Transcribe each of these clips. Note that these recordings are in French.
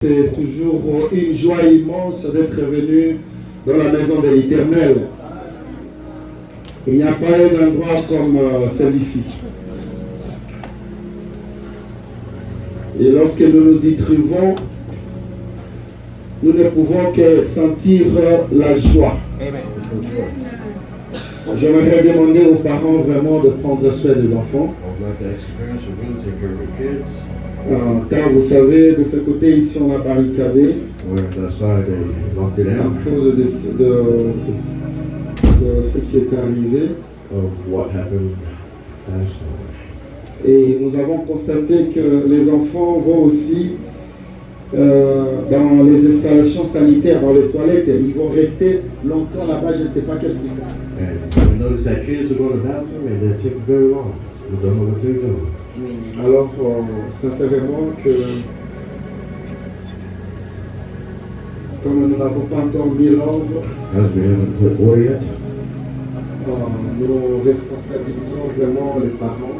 C'est toujours une joie immense d'être venu dans la maison de l'Éternel. Il n'y a pas un endroit comme celui-ci. Et lorsque nous nous y trouvons, nous ne pouvons que sentir la joie. Amen. J'aimerais demander aux parents vraiment de prendre soin des enfants. Car vous savez, de ce côté ici, on a barricadé à cause de ce qui est arrivé. Et nous avons constaté que les enfants vont aussi dans les installations sanitaires, dans les toilettes. Ils vont rester longtemps là-bas, je ne sais pas qu'est-ce qu'ils font. Alors, sincèrement, que comme nous n'avons pas encore mis l'ordre, nous responsabilisons vraiment les parents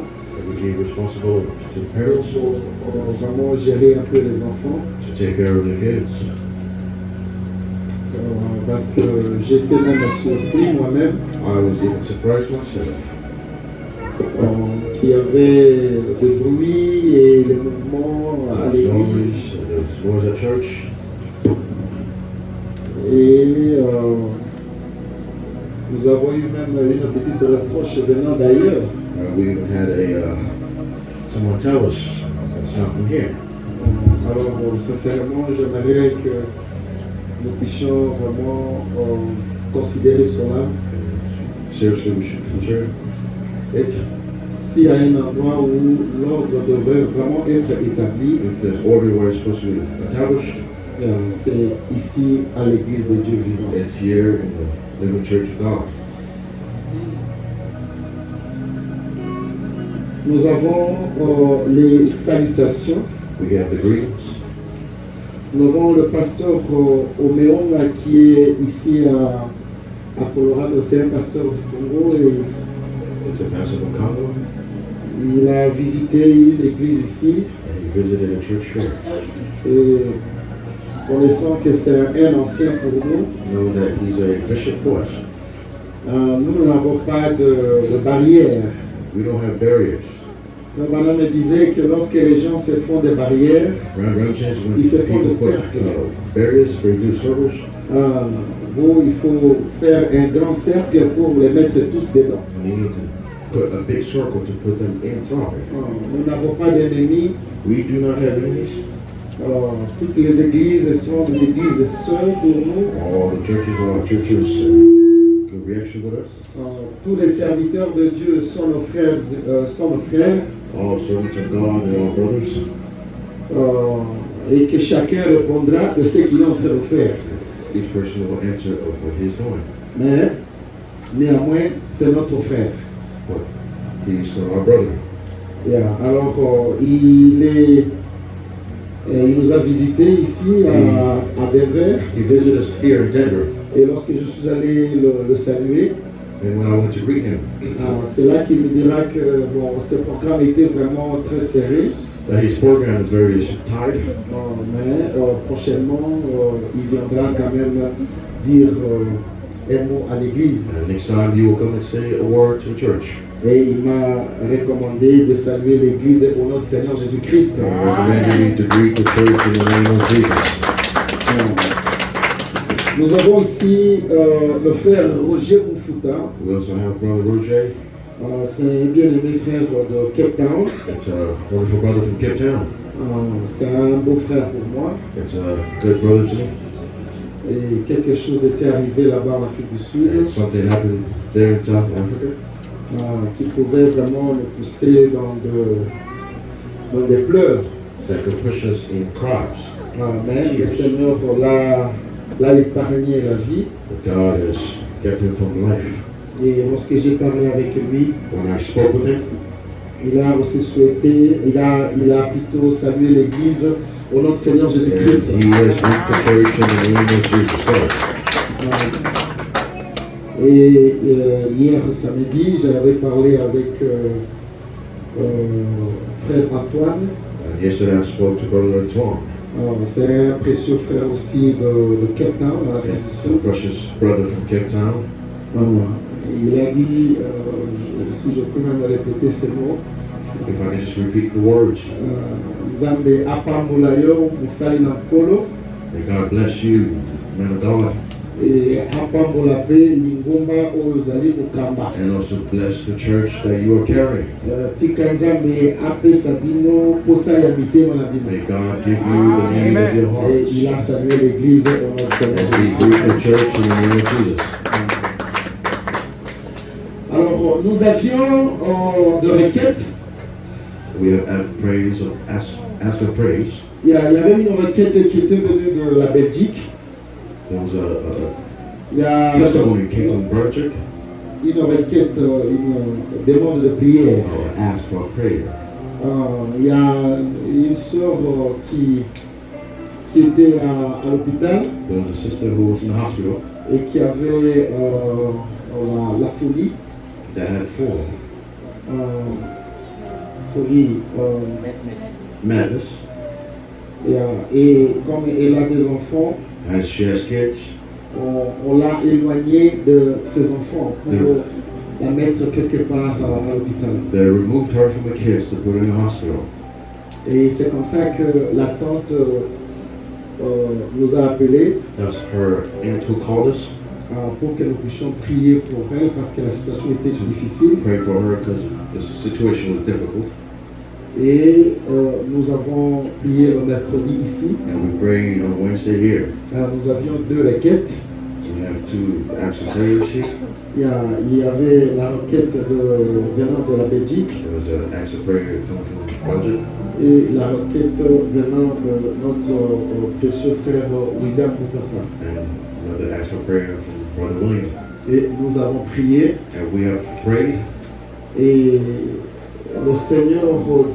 pour vraiment gérer un peu les enfants. Parce que j'étais même surpris moi-même qu'il y avait des bruits et des mouvements à l'église. Et nous avons eu même une petite reproche venant d'ailleurs. Alors, sincèrement, j'aimerais que nous puissions vraiment considérer cela. S'il y a un endroit où l'ordre devrait vraiment être établi, c'est ici à l'église de Dieu vivant. Nous avons les salutations. Nous avons le pasteur Omeon qui est ici à Colorado. C'est un pasteur du Congo et il a visité une église ici. Et connaissant que c'est un ancien pour nous, nous n'avons pas de barrière. Le madame me disait que lorsque les gens se font des barrières, ils se font des cercles. Il faut faire un grand cercle pour les mettre tous dedans. Nous n'avons pas d'ennemis. Toutes les églises sont des églises seules pour nous. Tous les serviteurs de Dieu sont nos frères. Et que chacun répondra de ce qu'il est en train de faire. Mais néanmoins, c'est notre frère. Alors, il nous a visités ici à Denver. Et lorsque je suis allé le saluer, c'est là qu'il me dira que ce programme était vraiment très serré. Mais prochainement, il viendra quand même dire un mot à l'église. Et il m'a recommandé de saluer l'église au nom du Seigneur Jésus-Christ. Nous avons ici le frère Roger Moufuta. C'est un bien-aimé frère de Cape Town. C'est un beau frère pour moi. Et quelque chose était arrivé là-bas en Afrique du Sud. Qui pouvait vraiment nous pousser dans des pleurs. Mais le Seigneur l'a épargné la vie. Et lorsque j'ai parlé avec lui, il a aussi souhaité, il a plutôt salué l'église au nom du Seigneur Jésus-Christ. Et hier samedi, j'avais parlé avec frère Antoine. Yesterday I spoke to Brother Antoine. C'est un précieux frère aussi de Cape Town, à l'Afrique du It's a Sud. precious brother from Cape Town. Il a dit, si je peux même répéter ces mots, If I can just repeat the words. Nzambe apambola yo musali na nkolo May God bless you, man of God, apambola pe lingomba oyo ozali kokamba. and also bless the church that you are carrying. Tika Nzambe apesa bino posa ya mitema na bino. May God give you the name of your Et il a hearts. salué l'église au nom du And Seigneur. we greet the church in the name of Jesus. Alors, nous avions de requêtes. We have had praise of ask of praise. Il y avait une requête qui était venue de la Belgique. There was Il y a a testimony came from Belgium une requête, une demande de prière. or asked for a prayer. Il y a une sœur qui était à l'hôpital There was a sister who was in the hospital et qui avait la folie. that had fallen. Madness. Et comme elle a des enfants, As she has kids, on l'a éloignée de ses enfants pour la mettre quelque part à l'hôpital. they removed her from the kids to put her in the hospital. Et c'est comme ça que la tante nous a appelés That's her aunt who called us. pour que nous puissions prier pour elle parce que la situation était difficile. Pray for her because the situation was difficult. Et nous avons prié le mercredi ici. And we prayed on Wednesday here. Nous avions deux requêtes. We have two action prayer sheets. Il y avait la requête venant de la Belgique There was an action prayer coming from Belgium et la requête venant de notre précieux frère William Mukasa. and another action prayer from Brother William. Et nous avons prié And we have prayed, et le Seigneur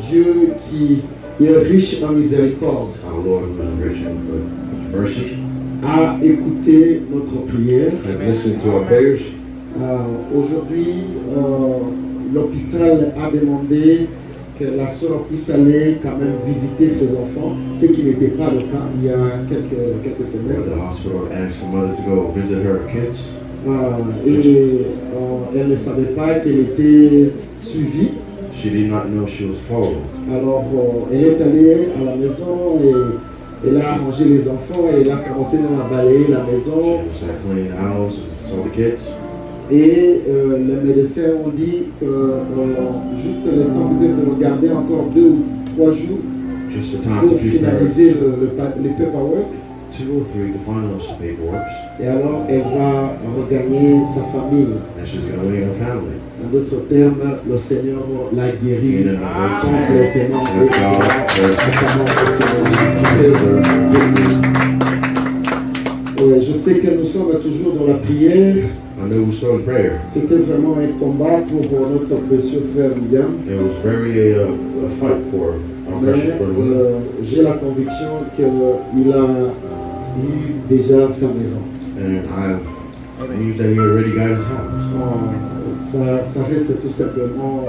Dieu qui est riche en miséricorde our Lord who is rich in mercy, a écouté notre prière. and listened to our prayers. Aujourd'hui, l'hôpital a demandé que la sœur puisse aller quand même visiter ses enfants, ce qui n'était pas le cas il y a quelques Where semaines. the hospital asked the mother to go visit her kids. Elle ne savait pas qu'elle était suivie. She did not know she was followed. Alors, elle est allée à la maison et elle a arrangé les enfants et elle a commencé même à balayer la She maison. was cleaning the house and saw the kids. Et les médecins ont dit que juste le temps peut-être de regarder encore 2 ou 3 jours Just the time to pour keep her finaliser les paperwork. 2 or 3 to finalize the paperwork. Et alors, elle va regagner sa famille. And she's going to wait her family. En d'autres termes, le Seigneur l'a guéri In another time, complètement. that God Je sais que nous sommes toujours dans la prière. I know we're still in prayer. C'était vraiment un combat pour notre précieux frère William. It was very a fight for our Mais precious brother William. j'ai la conviction qu'il a eu déjà sa maison. And I believe that he already got his house. Ça reste tout simplement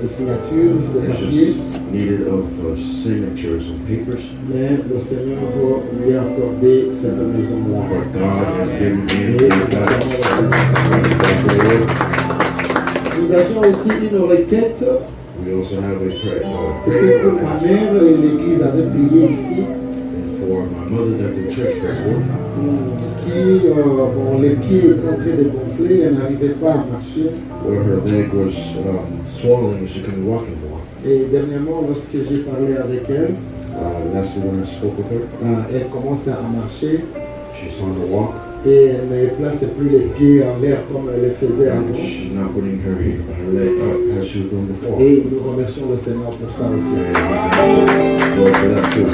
de signature, de It's papier. just needed of signatures and papers. Mais le Seigneur lui a accordé cette maison-là. But God has given Et him nous his house. Nous avions aussi une requête. We also have a C'était prayer pour ma mère et l'église avait prié ici. It's for my mother that the church prayed for. Qui, bon, les pieds étaient en train de gonfler, elle n'arrivait pas à marcher. Where her leg was swollen and she couldn't walk anymore. Et dernièrement, lorsque j'ai parlé avec elle, Lastly, when I spoke with her, elle commence à marcher she's starting to walk. et elle ne place plus les pieds en l'air comme elle le faisait And avant. she's not putting her leg up as she was doing before. Et nous remercions le Seigneur pour ça aussi. And Lord for that too.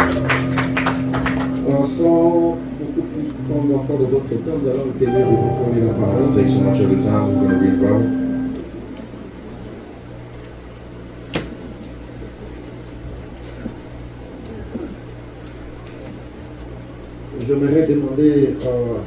Sans beaucoup plus prendre encore de votre temps, nous allons nous tenir de vous donner la I parole. don't take so much of the time. We're going to read the Bible. J'aimerais demander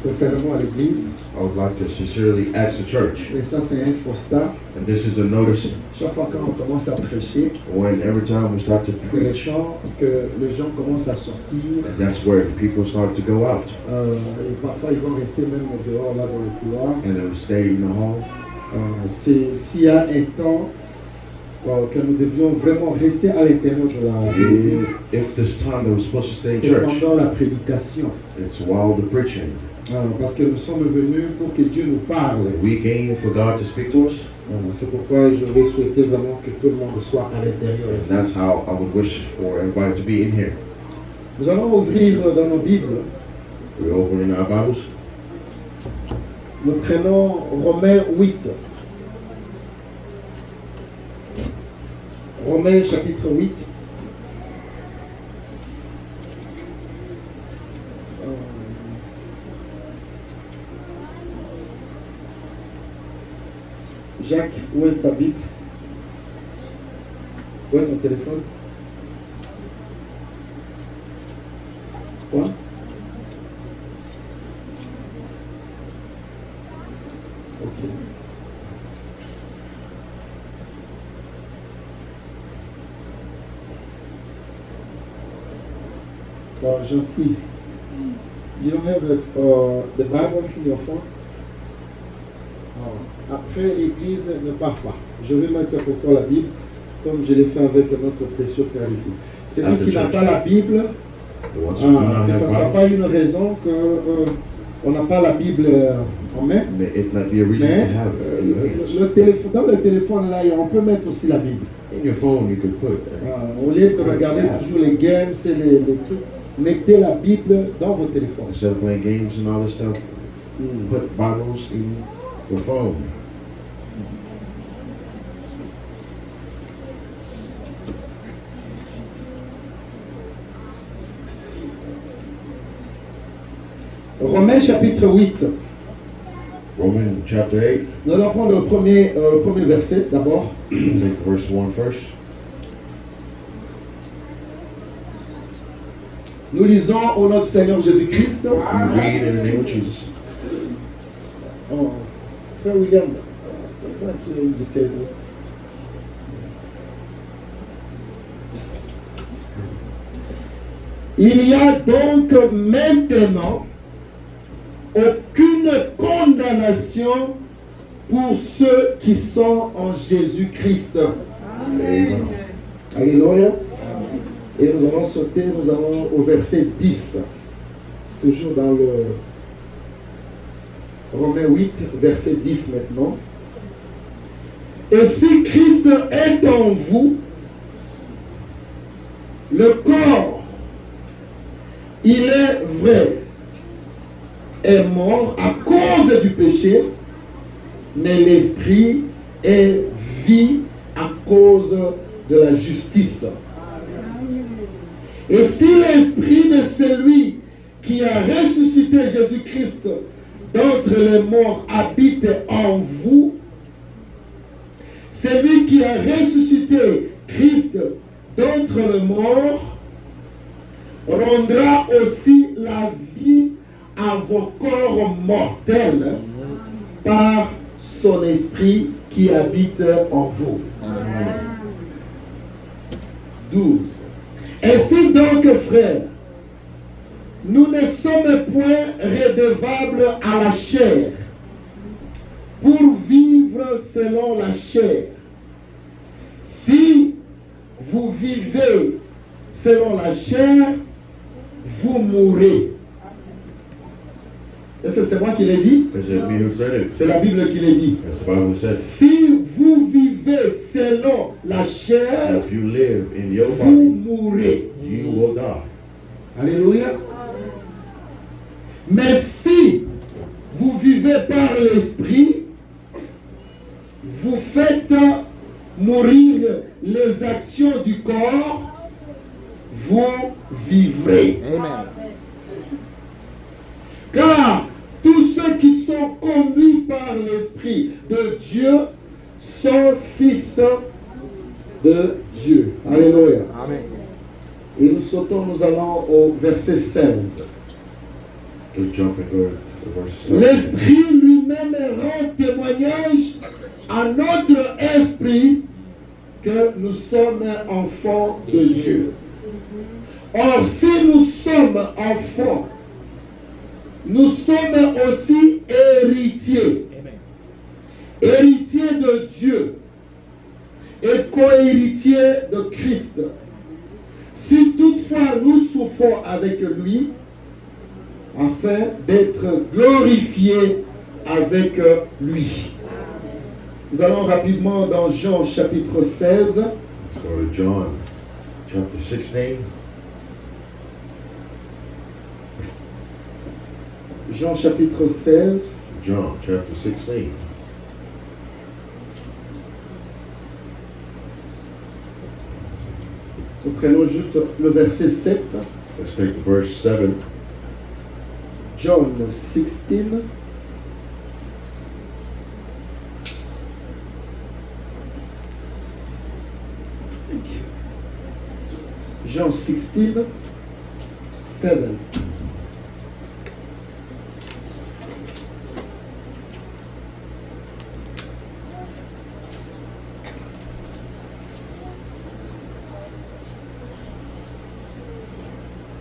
sincèrement à l'Église I would like to sincerely ask the church, et ça c'est un constat, and this is a notice, chaque fois quand on commence à prêcher, when every time we start to c'est les preach, chants que les gens commencent à sortir. that's where people start to go out, Et parfois ils vont rester même dehors là dans le couloir. and they will stay in the hall. S'il y a un temps que nous devions vraiment rester à l'intérieur de la If this time that we're supposed to stay in c'est church, pendant la prédication. it's while the preaching. Parce que nous sommes venus pour que Dieu nous parle. We came for God to speak to us. C'est pourquoi je vais souhaiter vraiment que tout le monde soit à l'intérieur And ici. that's how I would wish for everybody to be in here. Nous allons ouvrir dans nos Bibles. We're opening our Bibles. Nous prenons Romains 8. Romains chapitre 8. Jacques, où est ta Bible? Où est ton téléphone? Quoi? Ok. Bon, j'en suis. You don't have the Bible in your phone? Après l'église, ne pars pas. Je vais mettre pour toi la Bible, comme je l'ai fait avec notre précieux frère ici. Celui qui n'a pas la Bible, que ce ne soit pas une raison qu'on n'a pas la Bible en main. May it not be a reason Mais to have it in your hands. le téléphone, dans le téléphone, là, on peut mettre aussi la Bible. In your phone, you could put. Au lieu de regarder toujours les games, c'est les trucs, mettez la Bible dans vos téléphones. Instead of playing games and all this stuff, put Bibles in your phone. Romains chapitre 8. Romans chapter 8. Nous allons prendre le premier verset d'abord. Take verse 1 first. Nous lisons au nom du Seigneur Jésus-Christ. We read in the name of Jesus. Oh, frère William, pourquoi tu es invité? Il y a donc maintenant aucune condamnation pour ceux qui sont en Jésus-Christ. Amen. Alléluia. Et nous allons sauter, nous allons au verset 10. Toujours dans le Romains 8, verset 10 maintenant. Et si Christ est en vous, le corps, il est vrai, est mort à cause du péché, mais l'esprit est vie à cause de la justice. Et si l'esprit de celui qui a ressuscité Jésus-Christ d'entre les morts habite en vous, celui qui a ressuscité Christ d'entre les morts rendra aussi la vie à vos corps mortels par son esprit qui habite en vous. 12. Ainsi donc, frères, nous ne sommes point redevables à la chair pour vivre selon la chair. Si vous vivez selon la chair, vous mourrez. Est-ce que c'est moi qui l'ai dit? Is it me who said it? C'est la Bible qui l'a dit. That's the Bible who said it. Si vous vivez selon la chair, If you live in your vous body, mourrez. you will die. Alléluia. Mais si vous vivez par l'esprit, vous faites mourir les actions du corps, vous vivrez. Amen. Car tous ceux qui sont conduits par l'Esprit de Dieu sont fils de Dieu. Alléluia. Amen. Et nous sautons, nous allons au verset 16. Let's jump and go L'Esprit lui-même rend témoignage à notre esprit que nous sommes enfants de Dieu. Or, si nous sommes enfants, nous sommes aussi héritiers. Héritiers de Dieu et co-héritiers de Christ. Si toutefois nous souffrons avec lui, afin d'être glorifiés avec lui. Nous allons rapidement dans Jean chapitre 16. Let's go to John chapter 16. Jean chapitre 16. John chapter 16. Nous prenons juste le verset 7. Let's take verse 7. John 16. Jean 16, 7.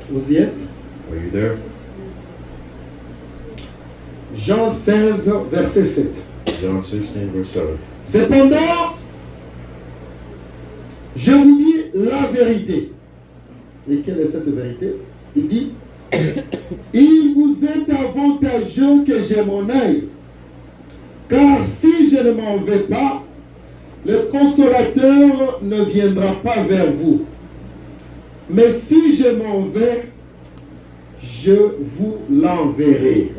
Vous y êtes? Are you there? Jean 16, verset 7. John 16, verse 7. Cependant, je vous dis la vérité. Et quelle est cette vérité? Il dit, il vous est avantageux que je m'en aille. Car si je ne m'en vais pas, le consolateur ne viendra pas vers vous. Mais si je m'en vais, je vous l'enverrai.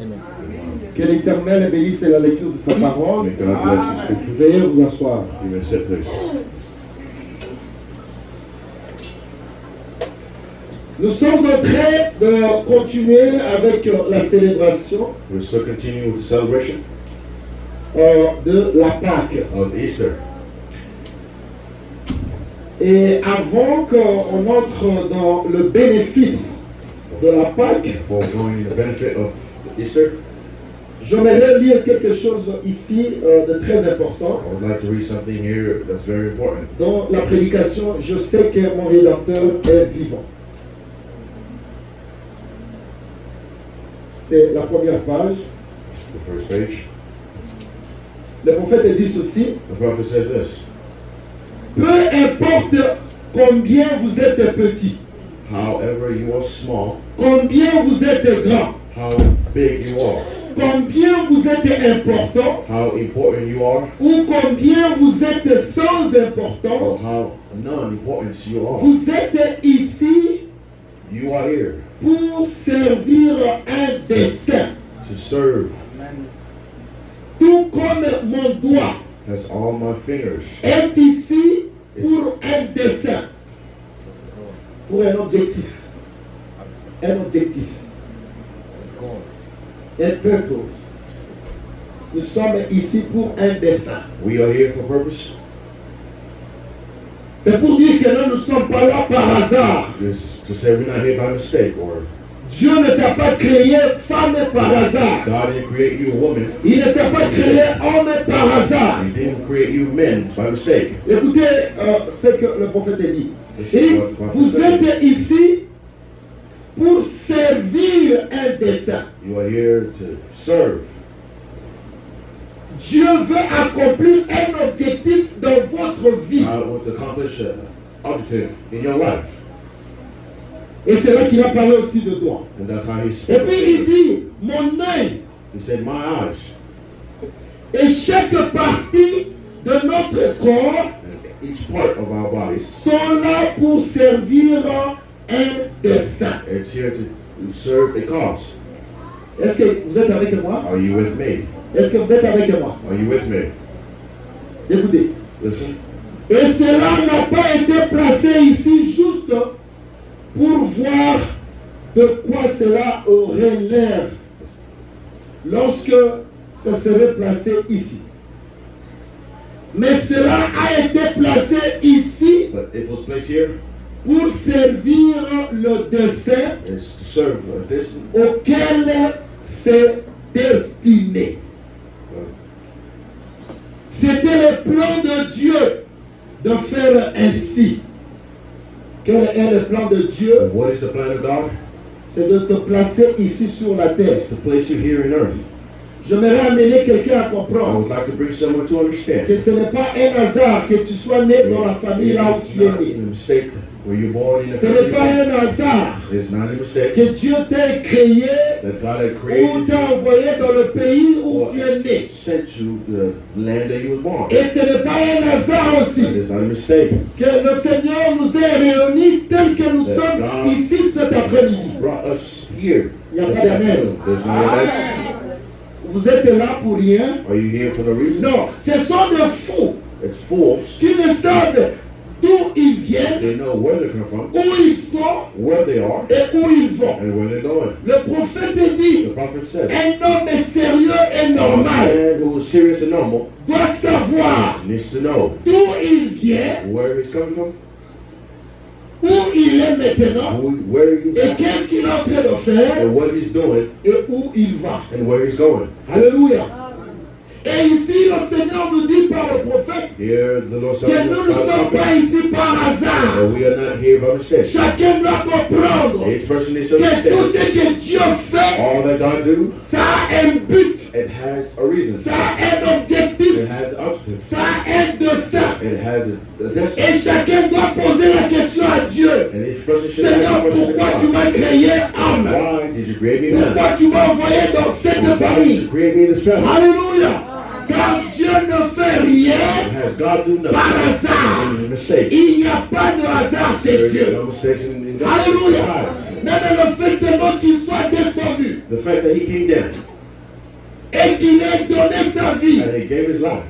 Que l'Éternel bénisse la lecture de sa parole. May God bless His scripture. Veuillez vous asseoir. You may sit, please. Nous sommes en train de continuer avec la célébration We're still continuing with the celebration de la Pâque. of Easter. Et avant qu'on entre dans le bénéfice de la Pâque, Before going to the benefit of Easter, j'aimerais lire quelque chose ici de très important. I would like to read something here that's very important. Dans la prédication, je sais que mon rédacteur est vivant. C'est la première page. It's the first page. Le prophète dit ceci. The prophet says this. Peu importe combien vous êtes petit, However you are small, combien vous êtes grand, how big you are, combien vous êtes important, how important you are, ou combien vous êtes sans or importance, how non-important you are, vous êtes ici you are here pour servir un dessein. to serve. Tout comme mon doigt That's all my fingers. est ici pour un dessein, pour un objectif. Un objectif. Un purpose. Nous sommes ici pour un dessein. We are here for purpose. C'est pour dire que nous ne sommes pas là par hasard. Just to say we're not here by mistake, or Dieu ne t'a pas créé femme par hasard. God didn't create you a woman. Il ne t'a pas créé homme par hasard. He didn't create you men by mistake. Écoutez ce que le prophète dit. Il Listen dit, to what the prophet vous said. êtes ici pour servir un dessein. You are here to serve. Dieu veut accomplir un objectif dans votre vie. God wants to accomplish an objective in your life. Et c'est là qu'il a parlé aussi de toi. And that's how he Et puis il spoke. dit, mon œil He said, my eyes et chaque partie de notre corps and each part of our bodies, sont là pour servir un dessein. it's here to serve a cause. Est-ce que vous êtes avec moi? Are you with me? Est-ce que vous êtes avec moi? Are you with me? Écoutez. Listen. Et cela n'a pas été placé ici juste pour voir de quoi cela aurait l'air lorsque ça serait placé ici. Mais cela a été placé ici But it was placed here pour servir le dessein is to serve this auquel c'est destinée. C'était le plan de Dieu de faire ainsi. Quel est le plan de Dieu? And what is the plan of God? C'est de te placer ici sur la terre. It's to place you here in earth. J'aimerais amener quelqu'un à I comprendre would like to bring someone to understand. que ce n'est pas un hasard que tu sois né dans la famille là où It's tu es not né. a mistake where you're born in a Ce n'est pas family. un hasard It's not a mistake que Dieu t'a créé that God had ou created t'a you envoyé dans le pays où or tu es né. sent you to the land that you was born. Et ce n'est pas un hasard And aussi it's not a mistake. que le Seigneur nous ait réunis tels que nous That sommes God ici cet après-midi. Brought us here. Il n'y a this pas d'amen. afternoon. There's no next. Vous êtes là pour rien? Are you here for no reason? Non, ce sont des fous It's fools. qui ne savent d'où ils viennent, They know where they come from, où ils sont where they are, et où ils vont. and where they're going. Le prophète dit, The prophet said, un homme sérieux et a normal man who is serious and normal doit savoir needs to know d'où il vient, where he's coming from, où il est maintenant, where he's et at, qu'est-ce qu'il est en train de faire, and what he's doing, et où il va. and where he's going. Alléluia. Et ici, le Seigneur nous dit par le prophète Here, the Lord que tells nous us ne by the sommes pas prophet ici par hasard. that we are not here by mistake. Chacun doit comprendre Each person needs to que tout understand ce que Dieu fait, all that God do, ça a un but, it has a reason. ça a un objectif, It has an objective. ça a un dessein. It has a destiny. Et chacun doit poser la question à Dieu. And each person should ask Seigneur, the question to pourquoi tu God. m'as créé homme? Why did you create me man? Pourquoi tu m'as envoyé dans cette Why did famille? you create me in this family? Alléluia. Car Dieu ne fait rien Has God do nothing? par hasard. Any mistakes? Il n'y a pas de hasard chez There Dieu. are no mistakes in God's Alléluia. lives. Même le fait seulement qu'il soit descendu The fact that he came down et qu'il ait donné sa vie. and he gave his life.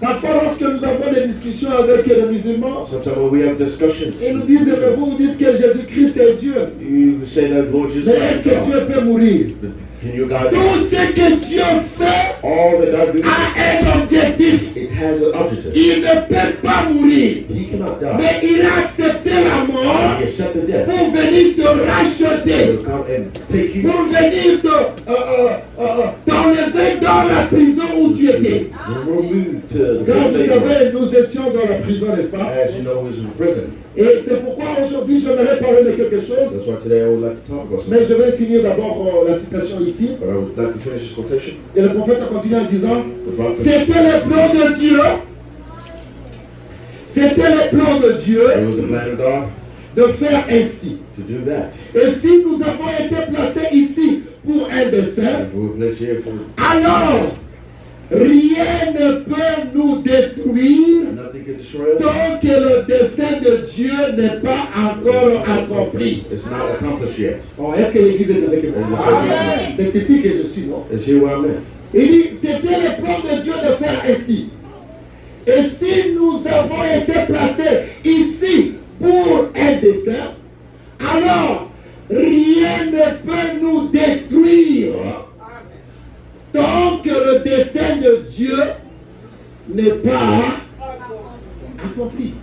Parfois, lorsque nous avons des discussions avec les musulmans, Sometimes when we have discussions, ils nous disent, mais vous dites que Jésus-Christ est Dieu. you say that Lord Jesus Mais Christ est-ce is que God. Dieu peut mourir? But can you God? Tout ce que Dieu fait All that God do, a un objectif. it has an objective. Il ne peut pas mourir. He cannot die. Mais il a accepté la mort He accepted death. pour venir te racheter. To come and take you, Pour venir t'enlever dans la prison où tu étais. remove you to the Comme vous prison. savez, nous étions dans la prison, n'est-ce pas? As you know, he was in prison. Et c'est pourquoi aujourd'hui j'aimerais parler de quelque chose. That's why today I would like to talk about Mais je something. vais finir d'abord la citation ici. But I would like to finish this quotation. Et le prophète a continué en disant, The prophet, c'était le plan de Dieu. C'était le plan de Dieu it was the plan of God de faire ainsi. to do that. Et si nous avons été placés ici pour un dessein, If we were placed here for alors rien ne peut nous détruire nothing can destroy us, tant que le dessein de Dieu n'est pas encore accompli. it's not accomplished yet. Oh, est-ce que l'église est avec moi? Amen. C'est ici que je suis, non? It's here where I'm at. Il dit, c'était le plan de Dieu de faire ainsi. Et si nous avons été placés ici pour un dessein, alors rien ne peut nous détruire tant que le dessein de Dieu n'est pas accompli.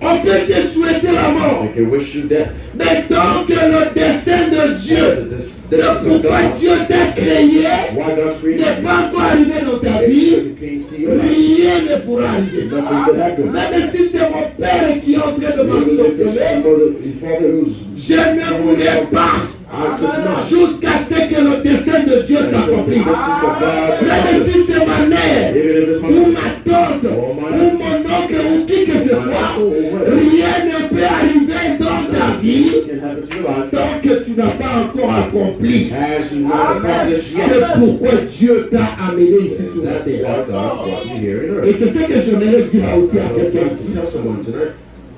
On peut te souhaiter la mort, I can wish you death. mais tant que le dessein de Dieu, This le pourquoi God, Dieu t'a créé, why God's created n'est you, pas encore arrivé dans ta it vie, doesn't came to your life. rien ne pourra arriver. Nothing could happen. Même si c'est mon père qui est en train de Even if it's m'ensorceler, your father who's je ne mourrai pas I could not. jusqu'à ce que le dessein de Dieu s'accomplisse. Listen to God. Même si c'est ma mère, Even if it's my ou ma tante, ou mon oncle, ou qui que ce soit, rien ne peut arriver dans ta vie can happen to your life tant que tu n'as pas encore accompli. as you not accomplished C'est yet. pourquoi Dieu t'a amené ici sur la That's terre. why God brought you here in Et earth. c'est ce que j'aimerais dire aussi à I would quelqu'un like to ici. tell someone tonight,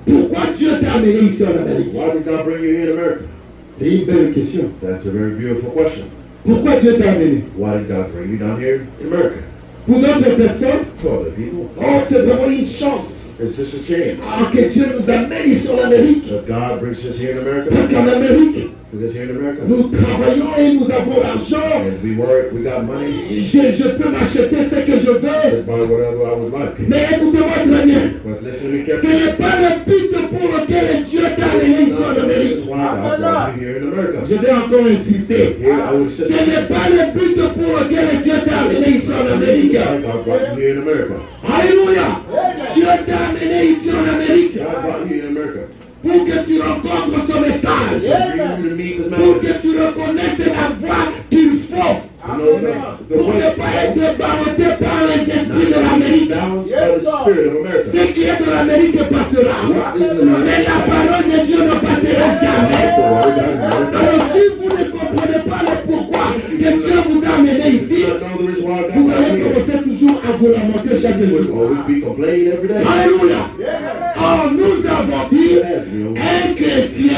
Pourquoi Dieu t'a amené ici en Amérique? why did God bring you here in America? C'est une belle question. That's a very beautiful question. Pourquoi Dieu t'a amené? Why did God bring you down here in America? Pour d'autres personnes, For other people, oh, c'est vraiment une chance. It's just a chance. Que Dieu nous amène ici en Amérique. That God brings us here in America. Parce qu'en Amérique, Because here in America, nous travaillons et nous avons l'argent. and we work, we got money. Je peux m'acheter ce que je veux. Buy whatever I would like. Mais écoutez-moi très bien. But listen to me Ce carefully. n'est pas le but pour lequel Dieu t'a amené ici en Amérique. Why God brought you here in America? Je vais encore insister. Here I would Ce say, n'est pas le but pour lequel Dieu t'a amené ici en Amérique. God brought you here in America. Alléluia. Dieu t'a amené ici en Amérique God brought you here in America. pour que tu rencontres son message. For you to meet this Pour que message. tu reconnaisses la voie qu'il faut. To know the Pour ne way pas être ballotté par les esprits de l'Amérique. balanced by the Spirit of America. Ce qui est de l'Amérique passera. Mais la parole de Dieu ne passera jamais. Alors si vous ne comprenez pas le pourquoi que Dieu vous a amené ici, You don't know the reason why God vous brought allez you here. commencer toujours à vous lamenter chaque You would jour. always be complaining every day. Alléluia. Or nous avons dit, un chrétien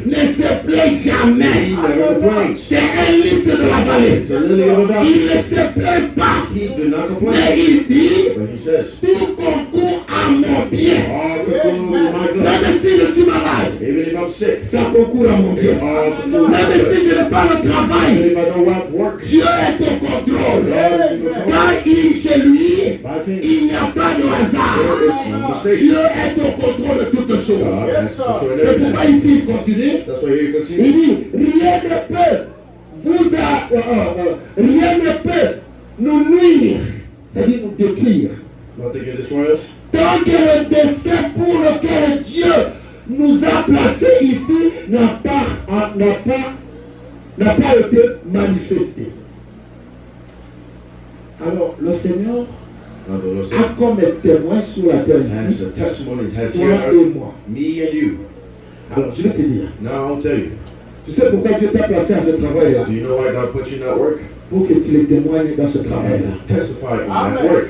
ne se plaît jamais. He never complains. C'est un lys de la vallée. It's a lily of the valley. Il ne se plaint pas. He did not Mais complain. il dit, But he says, tout concourt à mon bien. all conclude to my good. Même si je suis malade, Even if I'm sick. ça concourt à mon bien. All conclude my Même si good. je n'ai pas le Even travail, if I don't have work. Dieu est au contrôle. God is in control. Car chez lui, By team. il n'y a pas de hasard. There is no mistake. Dieu est au contrôle de toutes choses. God has control in C'est pourquoi everything. ici il continue. That's why here you Il continue. dit, rien ne peut rien ne peut nous nuire, c'est-à-dire nous détruire. Nothing can destroy us. Tant que le dessein pour lequel Dieu nous a placés ici n'a pas été manifesté. Alors, le Seigneur Now the Lord a said, comme témoin sur la terre as ici, the testimony has toi here, et moi. me and you. Alors, je vais te dire, Now I'll tell you. tu sais pourquoi Dieu t'a placé à ce travail-là? Do you know why God put you in that work? Pour que tu les témoignes dans ce travail-là. And to testify in that work.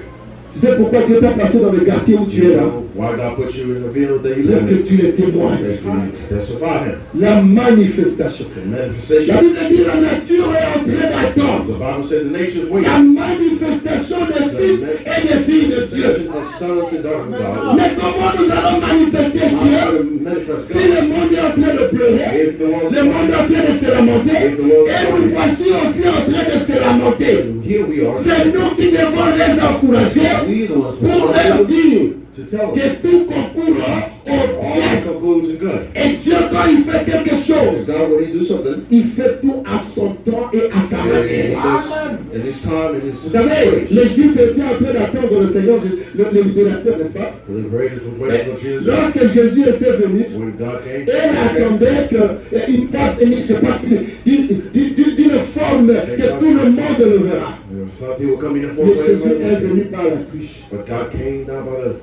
Tu sais pourquoi Dieu t'a placé dans le quartier où Do tu you es là? know why God put you in the field that you Pour live que in? tu les témoignes. That you testify Him. La manifestation. The La manifestation. Bible dit la nature est en train The d'attendre Bible said the nature's la waiting. manifestation des fils et des filles de Dieu. Manifestation of sons and daughters of God. Mais comment nous allons manifester How Dieu to manifest si le God. monde est en train de pleurer? If the world Le monde est en train de se lamenter If the world is et nous voici aussi en train de se lamenter. here we are. C'est nous qui devons les encourager We the ones pour leur dire to tell them. que tout concourt au All bien. concludes in good. Et Dieu, quand il fait quelque Because chose, God, when He do something, il fait tout à son temps et à sa He manière. does in His time and His Vous savez, les Juifs étaient en train d'attendre le Seigneur, le libérateur, n'est-ce pas? The liberators was waiting for Jesus. Lorsque Jésus était venu, When God came, elle attendait qu'il va venir, je ne sais pas si, d'une forme que tout le monde le verra. thought He would come in the form Mais of Jésus est everybody. venu par la cuisse. But God came down by the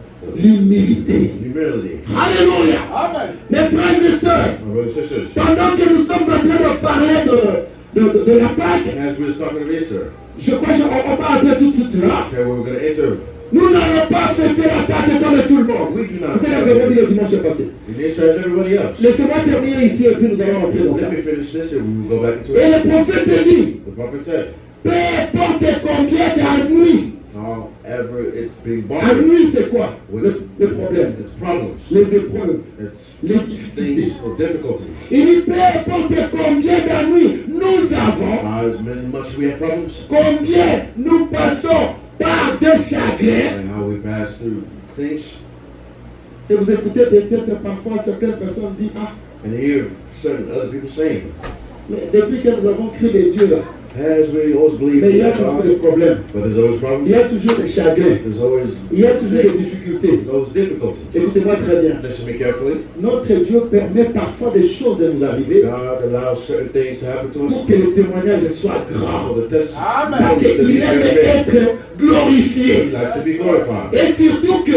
L'humilité. humility. Alléluia. Mes frères et sœurs, My brothers and sisters, pendant que nous sommes en train de parler de la Pâque, as we was talking of Easter, je crois qu'on va entrer tout de suite là. okay, we were going to enter. Nous n'allons pas fêter la Pâque comme tout le monde. C'est ce que nous avons dit le dimanche passé. And Easter as everybody else. Laissez-moi terminer ici et puis nous allons entrer dans ça. Let me finish this and we will go back into Et it. le prophète dit, The prophet said, peu importe combien d'ennuis. however it's being Ennui, bothered c'est quoi? Le problème. it's problems, Les épreuves. it's Les difficultés. things or difficulties. Il dit, peu importe combien d'ennuis nous avons, As much as we have problems combien nous passons par des chagrins. and how we pass through things, Et vous écoutez peut-être parfois certaines personnes disent, ah, and hear certain other people saying, mais depuis que nous avons créé des dieux là, as we always believe mais il y a in toujours God, des problèmes. but there's always Il problems, y a toujours des chagrins. there's always Il y a toujours des difficultés. there's always difficulties. Écoutez-moi très bien. Listen to me carefully. Notre Dieu permet parfois des choses à nous arriver God allows certain things to happen to us pour que le témoignage soit grand. for the testimony Parce to be qu'il aime very big. être glorifié. He likes to be glorified. Et surtout que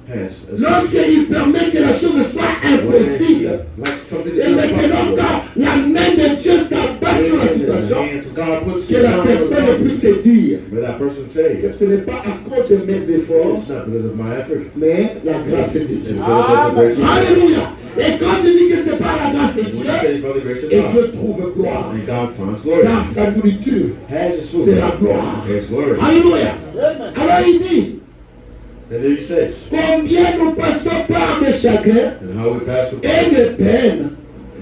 Hence, lorsqu'il permet que la chose soit impossible, like something et maintenant impossible. quand la main de Dieu s'abat sur la situation, God puts que la personne puisse se dire May that person que say, ce n'est pas à cause de mes efforts, it's not because of my effort, mais la grâce de it's Dieu. because of the grace of God. Alléluia. Et quand tu dis que c'est pas la grâce de When you Dieu, say by the grace of et God, Dieu trouve gloire. and God finds glory, Car sa nourriture, has his food, c'est la gloire. it's glory. Alléluia. Alors il dit, And then he says, combien nous passons par des chagrins and how we pass through et des peines.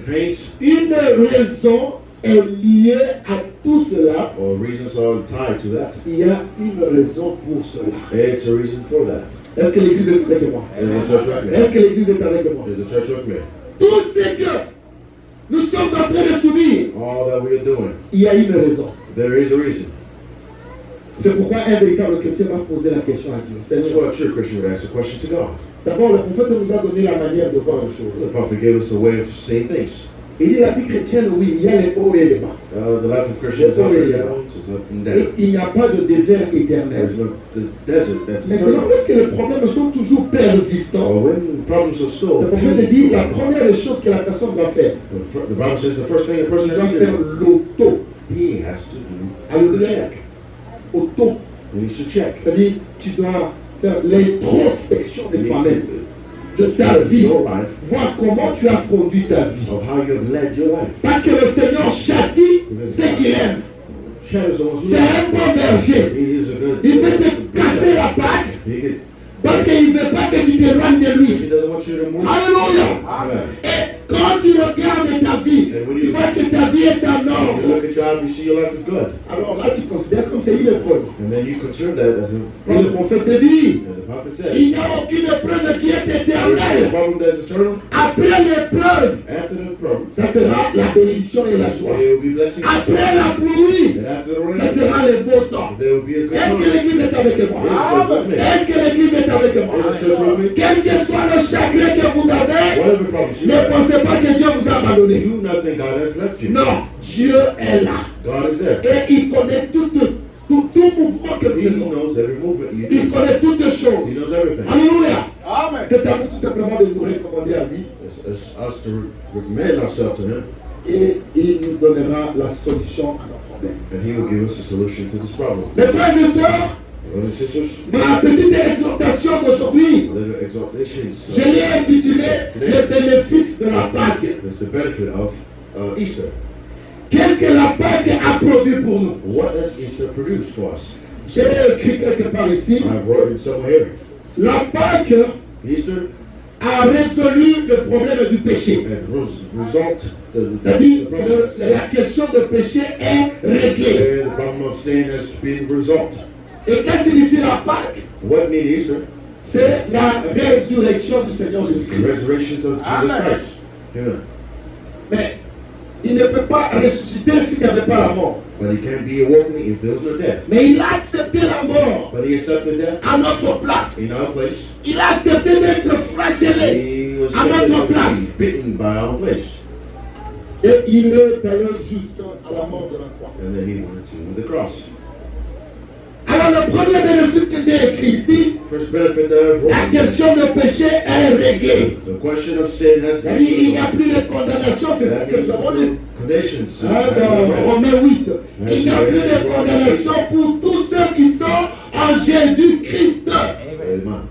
pains, Une raison est liée à tout cela. or reasons are tied to that. Il y a une raison pour cela. It's a reason for that. Est-ce que l'Église est avec moi? Is the church with me? Est-ce que l'Église est avec moi? Is the church with me? Tout ce que nous sommes en train de subir, All that we are doing, il y a une raison. there is a reason. C'est pourquoi un véritable chrétien va poser la question à Dieu. That's Seigneur, why a true Christian would ask a question to God. d'abord, le prophète nous a donné la manière de voir les choses. The prophet gave us a way of saying things. Il dit la vie chrétienne, oui, il y a les hauts et les bas. The life of Christians is up and down, it's up and Et down. il n'y a pas de désert éternel. There's no the desert that's Maintenant, eternal. lorsque les problèmes sont toujours persistants, When problems are le still, prophète dit la première des choses que la personne doit faire, the Bible says the first thing a person il doit has to faire do, l'auto. he has to do the Alléluia. check. Auto. He needs to check. C'est-à-dire, tu dois faire l'introspection de You need toi-même, to de ta vie, your life, voir comment tu as conduit ta vie. of how you have led your life. Parce que le Seigneur châtie ce qu'il aime. Shadows the ones who C'est un bon berger. He is a good. Il peut te casser la patte He could, parce qu'il ne veut pas que tu t'éloignes de he lui. doesn't want you to move. Alléluia. Amen. Et quand tu regardes ta vie, tu vois que ta vie est en When you ordre. look at your life, you see your life is good. Alors là, tu considères comme c'est une épreuve. And then you consider that as a Et le problem. prophète te dit, And the prophet said, il n'y a aucune épreuve qui est there is a éternelle. problem that is eternal. Après l'épreuve, After the problem, ça sera la bénédiction et la joie. there will be blessings. Après la pluie, And after the ça rain, sera le beau temps. there will be a good Est-ce que time. l'Église est avec moi? Est-ce que l'Église est avec moi? Quel que soit le chagrin que vous avez, Whatever problems you ne have, pensez pas que Dieu vous a abandonné. you not think God has left you. Non, Dieu est là. God is there. Et il connaît tout mouvement que He nous faisons. knows every movement you Il do. connaît toutes He choses. knows everything. Alléluia. Amen. C'est à nous tout simplement de nous recommander à lui. It's us to recommend ourselves to Him, Et il nous donnera la solution à nos problèmes. and He will give us a solution to this problem. Mes frères et sœurs, Brothers and sisters, ma petite exhortation d'aujourd'hui, little exaltations. je l'ai intitulé Les bénéfices de la Pâque. Is the benefit of Easter. Qu'est-ce que la Pâque a produit pour nous? What does Easter produce for us? J'ai écrit quelque part ici. I've wrote it somewhere here. La Pâque Easter a résolu le problème du péché. result the C'est-à-dire problem of que sin. la question de péché est réglée. The problem of sin has been resolved. Et qu'est-ce que signifie la Pâque? What means Easter? C'est la résurrection du Seigneur The Jésus-Christ. resurrection of Jesus Amen. Christ. Amen. Mais il ne peut pas ressusciter s'il n'y avait pas la mort. But he can't be awakening if there was no death. Mais il a accepté la mort But he accepted death à notre place. in our place. Il a accepté d'être flagellé He was à notre place. bitten by our place. Et il est allé jusqu'à la mort de la croix. And then he went to the cross. Alors le premier bénéfice que j'ai écrit ici, First benefit that I've la wrote. question de péché est réglée. The question of sin has been C'est-à-dire il n'y a resolved. plus de condamnation, c'est ce That que means nous avons the dit. conditions. Dans Romains 8, il n'y a plus de condamnation pour tous ceux qui sont en Jésus-Christ. Amen.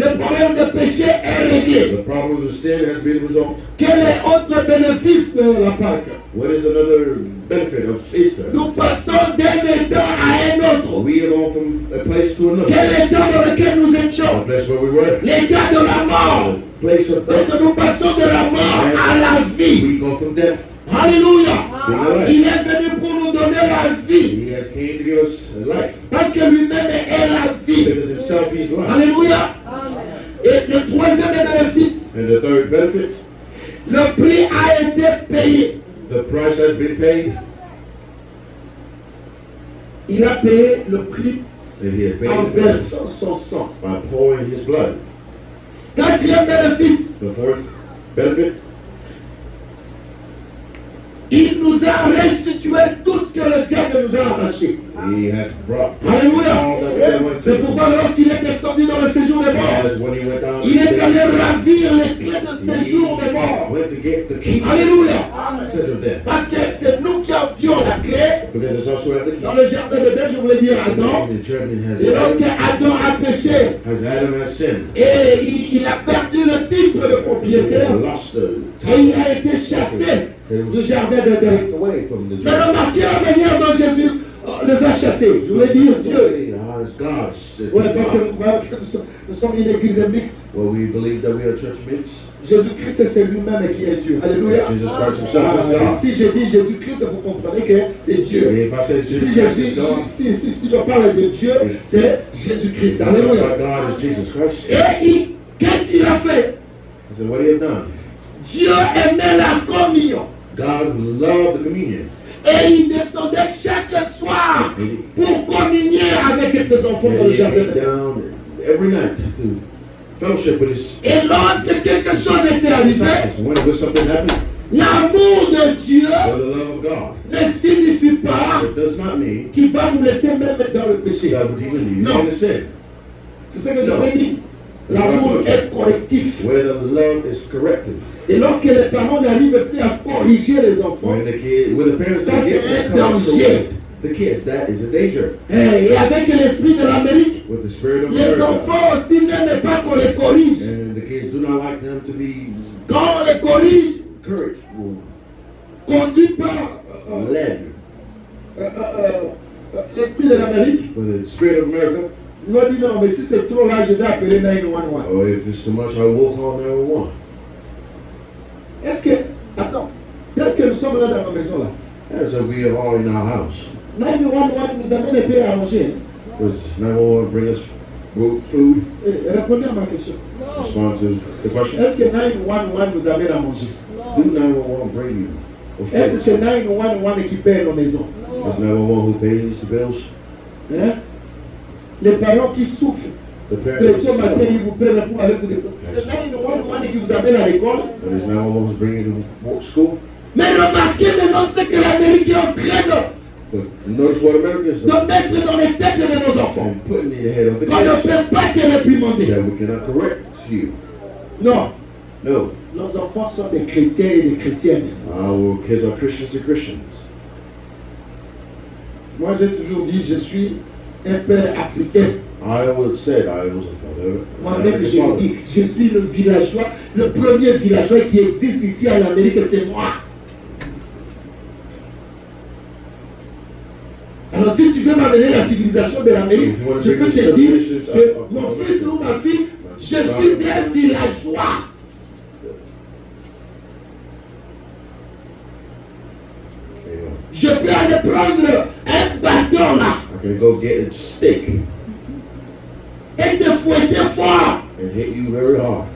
Le problème de péché est réglé. The problem of sin has been resolved. Quel est autre bénéfice de la Pâque? What is another benefit of Easter? Nous passons d'un état à un autre. We are going from a place to another. Quel état dans lequel nous A étions? place where we were. L'état de la mort. A place of death. Donc nous passons de la mort à la vie. We go from death. Alléluia. Amen. Il est venu pour nous donner la vie. He has came to give us life. Parce que lui-même est la vie. Because himself he's life. Alléluia. Et le troisième bénéfice, And the third benefit, le prix a été payé. the price has been paid. Il a payé le prix And he had en paid the price versant son sang. by pouring his blood. Quatrième bénéfice, The fourth benefit, il nous a restitué tout ce que le diable nous a arraché. he has brought Alléluia. all that there was C'est to pourquoi lorsqu'il est descendu dans le séjour des morts, As when he went down, il est allé he ravir les clés de séjour des morts. went to get the key Alléluia. to the death. Parce que c'est nous qui avions la clé. Because it's also at the key. Dans le jardin d'Éden, je voulais dire Adam. The judgment Et lorsque Adam a péché, as Adam has sinned. et il a perdu le titre de He propriétaire, lost the et il a été chassé du jardin d'Éden. taken away from the Mais judgment. remarquez la manière dont Jésus les a chassés. Je voulais dire Dieu. How as God's. Oui, parce que nous croyons que nous sommes une église mixte. Well, we believe that we are a church mix. Jésus-Christ, c'est lui-même qui est Dieu. Alléluia. Jesus Christ himself is God. Si je dis Jésus-Christ, vous comprenez que c'est Dieu. If I say Jesus Si Christ is God, je parle de Dieu, c'est Jésus-Christ. Alléluia. God is Jesus Christ. Et qu'est-ce qu'il a fait? I said, what do you have done? Dieu aimait la communion. God loved the communion. Et il descendait chaque soir pour communier avec ses enfants dans le And he jardin. came down every night to fellowship with his Et lorsque quelque chose était arrivé, disciples. When something happened, l'amour de Dieu or the love of God, ne signifie pas it does not mean qu'il va vous laisser même dans le péché. God would even leave you Non. in the sin. C'est ce que je vous ai dit. L'amour est correctif. Where the love is corrective. Et lorsque les parents n'arrivent plus à corriger les enfants, When the parents Ça, get c'est to un danger. correct the kids, that is a danger. et avec l'esprit de l'Amérique, With the spirit of les America. enfants aussi n'aiment pas qu'on les corrige. And the kids do not like them to be Quand on les corrige, encouraged conduit par or led. l'esprit de l'Amérique, With the spirit of America, ils vont dire non, mais si c'est trop là, je vais appeler 911. or if it's too much, I will call 911. Est-ce que, attends, tel que nous sommes là dans nos maisons là, As if we are all in our house. 911 nous amène un peu à manger. Was 911 bring us food? Répondez à ma question. Respond to the question. Est-ce que 911 nous amène à manger? Do 911 bring you a Est-ce que food? c'est 911 qui paie nos maisons? Is 911 who pays the bills? Hein? Les parents qui souffrent, The parents le who matin, suffer. ils vous prennent pour aller vous déposer. C'est 911 qui vous amène à l'école. But is 911 who's bringing you to school? Mais remarquez maintenant ce que l'Amérique est en train But notice what America is de doing. mettre dans les têtes de nos enfants. And putting in the head of the Qu'on ne kids peut pas te réprimander. that we cannot correct you. Non, No. nos enfants sont des chrétiens et des chrétiennes. Our kids are Christians and Christians. Moi, j'ai toujours dit, je suis un père africain. I always said I was a father. Moi-même, je le dis, je suis le villageois, le premier villageois qui existe ici en Amérique, c'est moi. Alors, si tu veux m'amener la civilisation de l'Amérique, je peux te dire que mon fils ou ma fille, je suis un villageois. Yeah. Je peux aller prendre un bâton là I can go get a stick et te fouetter fort. and hit you very hard.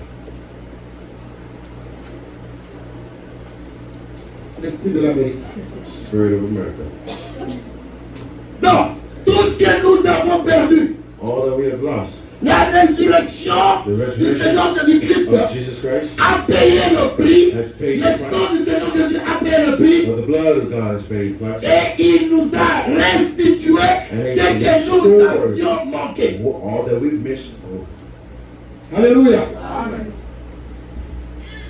L'esprit de l'Amérique. Spirit of America. Non, tout ce que nous avons perdu, All that we have lost. la résurrection du Seigneur Jésus-Christ Of Jesus Christ. a payé le prix. Has paid Le the price. sang du Seigneur Jésus a payé le prix. But the blood of God has paid the price. Et il nous a restitué ce que nous avions manqué. All that we've missed. Alléluia.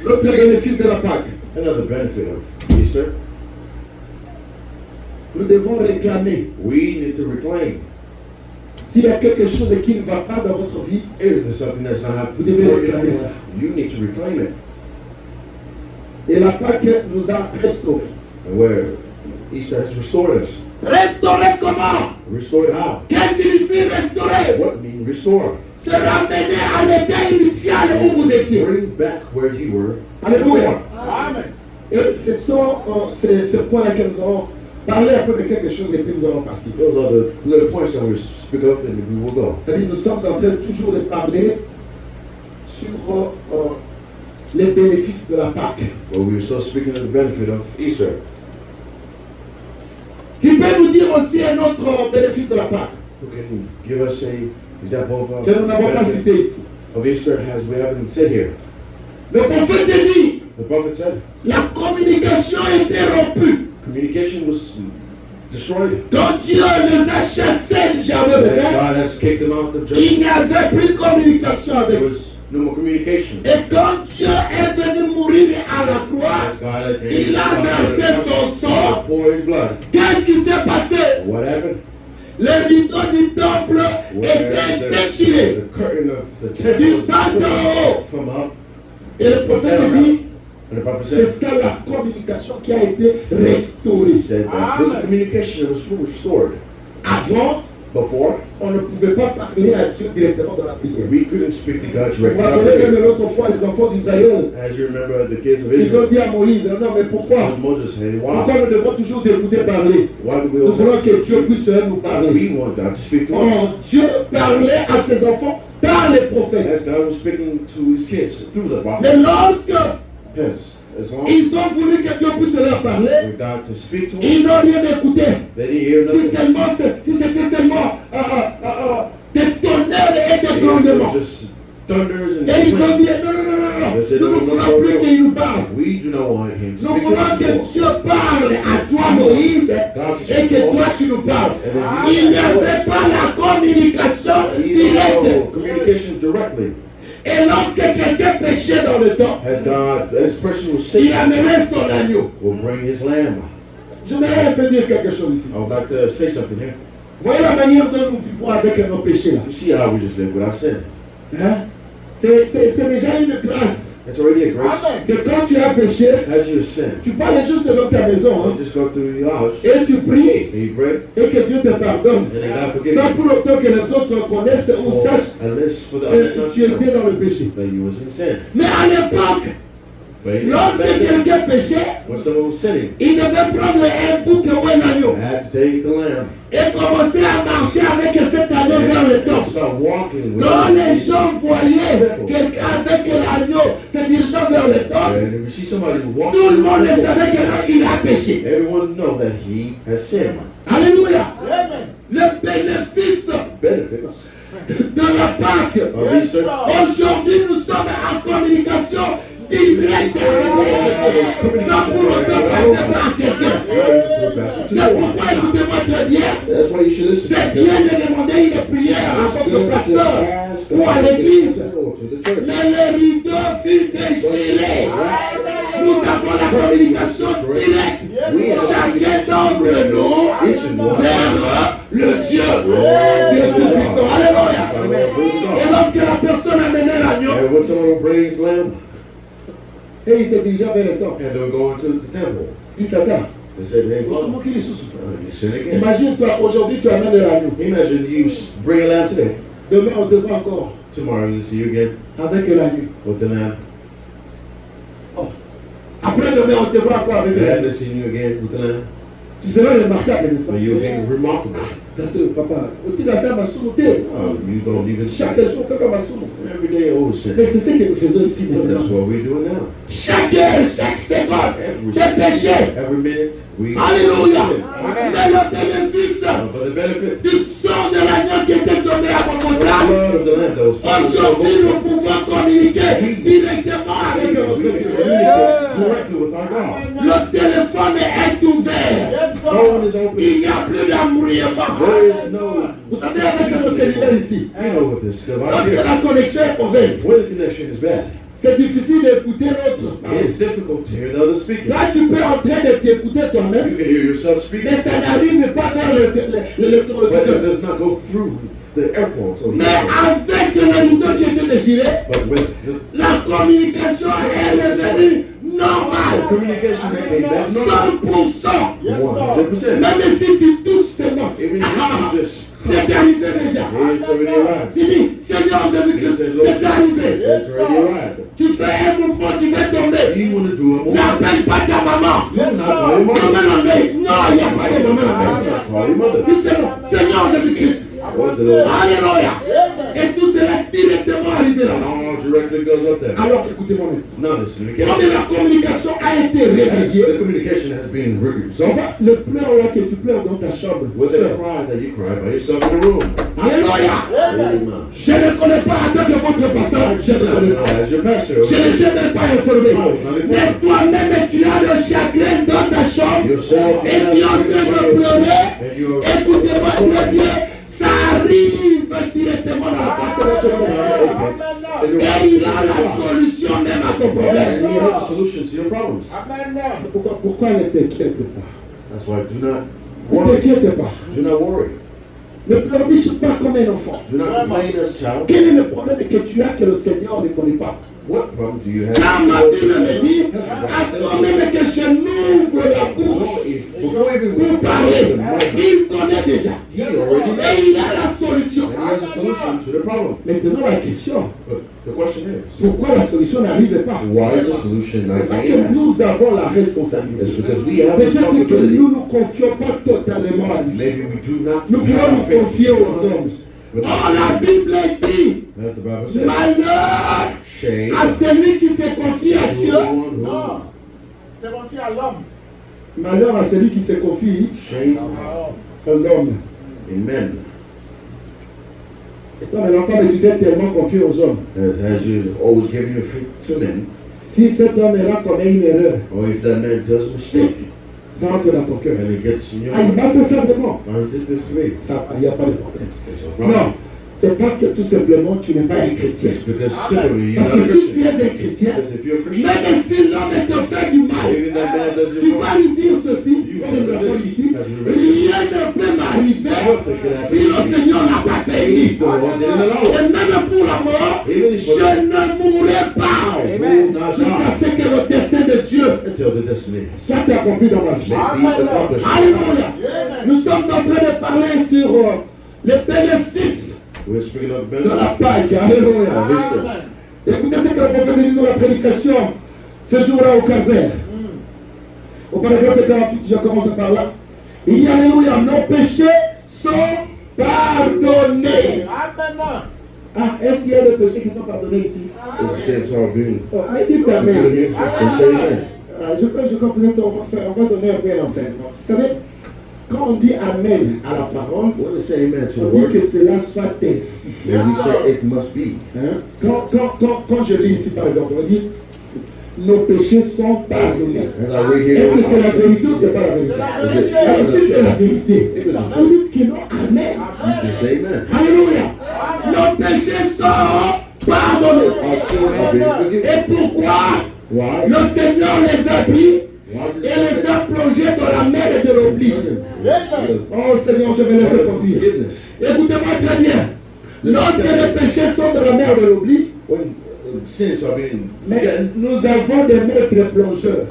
L'autre bénéfice de la Pâque. Another benefit of Easter, Nous devons réclamer. we need to reclaim. S'il y a quelque chose qui ne va pas dans votre vie, If there's something that's not Vous devez happening, réclamer ça. you need to reclaim it. et la Pâque nous a restaurés. And where Easter has restored us. Restaurer comment? Restored how? Qu'est-ce que signifie restaurer? What mean restore? Se ramener à l'état initial où vous étiez. Bring back where you were. Alléluia. Amen. Et ce sont ces points-là que nous allons parler un peu de quelque chose et puis nous allons partir. Those are the little points that we speak of, and we will go. C'est-à-dire, nous sommes en train toujours de parler sur les bénéfices de la Pâque. Well, we're still speaking of the benefit of Easter. Il peut nous dire aussi un autre bénéfice de la Pâque Who can give us a example of que nous n'avons pas benefit cité ici. of Easter as we haven't said here? Le prophète dit, The prophet said la communication était rompue. communication was destroyed. Quand Dieu les a chassés du jardin de As Éden, God has kicked them out of il judgment. n'y avait plus de communication avec There eux. was no more communication. Et quand Dieu est venu mourir à la croix, As God came, il a versé son sang. poured his blood. Qu'est-ce qui s'est passé? What happened? Les rideaux du temple étaient déchirés. The curtain of the Du temple was bas d'en haut. from up. Et le prophète dit, And the prophet c'est said, ça la communication qui a été restaurée. he said that this communication was restored. Avant, Before, on ne pouvait pas parler à Dieu directement dans la prière. we couldn't speak to God Vous vous directly. rappelez même l'autre fois, les enfants d'Israël, As you remember, the kids of ils ont Israel dit à Moïse, non mais pourquoi? told Moses, hey, Pourquoi why? nous devons toujours d'écouter parler? Why do we Nous voulons always que Dieu puisse nous parler. We want God to speak to us. Or, Dieu parlait à ses enfants par les prophètes. As God was speaking to his kids through the Mais prophet. lorsque Yes, as long ils ont voulu que Dieu puisse leur parler, for God to speak to them, ils n'ont rien écouté. they didn't hear Si nothing. c'était seulement des tonnerres et des It grondements. was just thunders and Et ils ont dit, winds. non, They said, nous ne voulons plus qu'il nous parle. We do not want him to Nous speak to voulons us que anymore. Dieu parle à toi, Moïse, et que toi tu nous parles. Il n'y avait pas la communication He directe. no communication directly. Et lorsque quelqu'un péchait dans le temps, As person was il sick, amenait son agneau. will bring his lamb. J'aimerais un peu dire quelque chose ici. I would like to say something here. Voyez la manière dont nous vivons avec nos péchés là. You see how we just live without sin. Hein? C'est déjà une grâce. It's already a grace. Que quand tu as péché, As you sin, tu parles juste dans ta maison you hein, just go to your house et tu pries and you pray, et que Dieu te pardonne. and then God forgives Sans you. pour autant que les autres connaissent ou sachent Unless for the others que not tu to étais know dans le péché. that you was in sin. Mais à l'époque, But he lorsque back then, quelqu'un péchait, when someone was sinning, il devait prendre un bouc ou un agneau I had to take the lamb et commencer à marcher avec cet agneau vers le and temple. start walking with Quand les it. gens voyaient quelqu'un avec l'agneau se dirigeant vers le temple, And if you see somebody walking, tout le monde savait qu'il a péché. everyone know that he has sinned. Alléluia. Le bénéfice Benefits de la Pâque. of Easter. Aujourd'hui, nous sommes en communication directe avec Dieu, sans pour autant passer par quelqu'un. C'est pourquoi, écoutez-moi très bien, That's why you should listen. c'est bien de demander une prière à votre pasteur ou à l'église. Or to the church. Mais le rideau fut déchiré. Nous avons la communication directe, chacun d'entre nous, vers le Dieu qui est tout-puissant. Alléluia. Et lorsque la personne amenait l'agneau, And when someone will bring his lamb, et il se dirigeait vers le temple, and they will go into the temple, il t'attend. they said, hey, Faut se Father, moquer les sous. you sin again. Imagine-toi, aujourd'hui tu amènes l'agneau. Imagine you bring a lamb today. Demain on te voit encore Tomorrow you see you again avec l'agneau. with the lamb. Oh. Après demain on te voit encore avec And l'agneau. they see you again with the lamb. Tu seras remarquable, n'est-ce pas? But you'll be remarkable. Gâteau, papa. Tu gâteau ma soumoute. Oh, you don't even see Chaque it. jour, quand ma soumoute. Every day, oh, sin. Mais c'est ce que nous faisons ici But that's maintenant. what we're doing now. Chaque heure, chaque seconde, Every des second, péchés. every minute, we Alléluia. sin. Mais le bénéfice But the benefit, du sang de l'agneau qui était tombé à mon the montagne, blood of the lamb that was found aujourd'hui nous pouvons communiquer directement avec notre Dieu. directly with our God. Le téléphone est ouvert. Phone is open. Il n'y a plus d'embrouillement. There is no. Vous savez, avec nos cellulaires ici, You know with this device lorsque here, la connexion est mauvaise, when the connection is bad, c'est difficile d'écouter l'autre. it's difficult to hear the other speaking. Là, tu peux en train de t'écouter You toi-même, can hear yourself speaking, mais ça n'arrive pas vers le but it cœur. does not go through the earphones. Or the Mais earphones. avec le rideau qui était déchiré, But with the la communication est devenue normale. communication that came back, 100%. 100%. Même si tu touches seulement, Even if you just c'est arrivé déjà. it's already arrived. Tu dis, Seigneur You Jésus-Christ, said, Lord c'est arrivé. Jesus, it's already arrived. Tu fais un mouvement, tu vas tomber. You want to do a more. N'appelle pas ta maman. Do not call your Maman mother. la veille. Non, il n'y a pas de maman la Do veille. not call your mother. Dis seulement, Seigneur Jésus-Christ. What the Lord. Alléluia. Et tout cela directement arrivé là. All directly goes up there. Alors écoutez-moi maintenant. Now listen, Comme la communication a été réveillée, the communication has been resolved. le pleur là que tu pleures dans ta chambre, With a seul. cry that you cry by yourself in the room. Alléluia. Amen. Je ne connais pas en tant que votre pasteur, je ne connais pas. As your pastor, Je ne suis même pas informé. Mais toi-même, tu as le chagrin dans ta chambre yourself, et tu es en train de pleurer. and you're Écoutez-moi très bien, ça arrive directement dans la face de votre Seigneur. Et il a la solution même à ton and problème. he has a solution to your problems. Pourquoi ne t'inquiète pas? That's why do not Ne worry. t'inquiète pas. Do not worry. Ne pleurniche pas comme un enfant. Do not complain as a child. Quel est le problème que tu as que le Seigneur ne connaît pas? What problem do you have? Car ma Bible me dit, avant même que je n'ouvre la bouche Before even pour parler, il connaît déjà. he already knows. Et il a problem. Maintenant, la question, But the question is, pourquoi la solution n'arrive pas? why is the solution C'est not parce being que asked? nous avons la responsabilité. It's because we have Peut-être que responsibility. nous ne nous confions pas totalement à lui. Maybe we do not Nous pouvons have nous faith. confier aux hommes. But Oh, la Bible dit, as the Bible says, malheur shame à celui qui se confie à to Dieu. the one who- Non, c'est confié à l'homme. Malheur à celui qui se confie shame à l'homme. in men. Et toi, maintenant, comme tu t'es tellement confié aux hommes, As you always giving your faith to men, si cet homme-là commet une erreur, or if that man does a mistake ça entre dans ton cœur. and it gets in your Ah, il m'a fait ça vraiment. or he did this to me, Ça, il n'y a pas de problème. there's no problem. Non, c'est parce que tout simplement tu n'es pas un chrétien. It's because simply you're Parce not a que si tu Christian. es un chrétien, Because if you're a Christian, même si l'homme te fait du mal, even that man does tu you vas wrong, lui dire ceci, You comme nous will l'avons do dit this, ici, as we read. rien ne peut m'arriver si le Seigneur n'a pas payé. the Lord didn't allow Et it. même pour la mort, Even if je ne mourrai pas Amen. jusqu'à ce que le destin de Dieu until the destiny soit accompli dans ma vie. may be accomplished. Alléluia. Amen. Nous sommes en train de parler sur les bénéfices We're speaking of de la benefit. Pâque. Alléluia. Amen. Écoutez ce que le prophète dit dans la prédication ce jour-là au Calvaire. Au paragraphe 48, je commence par là. Il dit Alléluia, nos péchés sont pardonnés. Amen. Ah, est-ce qu'il y a des péchés qui sont pardonnés ici? The sins are being Oh, I dit Amen. forgiven and say amen. Je pense que peut-être on va donner un peu l'enseignement. Vous savez, quand on dit Amen à la parole, When they say amen to the on dit word, que cela soit ainsi. then we say it must be. Hein? Quand je lis ici, par exemple, on dit nos péchés sont pardonnés. And I read here, Est-ce que c'est la vérité ou c'est pas la vérité? Alors, si c'est la vérité, on dit que non, Amen. you just say amen. Alléluia. Nos péchés sont pardonnés. Our sins are being forgiven. Et pourquoi? Why? Le Seigneur les a pris Why et did he les a plongés dans la mer et de l'oubli. Oh Seigneur, je vais laisser conduire. forgiveness? Écoutez-moi très bien. Lorsque les péchés sont dans la mer de l'oubli, When sins are being mais forgiven, nous avons des maîtres plongeurs.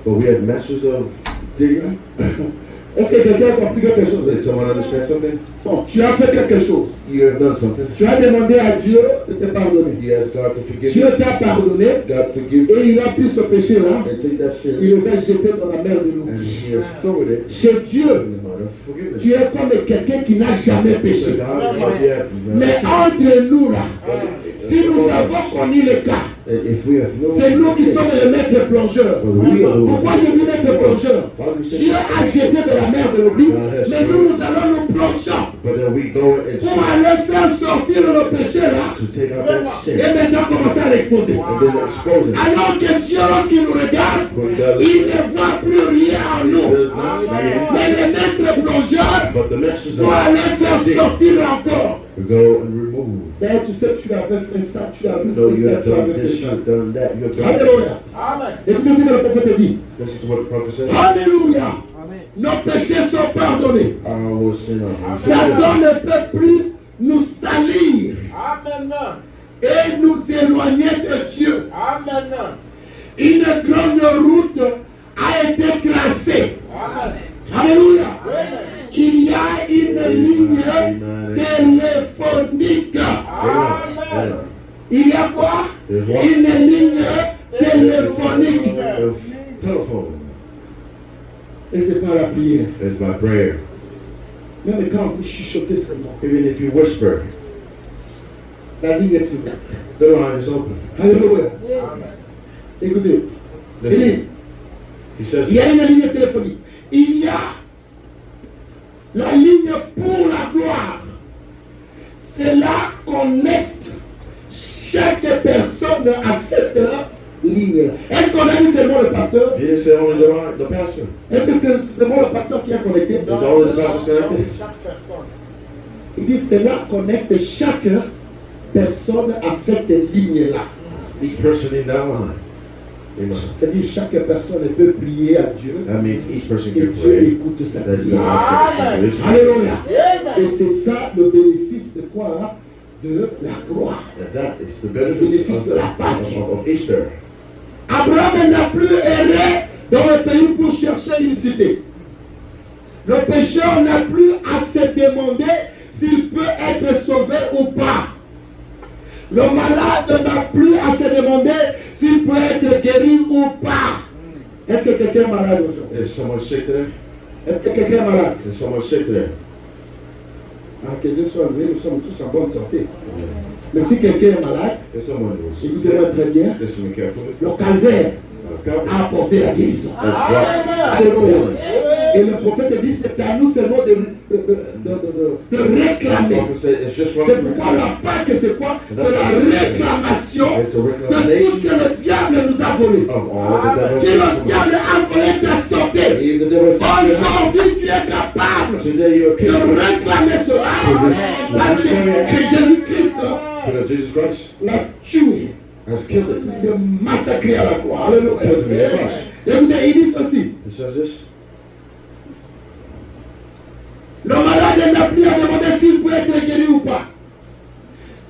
but we have masters of digging. Est-ce que quelqu'un a compris quelque chose? Did someone understand something? Bon, tu as fait quelque chose. You have done something. Tu as demandé à Dieu de te pardonner. He asked God to forgive Dieu you. t'a pardonné God forgive you et il a pris ce péché-là, and take that sin il les a jetés dans la mer de and l'oubli. He has thrown it Chez Dieu, in the mud of forgiveness. tu es comme quelqu'un qui n'a jamais So péché. God is like, yeah, Mais entre nous là, si nous avons connu le cas, and if we have no, c'est nous qui sommes les maîtres plongeurs. Pourquoi je dis maîtres plongeurs? Dieu a jeté de la mer de l'oubli, mais nous allons nous plonger But then we go and pour sin aller faire sortir le péché là to take out that sin et maintenant commencer à l'exposer. and then expose it. Alors que Dieu, lorsqu'il nous regarde, But God il ne voit plus rien en nous. does not see Mais les maîtres plongeurs it. But the message doivent aller faire of sortir encore. go and remove. D'ailleurs, tu sais, tu avais fait ça, tu avais No, you fait ça, have tu done avais this, fait ça. you've done that, you've done Alléluia. Amen. Écoutez ce que le prophète dit. this. This is what the prophet said. Alléluia. Amen. Nos péchés sont pardonnés. Our sin are Satan ne peut plus nous salir Amen. et nous éloigner de Dieu. Amen. Une grande route a été tracée. Amen. Alléluia. Amen. Il y a une ligne téléphonique. Amen. Il y a quoi? There's what? Une ligne téléphonique. Of telephone. Et c'est par la prière. It's by prayer. Même quand vous chuchotez seulement, Even if you whisper, la ligne est ouverte. the line is open. Alléluia. Amen. Écoutez, Listen. He says, il y a une ligne téléphonique. Il y a la ligne pour la gloire. Cela connecte chaque personne à cette ligne. Est-ce qu'on a dit seulement le pasteur? he didn't say only the pastor. Est-ce que c'est seulement le pasteur qui a connecté? It's only the pastor's connected. Chaque personne. Il dit cela connecte chaque personne à cette ligne-là. Each person in that line. Amen. C'est-à-dire chaque personne peut prier à Dieu That means each person et can Dieu pray. écoute sa That prière. God listen. Alléluia. Et Amen. c'est ça le bénéfice de quoi? De la gloire. That is the benefits of Easter. Abraham n'a plus erré dans le pays pour chercher une cité. Le pécheur n'a plus à se demander s'il peut être sauvé ou pas. Le malade n'a plus à se demander s'il peut être guéri ou pas. Est-ce que quelqu'un est malade aujourd'hui? Is someone sick today? Est-ce que quelqu'un est malade? Is someone sick today? Alors que Dieu soit loué, nous sommes tous en bonne santé. Mais si quelqu'un est malade, Is someone who was sick? écoutez-moi très bien, Listen to me carefully. le calvaire Calvary a apporté la guérison. has brought Alléluia. Et le prophète dit, c'est à nous seulement de réclamer. prophet said it's just for us C'est to pourquoi reclaim. la Pâque, c'est quoi? C'est la réclamation It's the de tout ce reclamation que le diable nous a volé. of all the devil's Si le from diable us. a volé ta santé, If the devil said aujourd'hui tu es capable today you're de capable réclamer cela. Parce que Jésus-Christ because Jesus Christ l'a tué, has killed it. l'a massacré à la croix. Alléluia. Killed him at the cross. Écoutez, il dit ceci. He says this. Le malade n'a plus à demander s'il peut être guéri ou pas.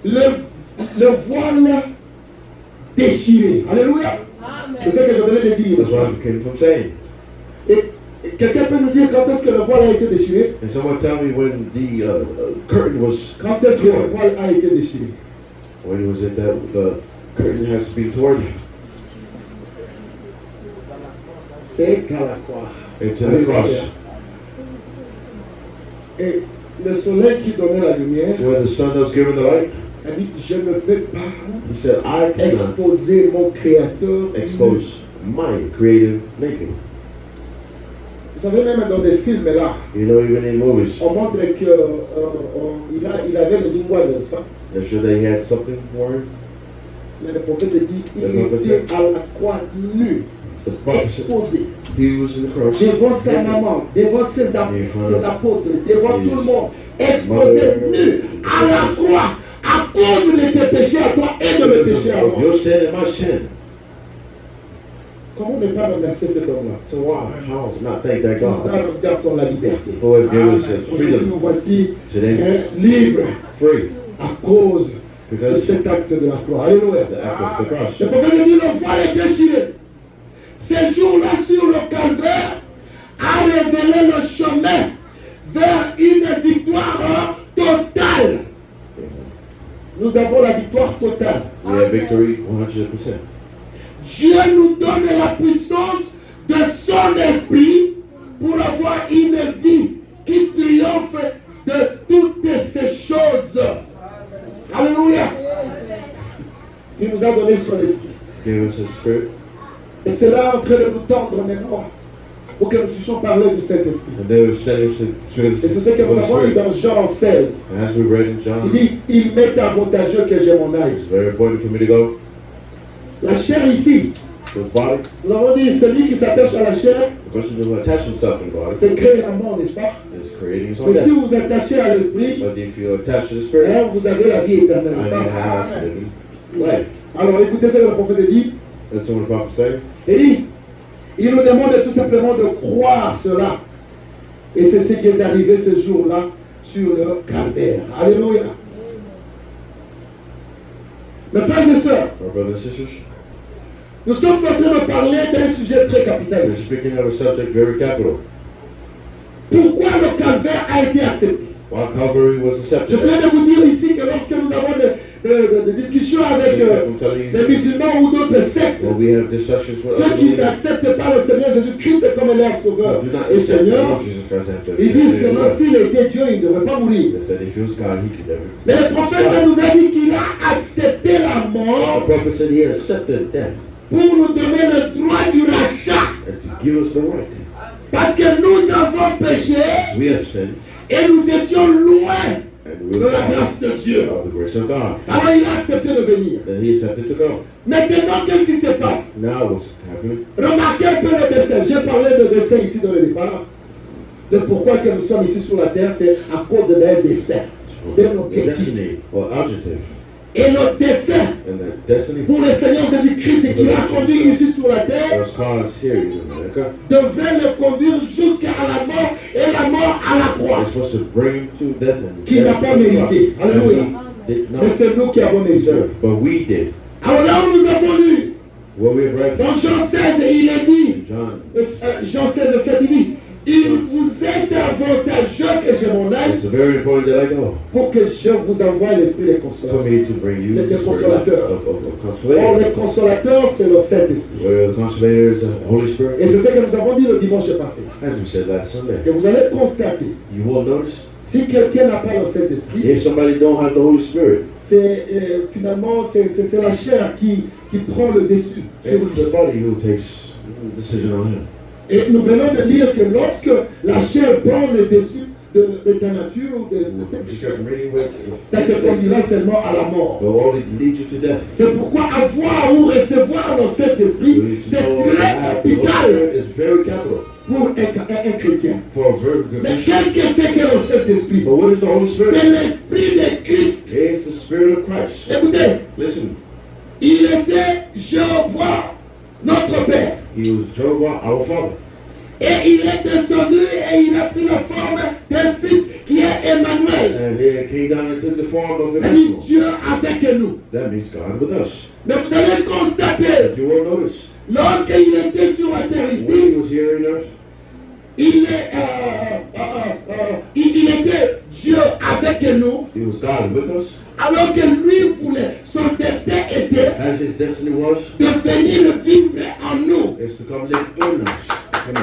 Le voile déchiré. Alléluia. C'est ce que je venais de dire. That's what I came from saying. Et quelqu'un peut nous dire quand est-ce que le voile a été déchiré? And someone tell me when the curtain was Quand est-ce que le voile a été déchiré? when was it that the curtain has to be torn? C'est à la croix. It's in the cross. Et le soleil qui donnait la lumière Where the sun was given the light, a dit, je ne peux pas he said, I cannot exposer mon créateur. expose my creative making. Vous savez, même dans des films là, You know, even in movies, on montre que il avait le lingual, n'est-ce pas? I'm sure they had something for him. Mais le prophète dit, il Le prophète était à la croix nu, The prophet said exposé, he was in the cross. devant sa maman, devant ses apôtres, devant tout le monde, exposé nu à la croix, à cause de tes péchés à toi et de mes péchés à Of moi. your sin and my sin. Comment ne pas remercier cet homme-là? So why? How not thank that Qui nous a God rendu encore la liberté. who has given us Aujourd'hui, nous freedom voici today? libres Free. à cause de Because cet acte de la croix. Alléluia. the act of the cross. Le prophète dit, le voile est déchiré. Ces jours-là sur le calvaire a révélé le chemin vers une victoire totale. Nous avons la victoire totale. We have victory 100%. Dieu nous donne la puissance de son esprit pour avoir une vie qui triomphe de toutes ces choses. Alléluia. Il nous a donné son esprit. Give us His Spirit. Et c'est là en train de nous tendre maintenant pour que nous puissions parler du Saint-Esprit. And they will send us the Spirit Et c'est ce que nous of the avons lu Spirit. dans Jean 16. And as we read in Il John, dit, il m'est avantageux que j'ai mon âge. it's very important for me to go. La chair ici, The body, nous avons dit, celui qui s'attache à la chair, the person who attach himself in the body c'est créer la mort, n'est-ce pas? is creating his own Mais death. si vous vous attachez à l'esprit, But if you attach to the Spirit, alors vous avez la vie éternelle, I n'est-ce mean, pas? have living life. Alors écoutez ce que le prophète dit. That's what the prophet said. Il dit, il nous demande tout simplement de croire cela. Et c'est ce qui est arrivé ce jour-là sur le calvaire. Alléluia. Mes frères et sœurs, Our brothers and sisters, nous sommes en train de parler d'un sujet très capital. we're speaking of a subject very capital. Pourquoi le calvaire a été accepté? While Calvary was Je accepted, viens de vous dire ici que lorsque nous avons des discussions avec I'm telling les you, musulmans ou d'autres sectes, when we have discussions with ceux other qui believers, n'acceptent pas le Seigneur Jésus-Christ comme leur sauveur do not et accept Seigneur, Jesus Christ after ils disent que non, s'il était Dieu, il ne devrait pas mourir. They said if he was God, he could never. Mais le prophète nous a dit qu'il a accepté la The mort prophet said he accepted death pour nous donner le droit du rachat. and to give us the right. Parce que nous avons péché We have sinned et nous étions loin and we de were la grâce de Dieu. of the grace of God. Alors il a accepté de venir. And he accepted to go. Maintenant, qu'est-ce qui se passe? Now what's happening? Remarquez un peu le dessin. J'ai parlé de dessin ici dans le départ. Le pourquoi que nous sommes ici sur la terre, c'est à cause d'un dessin, d'un The objectif. destiny or adjective Et notre dessin and the destiny pour le Seigneur Jésus-Christ qui l'a conduit ici sur la terre was caused here in America. devait le conduire jusqu'à la mort et la mort à la croix. It's supposed to bring him to death and Qui n'a pas mérité. Alléluia. did Mais not c'est nous qui avons mérité. deserve, but we did. Alors là où nous avons lu, What we have read dans Jean 16, il est dit, in John Jean 16, 7, il dit, Il vous est avantageux que je m'en aille It's very important that I go. pour que je vous envoie l'esprit des For consolateurs. me to bring you Le the spirit consolateur. of Or, consolation. le consolateur, c'est le Saint-Esprit. Where the consolator is the Holy Et Spirit. c'est ce que nous avons dit le dimanche passé. As we said last Sunday. Que vous allez constater, You will notice si quelqu'un n'a pas le Saint-Esprit, if somebody don't have the Holy Spirit, c'est finalement c'est la chair qui prend le dessus sur it's lui. the body who takes the decision on him. Et nous venons de lire que lorsque la chair prend le dessus de ta nature ou de cette Just chair, from reading with, ça te conduira seulement à la mort. will only lead you to death. C'est pourquoi avoir ou recevoir le Saint-Esprit, You need to c'est know très that the Holy capital Spirit is very capital pour un chrétien. for a very good Mais Christian. qu'est-ce que c'est que le Saint-Esprit? But what is the Holy C'est Spirit? l'Esprit de Christ. It's the Spirit of Christ. Écoutez, Listen, il était Jéhovah, notre Père. He was Jehovah, our Father. Et il est descendu et il a pris la forme d'un fils qui est Emmanuel. And He came down and took the form of C'est-à-dire Emmanuel. Dieu avec nous. That means God with us. Mais vous allez constater, But you will notice, lorsqu'il était sur la terre when He ici, was here on earth, il était Dieu avec nous, He was God with us. alors que lui voulait, son destin était As His destiny was, de venir vivre en nous. is to come live in us.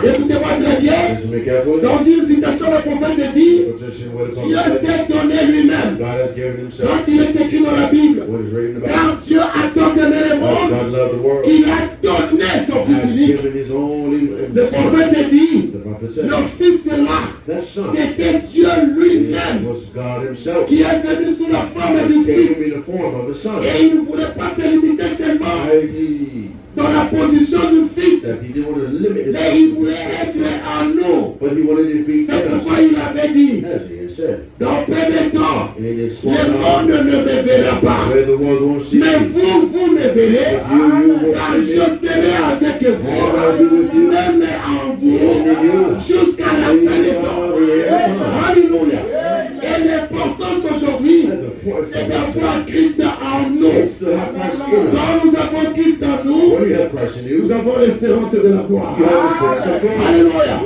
Écoutez-moi très bien, Listen to me carefully. dans une citation, le prophète dit, Position where the Dieu promise s'est donné lui-même. God has given Himself. Quand il est écrit dans la Bible, What is written about? car Dieu a tant aimé le As monde, God loved the world, qu'il a donné son has fils unique. given His only Le Son. prophète dit, The prophet said, le fils là, that Son c'était Dieu lui-même was God Himself. qui est venu sous la forme He du came fils. in the form of a Son. Et il ne voulait pas se limiter seulement dans la position du fils, That He didn't want to limit mais Himself il to voulait the être Son, en nous. but He wanted it to be C'est in us. pourquoi il avait dit, As He had said, dans peu de temps, in His small le monde time, ne me verra pas. where the world won't see Mais me, vous me verrez, you will car see je me. serai avec vous, même en vous, jusqu'à la fin des temps. Alléluia. Et l'importance aujourd'hui, c'est d'avoir Christ en nous. It's to have Christ in us. Quand nous avons Christ en nous, When you have Christ in you, nous avons l'espérance de la gloire. you have the Spirit of God. Alléluia.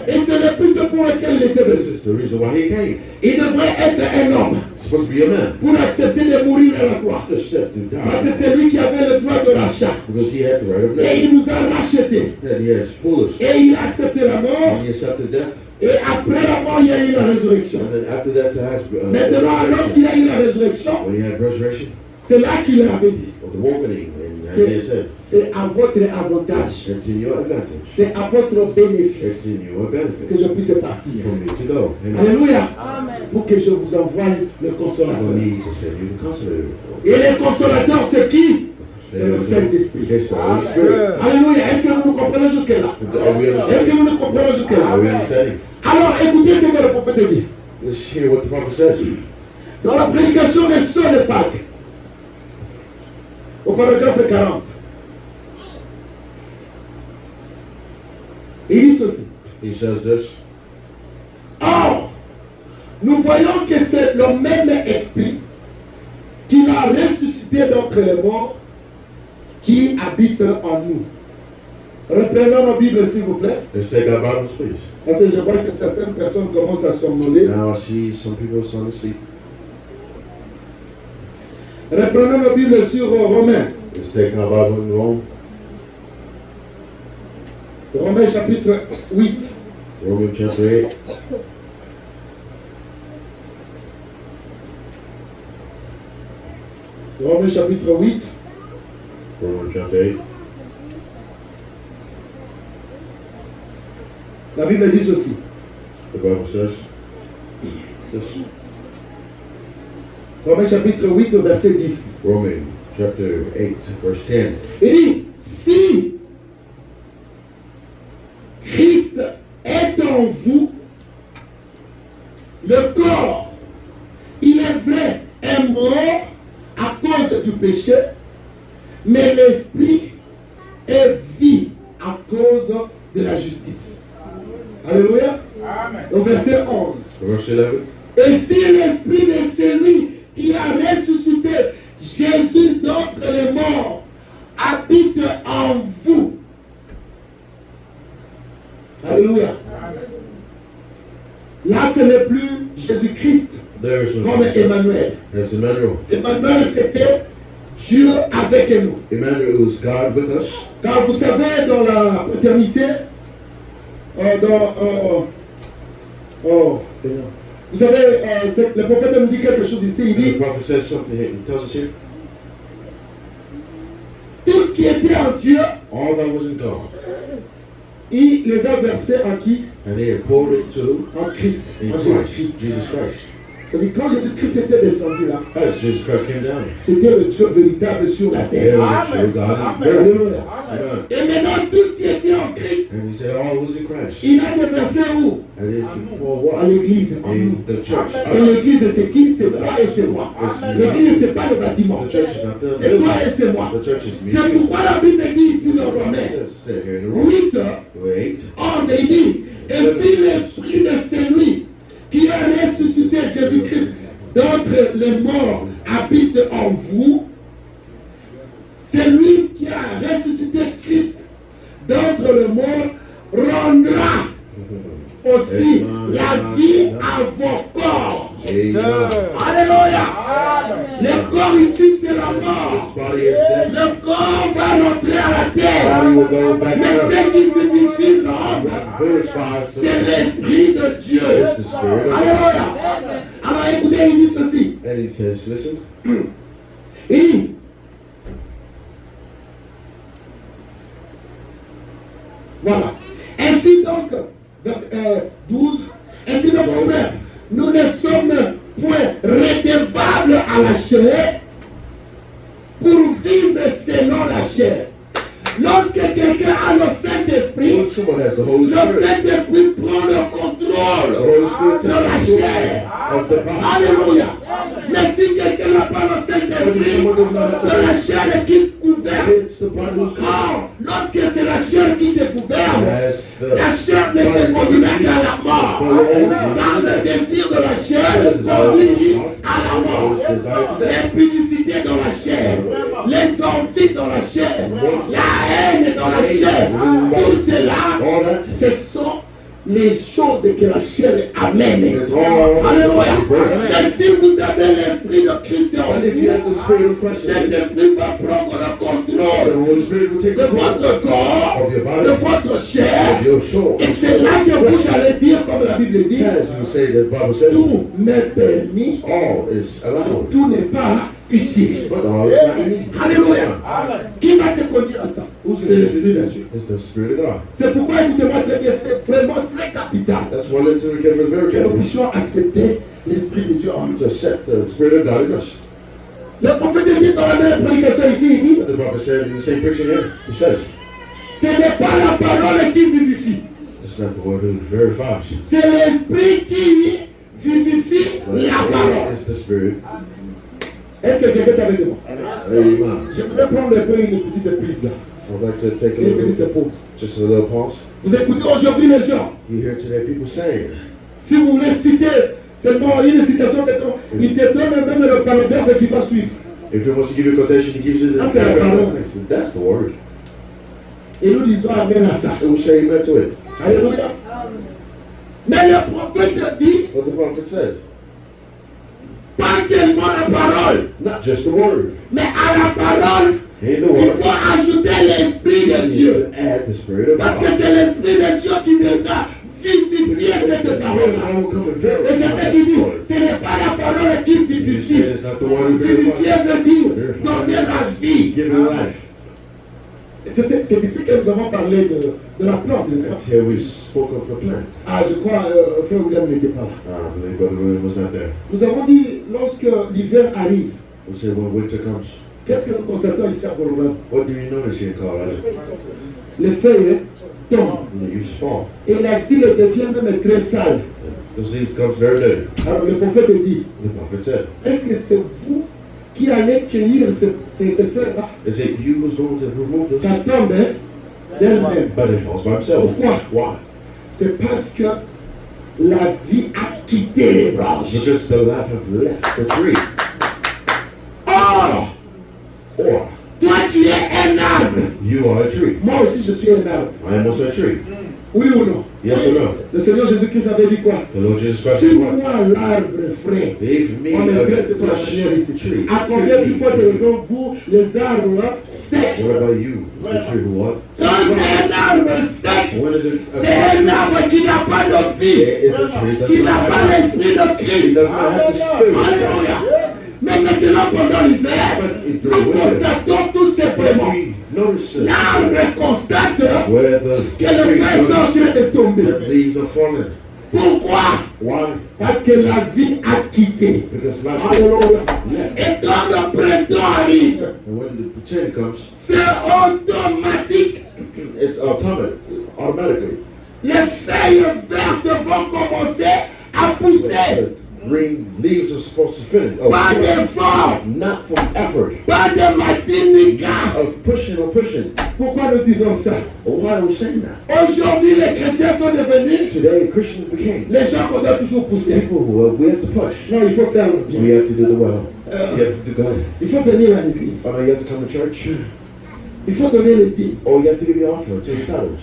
Et c'est le but pour lequel il était This venu. is the reason why He came. Il devrait être un homme He's supposed to be a man. pour accepter de mourir à la croix. To accept to Parce que die. c'est lui qui avait le droit de rachat. Because He had the right of Et name. il nous a rachetés. That He has pulled us. Et il a accepté la mort. And He accepted death. Et après la mort, il y a eu la résurrection. And then after that, there has Maintenant, lorsqu'il a eu la résurrection, when He had resurrection, c'est là qu'il avait dit or the awakening, and as He que said, c'est à votre avantage, it's in your advantage. c'est à votre It's bénéfice in your que benefit je puisse partir. for me to go. Amen. Alléluia. Amen. Pour que je vous envoie le For consolateur. me to send you the consolator. Et le consolateur, c'est qui? C'est le Saint-Esprit. It's the Holy Spirit. Alléluia. Est-ce que vous nous comprenez jusque-là? Are we Est-ce que understanding? vous nous comprenez jusque-là? Are we understanding? Alors, écoutez ce que le prophète dit. Let's hear what the prophet says. Dans la prédication des sœurs de Pâques, au paragraphe 40, il dit ceci. He says this. Or, nous voyons que c'est le même esprit qui l'a ressuscité d'entre les morts qui habite en nous. Reprenons nos Bibles, s'il vous plaît. Let's take our Bibles, please. Parce que je vois que certaines personnes commencent à somnoler. Now I see some people sound asleep. Reprenons nos Bibles sur Romains. Let's take our Bible in Rome. Romains chapitre 8. Romans chapter 8. Romains chapitre 8. Romans chapter 8. La Bible dit ceci. The Bible says this. Romains chapitre 8 verset 10. Romans chapter 8, verse 10. Il dit, si Christ est en vous, le corps, il est vrai, est mort à cause du péché, mais l'esprit est vie à cause de la justice. Alléluia. Amen. Au verset 11. Verse 11. Et si l'esprit de celui qui a ressuscité Jésus d'entre les morts habite en vous. Alléluia. Là, ce n'est plus Jésus-Christ There is no comme Jesus. Emmanuel. There's Emmanuel. Emmanuel, c'était Dieu avec nous. Emmanuel was God with us. Car vous savez, dans la paternité, Seigneur. Vous savez, le prophète nous dit quelque chose ici. Il The dit, prophet says something here. He tells us here. tout ce qui était en Dieu, All that was in God. il les a versés en qui? And they had poured it to En Christ. in En Christ. Jésus-Christ. Jesus Christ. C'est-à-dire, quand Jésus-Christ était descendu là, As Jesus Christ came down. c'était le Dieu véritable sur la There terre. was a true God. Amen. Alléluia. Amen. Et maintenant, tout ce qui était en Christ, And he said all was in Christ. il a déversé où? And it's for À what? l'église, en nous. In the church. Et l'église, c'est qui? C'est toi et c'est moi. L'église, c'est pas le bâtiment. The church is not the C'est toi et c'est moi. The church is me. C'est pourquoi la Bible dit ici dans Romains Say here in the room. 8, 11, il dit, et si l'esprit de celui qui a ressuscité Jésus-Christ d'entre les morts habite en vous, celui qui a ressuscité Christ d'entre les morts rendra aussi la vie à vos corps. Amen. Alléluia. Le corps ici, c'est la This mort. body is dead. Le corps va rentrer à la Body terre. will go back Mais up. ce qui vivifie l'homme, Purifies c'est l'Esprit de Dieu. It's the Spirit of God. Alléluia. Alors écoutez, il dit ceci. And he says, listen. Il dit, voilà. Ainsi donc, verset 12, ainsi donc, mon frère, nous ne sommes point redevables à la chair pour vivre selon la chair. Lorsque quelqu'un a le Saint-Esprit, When someone has the Holy le Spirit, Saint-Esprit prend le the contrôle Holy Spirit de la takes chair. control of the body. Alléluia. Mais si quelqu'un n'a pas le Saint-Esprit, c'est la chair qui gouverne. It's the body who's Or, lorsque c'est la chair qui te gouverne, As la the chair ne te conduit qu'à la mort. Dans le désir de la chair, conduit à la mort. L'impudicité dans la chair, les envies dans la chair, la haine dans la chair, tout cela, ce sont les choses que la chair amène. Alléluia. Et si vous avez l'esprit de Christ en And if you have the Spirit of vous, Christ, cet the esprit va prendre le contrôle Holy Spirit will take de control votre corps, of your de body, votre chair. of your soul. Et c'est là que vous allez dire, comme la Bible dit, As you say, the Bible says, tout m'est permis, all is allowed, tout n'est pas utile. but all is not needed. Alléluia. Amen. Qui va te conduire à ça? C'est l'esprit de Dieu. It's the Spirit of God. C'est pourquoi, écoutez-moi très bien, c'est vraiment très capital That's why let's be careful, very que nous careful, puissions accepter l'esprit de Dieu en nous. to accept the Spirit of God in us. Le prophète dit dans la même prédication ici, il dit, But the prophet said in the same preaching here, he says, ce n'est pas la parole qui vivifie, it's not the word who verifies. c'est l'esprit qui vivifie la parole. It's the Spirit. Est-ce que quelqu'un est avec moi? Amen. Je voudrais prendre un peu une petite prise là, I'd like to take a une little, petite pause. just a little pause. Vous écoutez aujourd'hui les gens, You hear today people saying, si vous voulez citer seulement une citation, il te donne même le paragraphe qui va suivre. if he wants to give you a quotation, he gives you the Ça, c'est la paragraph parole. that's next to it. That's the word. Et nous disons Amen à ça. It will say amen to it. Alléluia. Mais le prophète dit, What the prophet said. pas seulement la parole, Not just the word. mais à la parole, In the il word. faut ajouter l'Esprit de You need Dieu. to add the Spirit of Parce que God. c'est l'Esprit de Dieu qui viendra vivifier The cette Spirit of parole-là. God will come and Et c'est ce verify qu'il dit, the word. ce n'est pas la parole qui He vivifie. said it's not the word who Vivifier verifies. veut dire donner la vie. Give it life. Et c'est ici que nous avons parlé de la plante, n'est-ce pas? That's here we spoke of the plant. Ah, je crois, frère William n'était pas là. I believe Brother William was not there. Nous avons dit, lorsque l'hiver arrive, We said when winter comes, qu'est-ce que nous constatons ici à Colorado? what do you notice here in Colorado? Les feuilles tombent Leaves fall. et la ville devient même très sale. Those leaves comes very dirty. Alors le prophète dit, The prophet said, est-ce que c'est vous qui allez cueillir ces feuilles-là? is it you who's going to remove this? Ça tombe hein, d'elle-même. But it falls by himself. Pourquoi? Why? C'est parce que la vie a quitté les branches. Because the life have left the tree. Or, Or toi tu es un arbre. you are a tree. Moi aussi je suis un arbre. I am also a tree. Oui ou non? Yes or no? Le Seigneur Jésus-Christ avait dit quoi? The Lord Jesus Christ Si said what? moi l'arbre frais, If me on est prêt a sur la fresh manière ici. tree, À combien plus forte raison vous, les arbres secs? what about you? The tree who what? Quand c'est un arbre sec, When is it? c'est un arbre qui n'a pas de vie, It's a tree that qui n'a pas l'esprit de It Christ. does not have the spirit of Alléluia. Christ. Mais maintenant, pendant l'hiver, But nous during winter, constatons tout simplement, we notice l'arbre constate where the que les feuilles sont en tree train de tomber. that leaves are falling. Pourquoi? Why? Parce que la vie a quitté. Because life Alléluia. left. Et quand le printemps arrive, And when the change comes, c'est automatique. it's automatically. Les feuilles vertes vont commencer à pousser. The green leaves are supposed to finish. Pas d'effort, Not from effort pas de matinica. of pushing or pushing. Pourquoi nous disons ça? Why are we saying that? Aujourd'hui, les chrétiens sont devenus Today, Christians became les gens qu'on doit toujours pousser. people who we have to push. Non, il faut faire le We bien. have to do the well. You have to do good. Il faut venir à l'église. Oh no, you have to come to church. Il faut donner les dîmes. Or you have to give your offering to the titles.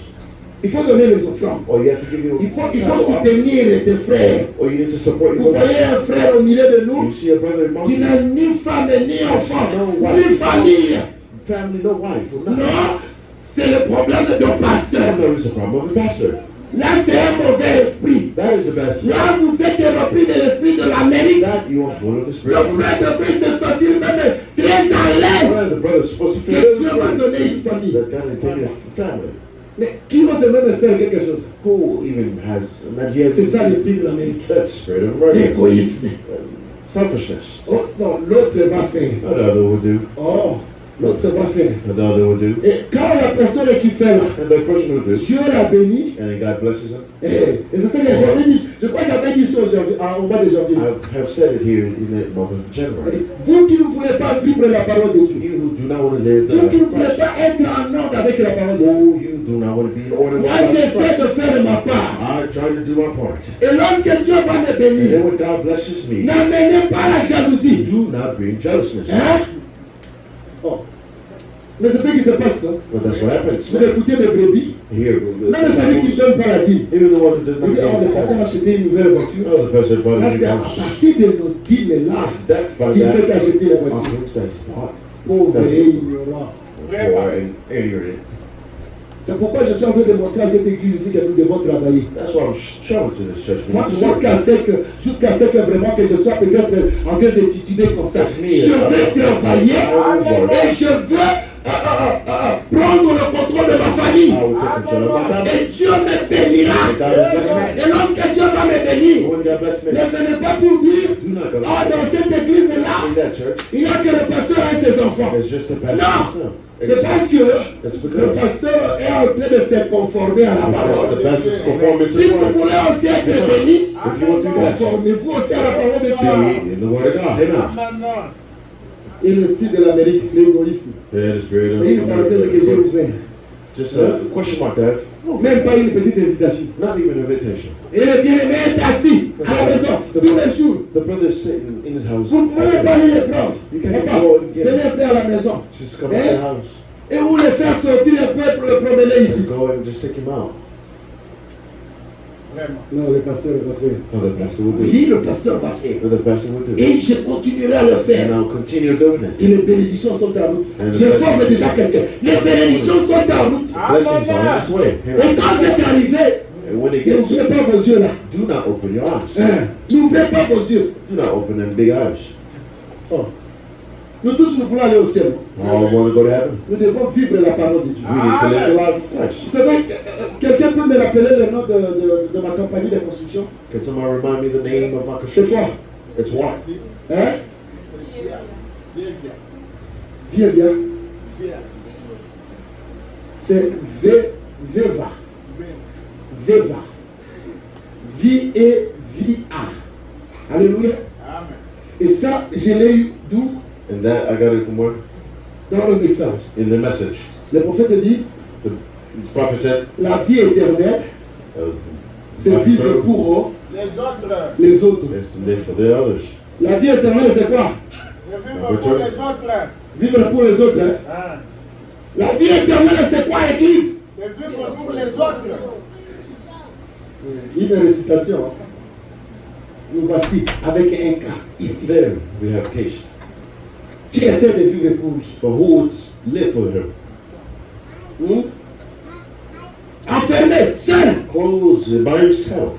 Il faut donner les offrandes. Or you have to give your Il faut soutenir tes frères. Or you need to support Vous your voyez brothers. un frère au milieu de nous You see a brother among qui you, n'a ni femme, ni enfant, ni famille. family, no wife, or nothing. Non, c'est le problème de ton pasteur. No, it's a problem of a pastor. Là, c'est un mauvais esprit. That is the best. Là, vous êtes rempli de l'esprit de l'Amérique. That you are full of the Spirit. Le frère devrait se sentir même très à l'aise The brother is supposed to feel que Dieu m'a donné une that famille. God has given you a family. Mais qui va se même faire quelque chose? Who even has Nigeria? C'est ça l'esprit de l'Amérique. That's spirit of murder. L'égoïsme. Selfishness. Oh, non, l'autre va faire. What the other would do. Oh, l'autre va faire. What the other would do. Et quand la personne qui fait là, And the person would do. Dieu l'a béni. And God blesses him. Et c'est ça que j'avais dit. Je crois que j'avais dit ça au mois de janvier. I have said it here in the month of January. Vous qui ne voulez pas vivre la parole de Dieu, You who do not want to live the vous qui ne life of voulez Christ. pas être en ordre avec la parole de Dieu, Oh, you do not want to be in order with moi God j'essaie de Christ. faire ma part. I try to do my part. Et lorsque Dieu va me And bénir, then when God blesses me, n'amenez pas la jalousie. do not bring jealousness. Hein? Oh. Mais c'est ce qui se passe, non? But that's what happens. Vous écoutez mes brebis. Here, Même celui qui ne donne pas la dîme. even the one who does Il not dit, oh, le pasteur give a acheté une nouvelle voiture. oh, the person bought Là, a new c'est à house. partir de nos dîmes là That's by qu'il s'est that acheté la voiture. offering that's bought. Pauvre et ignorant. Poor and ignorant. C'est pourquoi je suis en train de montrer à cette église ici que nous devons travailler. That's why I'm showing to this church. We Moi, need to work. jusqu'à ce que vraiment que je sois peut-être en train de tituber comme ça. That's me. Je vais travailler et je veux prendre le contrôle de ma famille. I will take control of my family. Et Dieu me bénira. And God will bless me. Et lorsque Dieu va me bénir, When God bless me, ne venez pas pour dire, do not go oh, dans cette église-là, in that church. il n'y a que le pasteur et ses enfants. It's just a pastor. Non, c'est It's parce que It's le because pasteur est en train de se conformer à la the parole. pastor's performance Si is vous word. voulez aussi être béni, If you want to be blessed, conformez-vous aussi à la parole de be Dieu. in the word of God. Amen. Maintenant. Et l'esprit de l'Amérique, l'égoïsme. Yeah, the spirit of C'est une parenthèse que j'ai ouverte. Just a question mark there. Même pas une petite invitation. Not even an invitation. Et le bien-aimé est assis à la maison tous les jours. The brother is sitting in his house. Vous ne pouvez pas aller les prendre. You can Papa, go and get venez him. un peu à la maison. Just come to the house. Et vous les faire sortir un peu pour le promener ici. Go and just take him out. Vraiment. Non, le pasteur va faire. How the pastor will do. Oui, le pasteur va faire. What the pastor will do. Et je continuerai à le And faire. I'll continue doing it. Et les bénédictions sont en route. And the J'informe blessings- déjà quelqu'un. Les bénédictions sont en route. Blessings are on its way. Et quand c'est arrivé, And when it gets, n'ouvrez pas vos yeux là. do not open your eyes. Hein? N'ouvrez pas vos yeux. Do not open them big eyes. Oh. Nous tous, nous voulons aller au ciel. All want to go to heaven. Nous devons vivre la parole de Dieu. We need to live the life of Christ. Vous savez, quelqu'un peut me rappeler le nom de ma compagnie de construction? Can somebody remind me the name of my C'est construction? quoi? It's what? Hein? Bien. Viens bien. Bien. C'est Veva. Veva. V-E-V-A. Alléluia. Amen. Et ça, je l'ai eu d'où? And that I got it from where? Dans le message. In the message. Le prophète dit, The prophet said, la vie éternelle, c'est vivre pour Les autres. les autres. is to live for the others. La vie éternelle, c'est quoi? Je vivre pour les autres. Vivre pour les autres. Hein? Hein. La vie éternelle, c'est quoi, Église? C'est vivre pour les autres. Une récitation. Nous voici avec un cas ici. There we have Keisha. Qui essaie de vivre pour lui. But who would live for him? Enfermé, seul. Closed by himself.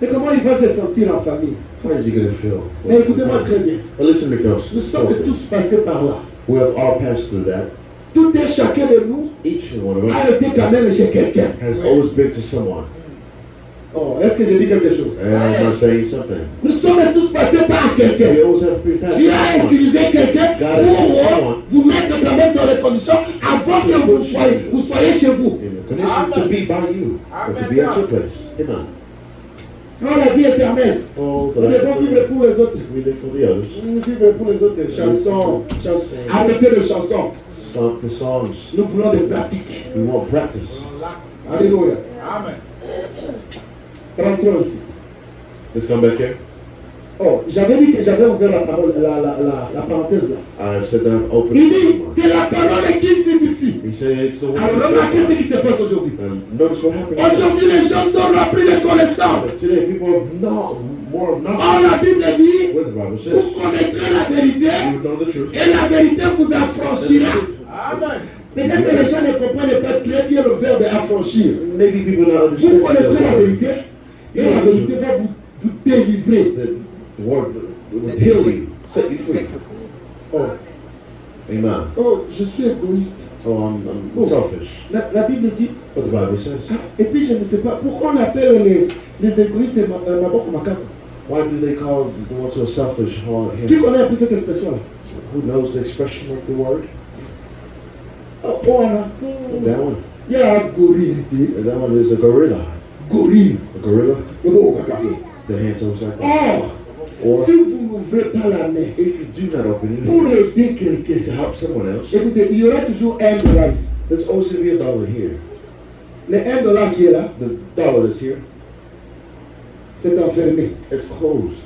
Mais comment il va se sentir en famille? How is he going to feel? Mais écoutez-moi très bien. But listen, because Nous sommes tous passés par là. we have all passed through that. Tout et chacun de nous Each and one of a us été quand même chez quelqu'un. has always been to someone. Oh, est-ce que j'ai dit quelque chose? And I'm not saying something. Nous sommes tous passés par quelqu'un. We always have been past Dieu a someone. utilisé quelqu'un God has used pour someone. vous mettre quand même dans les conditions avant que vous soyez chez vous. In a condition to be by you, or to be at your place. Amen. Oh, la vie éternelle. Oh, the Nous life devons of vivre the pour les autres. we live for the others. Nous vivons pour les autres. Chansons. Arrêtez les chansons. The songs. Nous voulons des pratiques. We want practice. Alléluia. Amen. 33 ici. Let's come back here. Oh, j'avais dit que j'avais ouvert la parole, la parenthèse là. I've said that I've opened. Il dit, c'est la parole qui vivifie. He said it's the word. Alors remarquez ce qui se passe aujourd'hui. Notice what happened. Aujourd'hui, les gens sont remplis de connaissances. Today, people have more of Or knowledge. la Bible dit, What the Bible says. vous connaîtrez la vérité You know the truth. et la vérité vous affranchira. Amen. Peut-être que les gens ne comprennent pas très bien le verbe affranchir. Maybe people don't Vous understand connaîtrez la the vérité et la vérité va vous délivrer. The word will heal you, set you free. Oh, Amen. oh, je suis égoïste. Oh, I'm selfish. La Bible dit, What the Bible says. et puis je ne sais pas pourquoi on appelle les égoïstes Maboko Makako. Why do they call the ones who are selfish hard Qui headed? connaît un peu cette expression-là? Who knows the expression of the word? Oh, voilà. That one. Il y a un gorille. And that one is a gorilla. Gorille. A gorilla. Le beau Makako. The hands always like that. Or, Or si vous n'ouvrez pas la main if you do not open pour your hands aider to quelqu'un, help someone else, écoutez, il y aura toujours $1 ici. there's always going to be a dollar here. Le $1 qui est là, The dollar that's here, c'est enfermé. it's closed.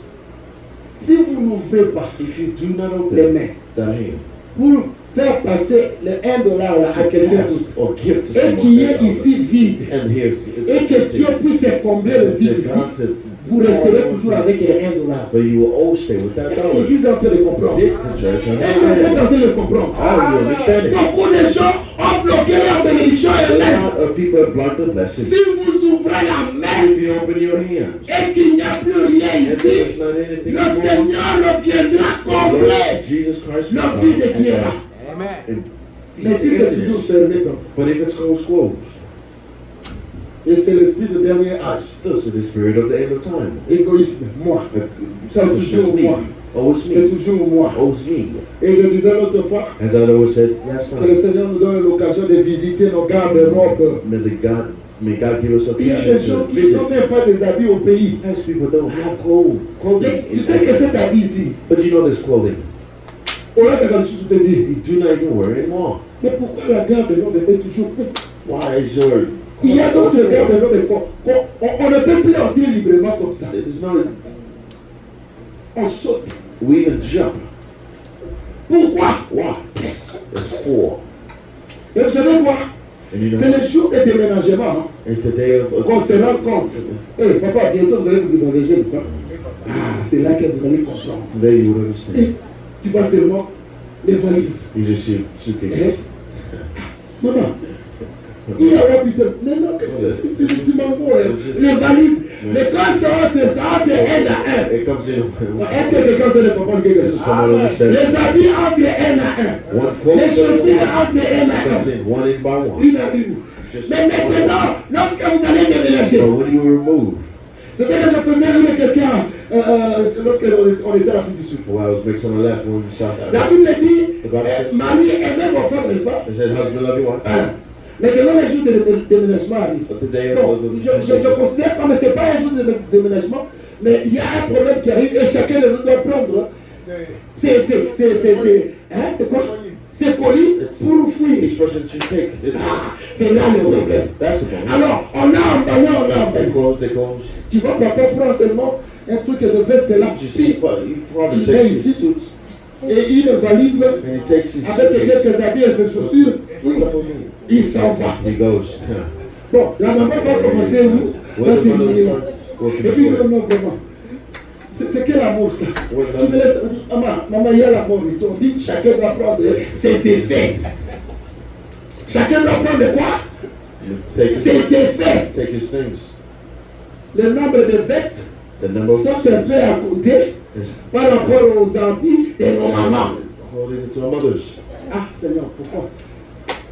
Si vous n'ouvrez pas If you do not les open mains that hand pour faire passer le $1 là à to quelqu'un pass d'autre, or give to et someone qui that est dollar, ici vide, and here et que it's Dieu empty, puisse combler le vide that God ici, to vous resterez toujours avec les $1. but you will always stay with that Est-ce que dollar. l'Église est en train de comprendre? Did the church Est-ce que vous êtes en understand? train de comprendre? How do you understand it? Beaucoup de gens ont bloqué leur bénédiction et A l'aide. lot of people have blocked the blessing. Si vous ouvrez la main If you open your hands, et qu'il n'y a plus rien and ici, there's not anything le more, Seigneur viendra combler Lord Jesus Christ will le come vide qui est là. Amen. and Mais si feed c'est toujours emptiness. fermé comme ça, But if it's closed, et c'est l'esprit de dernier âge, this is the spirit of the end of time. égoïsme, moi, Selfishness, toujours me. moi. Oh, it's c'est me. toujours moi. Oh, it's me. Et je disais l'autre fois As I always said last que le time, Seigneur nous donne l'occasion de visiter nos garde-robes. may God give us a Il y a des gens occasion to qui visit. n'ont même pas des habits au pays. As people don't have clothing. Mais tu sais que cet habit ici, But you know this clothing. on l'a quand je te dis. You do not even wear it anymore. Mais pourquoi la garde-robe est toujours pleine? Why is your Il y a d'autres garde-robes on ne peut plus entrer librement comme ça. There's no, On saute. we even jump. Pourquoi? Why? It's for. Et vous savez quoi? And you C'est know, le jour de déménagement hein, it's the day of qu'on se rend compte. Eh papa, bientôt vous allez vous déménager, n'est-ce pas? Ah, c'est là que vous allez comprendre. There you would Et understand. tu vois seulement les valises. You just see suitcases. Maman, il y a un putain. Mais non, c'est mango. Les valises. Mais quand ça entre 1 à 1. It comes in. Est-ce que quelqu'un peut comprendre quelque chose? Someone understands. Les habits entre 1 à 1. One Les close chaussures entre 1 à comes 1. in one in by one. Une à une. Mais maintenant, lorsque vous allez déménager, But when you remove, c'est ça que je faisais avec quelqu'un lorsqu'on était à l'Afrique du Sud. well, I was making someone laugh when we saw La that. Bible dit, Marie aimait vos femmes, n'est-ce pas? It said, husband, love your wife. Hein. Maintenant, les jours de déménagement arrivent. But the day Non, of je considère comme ce n'est pas un jour de déménagement, mais il y a un problème qui arrive et chacun de nous doit prendre. C'est quoi? C'est colis pour fuir. each person should take. It's C'est là le problème. that's the point. Alors, on a emballé. They close. Tu vois, papa prend seulement un truc de veste là, You see, but he father Il takes vient his ici. suits et une valise and he takes his avec suitcase. quelques habits et ses chaussures. Il s'en va. He goes. Bon, la maman va commencer où? Where the mother Et starts working puis, his non, way. non, vraiment. C'est quel amour ça? Ouais, Tu me laisses, on dit, maman, il y a l'amour ici. On dit, chacun doit prendre ses effets. Chacun doit prendre quoi? Ses effets. Take his things. Le nombre de vestes The number of sont un peu à compter is par rapport aux habits de nos mamans. according to our mothers. Ah, Seigneur, pourquoi?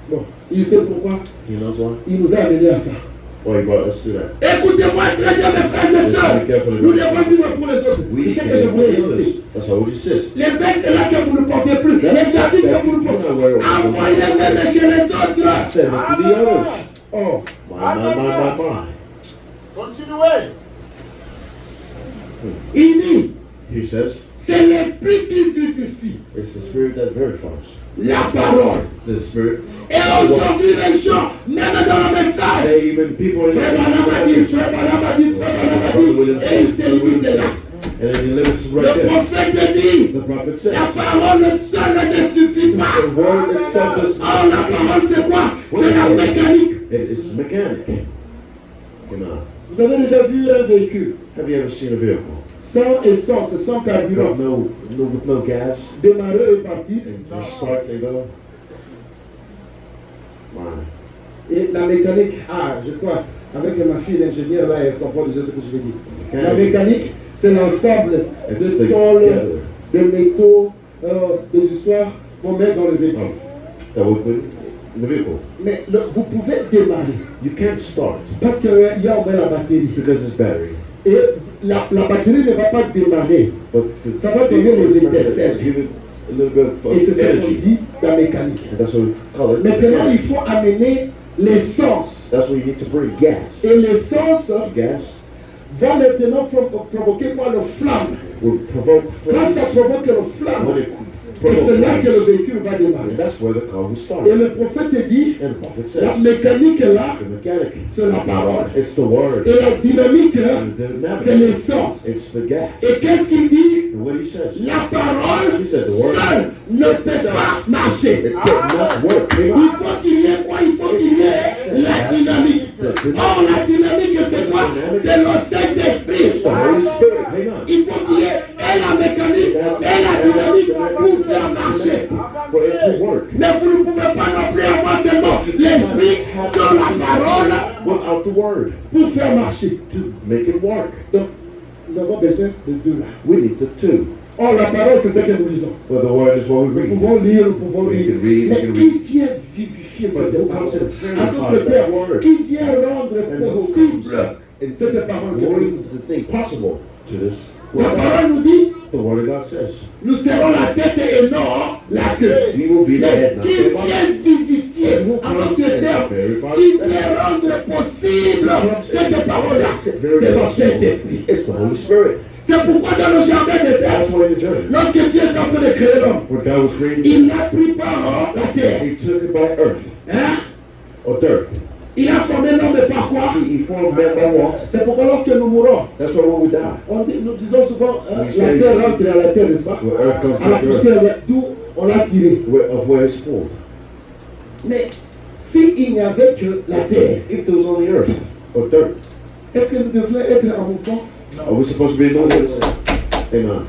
Bon, il sait pourquoi. He knows why. Il nous a amenés à ça. Why he brought us to that. Écoutez-moi très bien, mes frères et sœurs. Nous devons vivre pour les autres. We C'est ce can que je voulais for others. insister. That's why we insist. Les vestes là que vous ne portez plus, les habits que vous ne portez plus, envoyez même chez les autres. Send it to the others. Oh, My. Continuez. il dit, He says, c'est l'esprit qui vivifie it's the spirit that verifies. la parole. The spirit. Et aujourd'hui, les gens, même dans le message, They even people in Frère Branham a dit, Frère Branham a dit, Frère Branham a dit, et il s'est limité là. And then he limits it right Le there. prophète dit, The prophet la says, parole seule ne suffit pas. the word itself does Oh, la not. parole c'est quoi? C'est la mécanique. It is mechanic. You know. Vous avez déjà vu un véhicule Have you ever seen a vehicle sans essence, sans carburant, with no gas démarrer et partir? and just start and go? Wow. Et la mécanique, je crois, avec ma fille l'ingénieur là, elle comprend déjà ce que je vais dire. La mécanique, c'est l'ensemble It's de the tôles, together. de métaux, des histoires qu'on met dans le véhicule. That would put in the vehicle. Mais vous pouvez démarrer You can't start parce qu'il y a au moins la batterie. because it's battery. Et la batterie ne va pas démarrer. But the Ça va donner les vehicle is étincelles. give it a little bit of Et c'est ce qu'on energy. dit la mécanique. And that's what we call it. Maintenant, il mechanic. faut amener l'essence. That's why you need to bring gas. Et l'essence Gas va maintenant provoquer quoi? Le flamme. will provoke Quand ça flames. provoque le When flamme, it et provokes c'est là que le flames, véhicule va démarrer. and that's where the car will start. Et le prophète dit, And the prophet la says, mécanique est là, the mechanic, c'est la parole. it's the word. Et la dynamique, And the c'est dynamic, l'essence. it's the gas. Et qu'est-ce qu'il dit? And what he says, La parole He said the word seule ne peut pas marcher. it cannot work. Il faut qu'il y ait quoi? Il faut qu'il y ait la dynamique. Oh, la dynamique, c'est quoi? C'est le Saint-Esprit. It's the Holy Spirit. Hang on. Il faut qu'il y ait et la mécanique et la dynamique pour faire marcher. For it to work. Mais vous ne pouvez pas non plus avoir seulement l'esprit sur la parole Without the word pour faire marcher. to make it work. Donc, nous avons besoin de deux là. We need the two. Oh, la parole, c'est ce que nous lisons. Well, the word is what we Nous read. pouvons lire, nous pouvons We lire. can read, we Mais can qui read. vient vivifier But cette who parole? comes and En d'autres verifies that termes, word? qui vient rendre And who possible comes cette parole de bring Dieu? the thing possible to this La word? parole nous dit, The word of God says, nous serons la tête et non la queue. we will be the Mais head, not qui the body. vient vivifier, And who en comes d'autres and termes, verifies qui that? vient rendre possible cette parole-là, Makes it c'est very le possible. Saint-Esprit. It's the Holy Spirit. C'est pourquoi dans le jardin d'Éden, That's why in the journey, lorsque Dieu est en train de créer l'homme, when God was creating, il a pris par la terre. He took it by earth Hein? or dirt. Il a formé l'homme par quoi? He formed man by what? C'est pourquoi lorsque nous mourons, That's why when we die, nous disons souvent, We la say- terre rentre à la terre, n'est-ce pas? where earth comes À la back to earth, poussière, d'où on l'a tiré. of where it's formed. Mais s'il n'y avait que la terre, If there was only earth or dirt, est-ce que nous devrions être en mouvement? are we supposed to be in movement? Amen.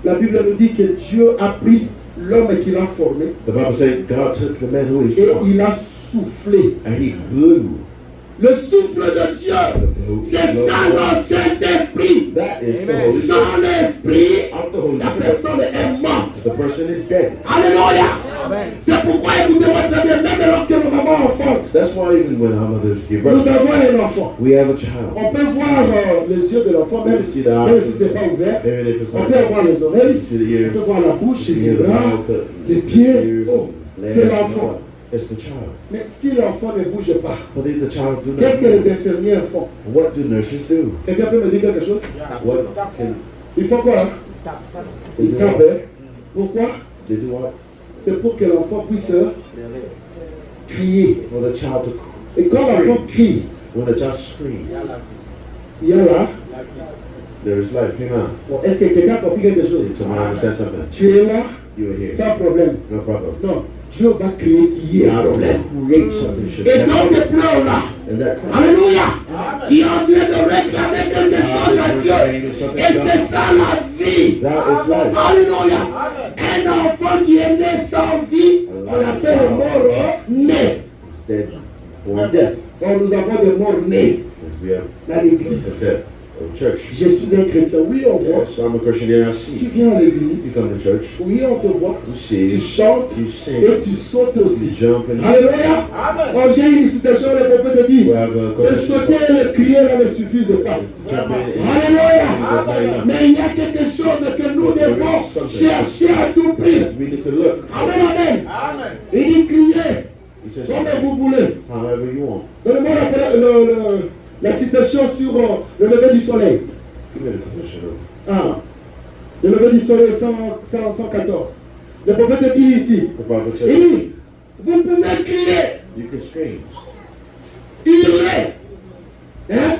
La Bible nous dit que Dieu a pris l'homme qu'il a formé The Bible says God took the man who he et formed il a soufflé. and he blew. Le souffle de Dieu, c'est ça le Saint-Esprit. That is the Holy Spirit. Sans l'Esprit, Of the Holy la Spirit. personne est morte. The person is dead. Alléluia. C'est pourquoi, écoutez-moi très bien, même lorsque nos mamans enfantent, That's why even when our mothers give nous birth, avons un enfant. we have a child. On peut voir les yeux de l'enfant, même si c'est pas ouvert. Even if it's On not peut voir les oreilles, you see the on ears, peut voir la bouche, you les hear the bras, mouth, les the pieds. ears, Oh, legs, c'est and l'enfant. all. It's the child. Mais si l'enfant ne bouge pas, But if the child do qu'est-ce que not les move, infirmières font? what do nurses do? Quelqu'un peut me dire quelque chose? What can Ils font quoi? they Ils do? tapent. Hein? Pourquoi? They do what? C'est pour que l'enfant puisse crier. For the child to Et quand l'enfant scream. crie, When the child screams, il y a là. there is life. Amen. Bon, est-ce que quelqu'un a compris quelque chose? Did someone understand something? Tu es là You are here. sans problème. No problem. Non, Dieu va créer qu'il y ait un problème. Create something should Et donc, happen. tu pleures là. And that cry. Alléluia. Tu es en train de réclamer quelque chose à Dieu. Et c'est ça la vie. That is life. Alléluia. Un enfant qui est né sans vie, on l'appelle mort-né. It's dead. Born death. Donc nous avons des morts-nés As we have dans l'église. the death of church. Je suis un chrétien. Oui, on voit. Yes, I'm a Christian here. I see. Tu viens à You l'église. come to church. Oui, on te voit. You see. Tu chantes You sing. et tu sautes You aussi. jump and Alléluia. Oh, j'ai une citation, le prophète dit. we have a Le sauter et le crier là ne suffisent pas. jump in. Alléluia. Mais il y a quelque chose que nous devons chercher à tout prix. We need to look. Amen, amen. Amen. Il dit crier He says, comme vous voulez. however you want. Donnez-moi la citation sur le lever du soleil. Give me the confession of. Ah, le lever du soleil 114. Le prophète dit ici. The prophet Il says, dit, vous pouvez crier, you can scream. hurler. Hein?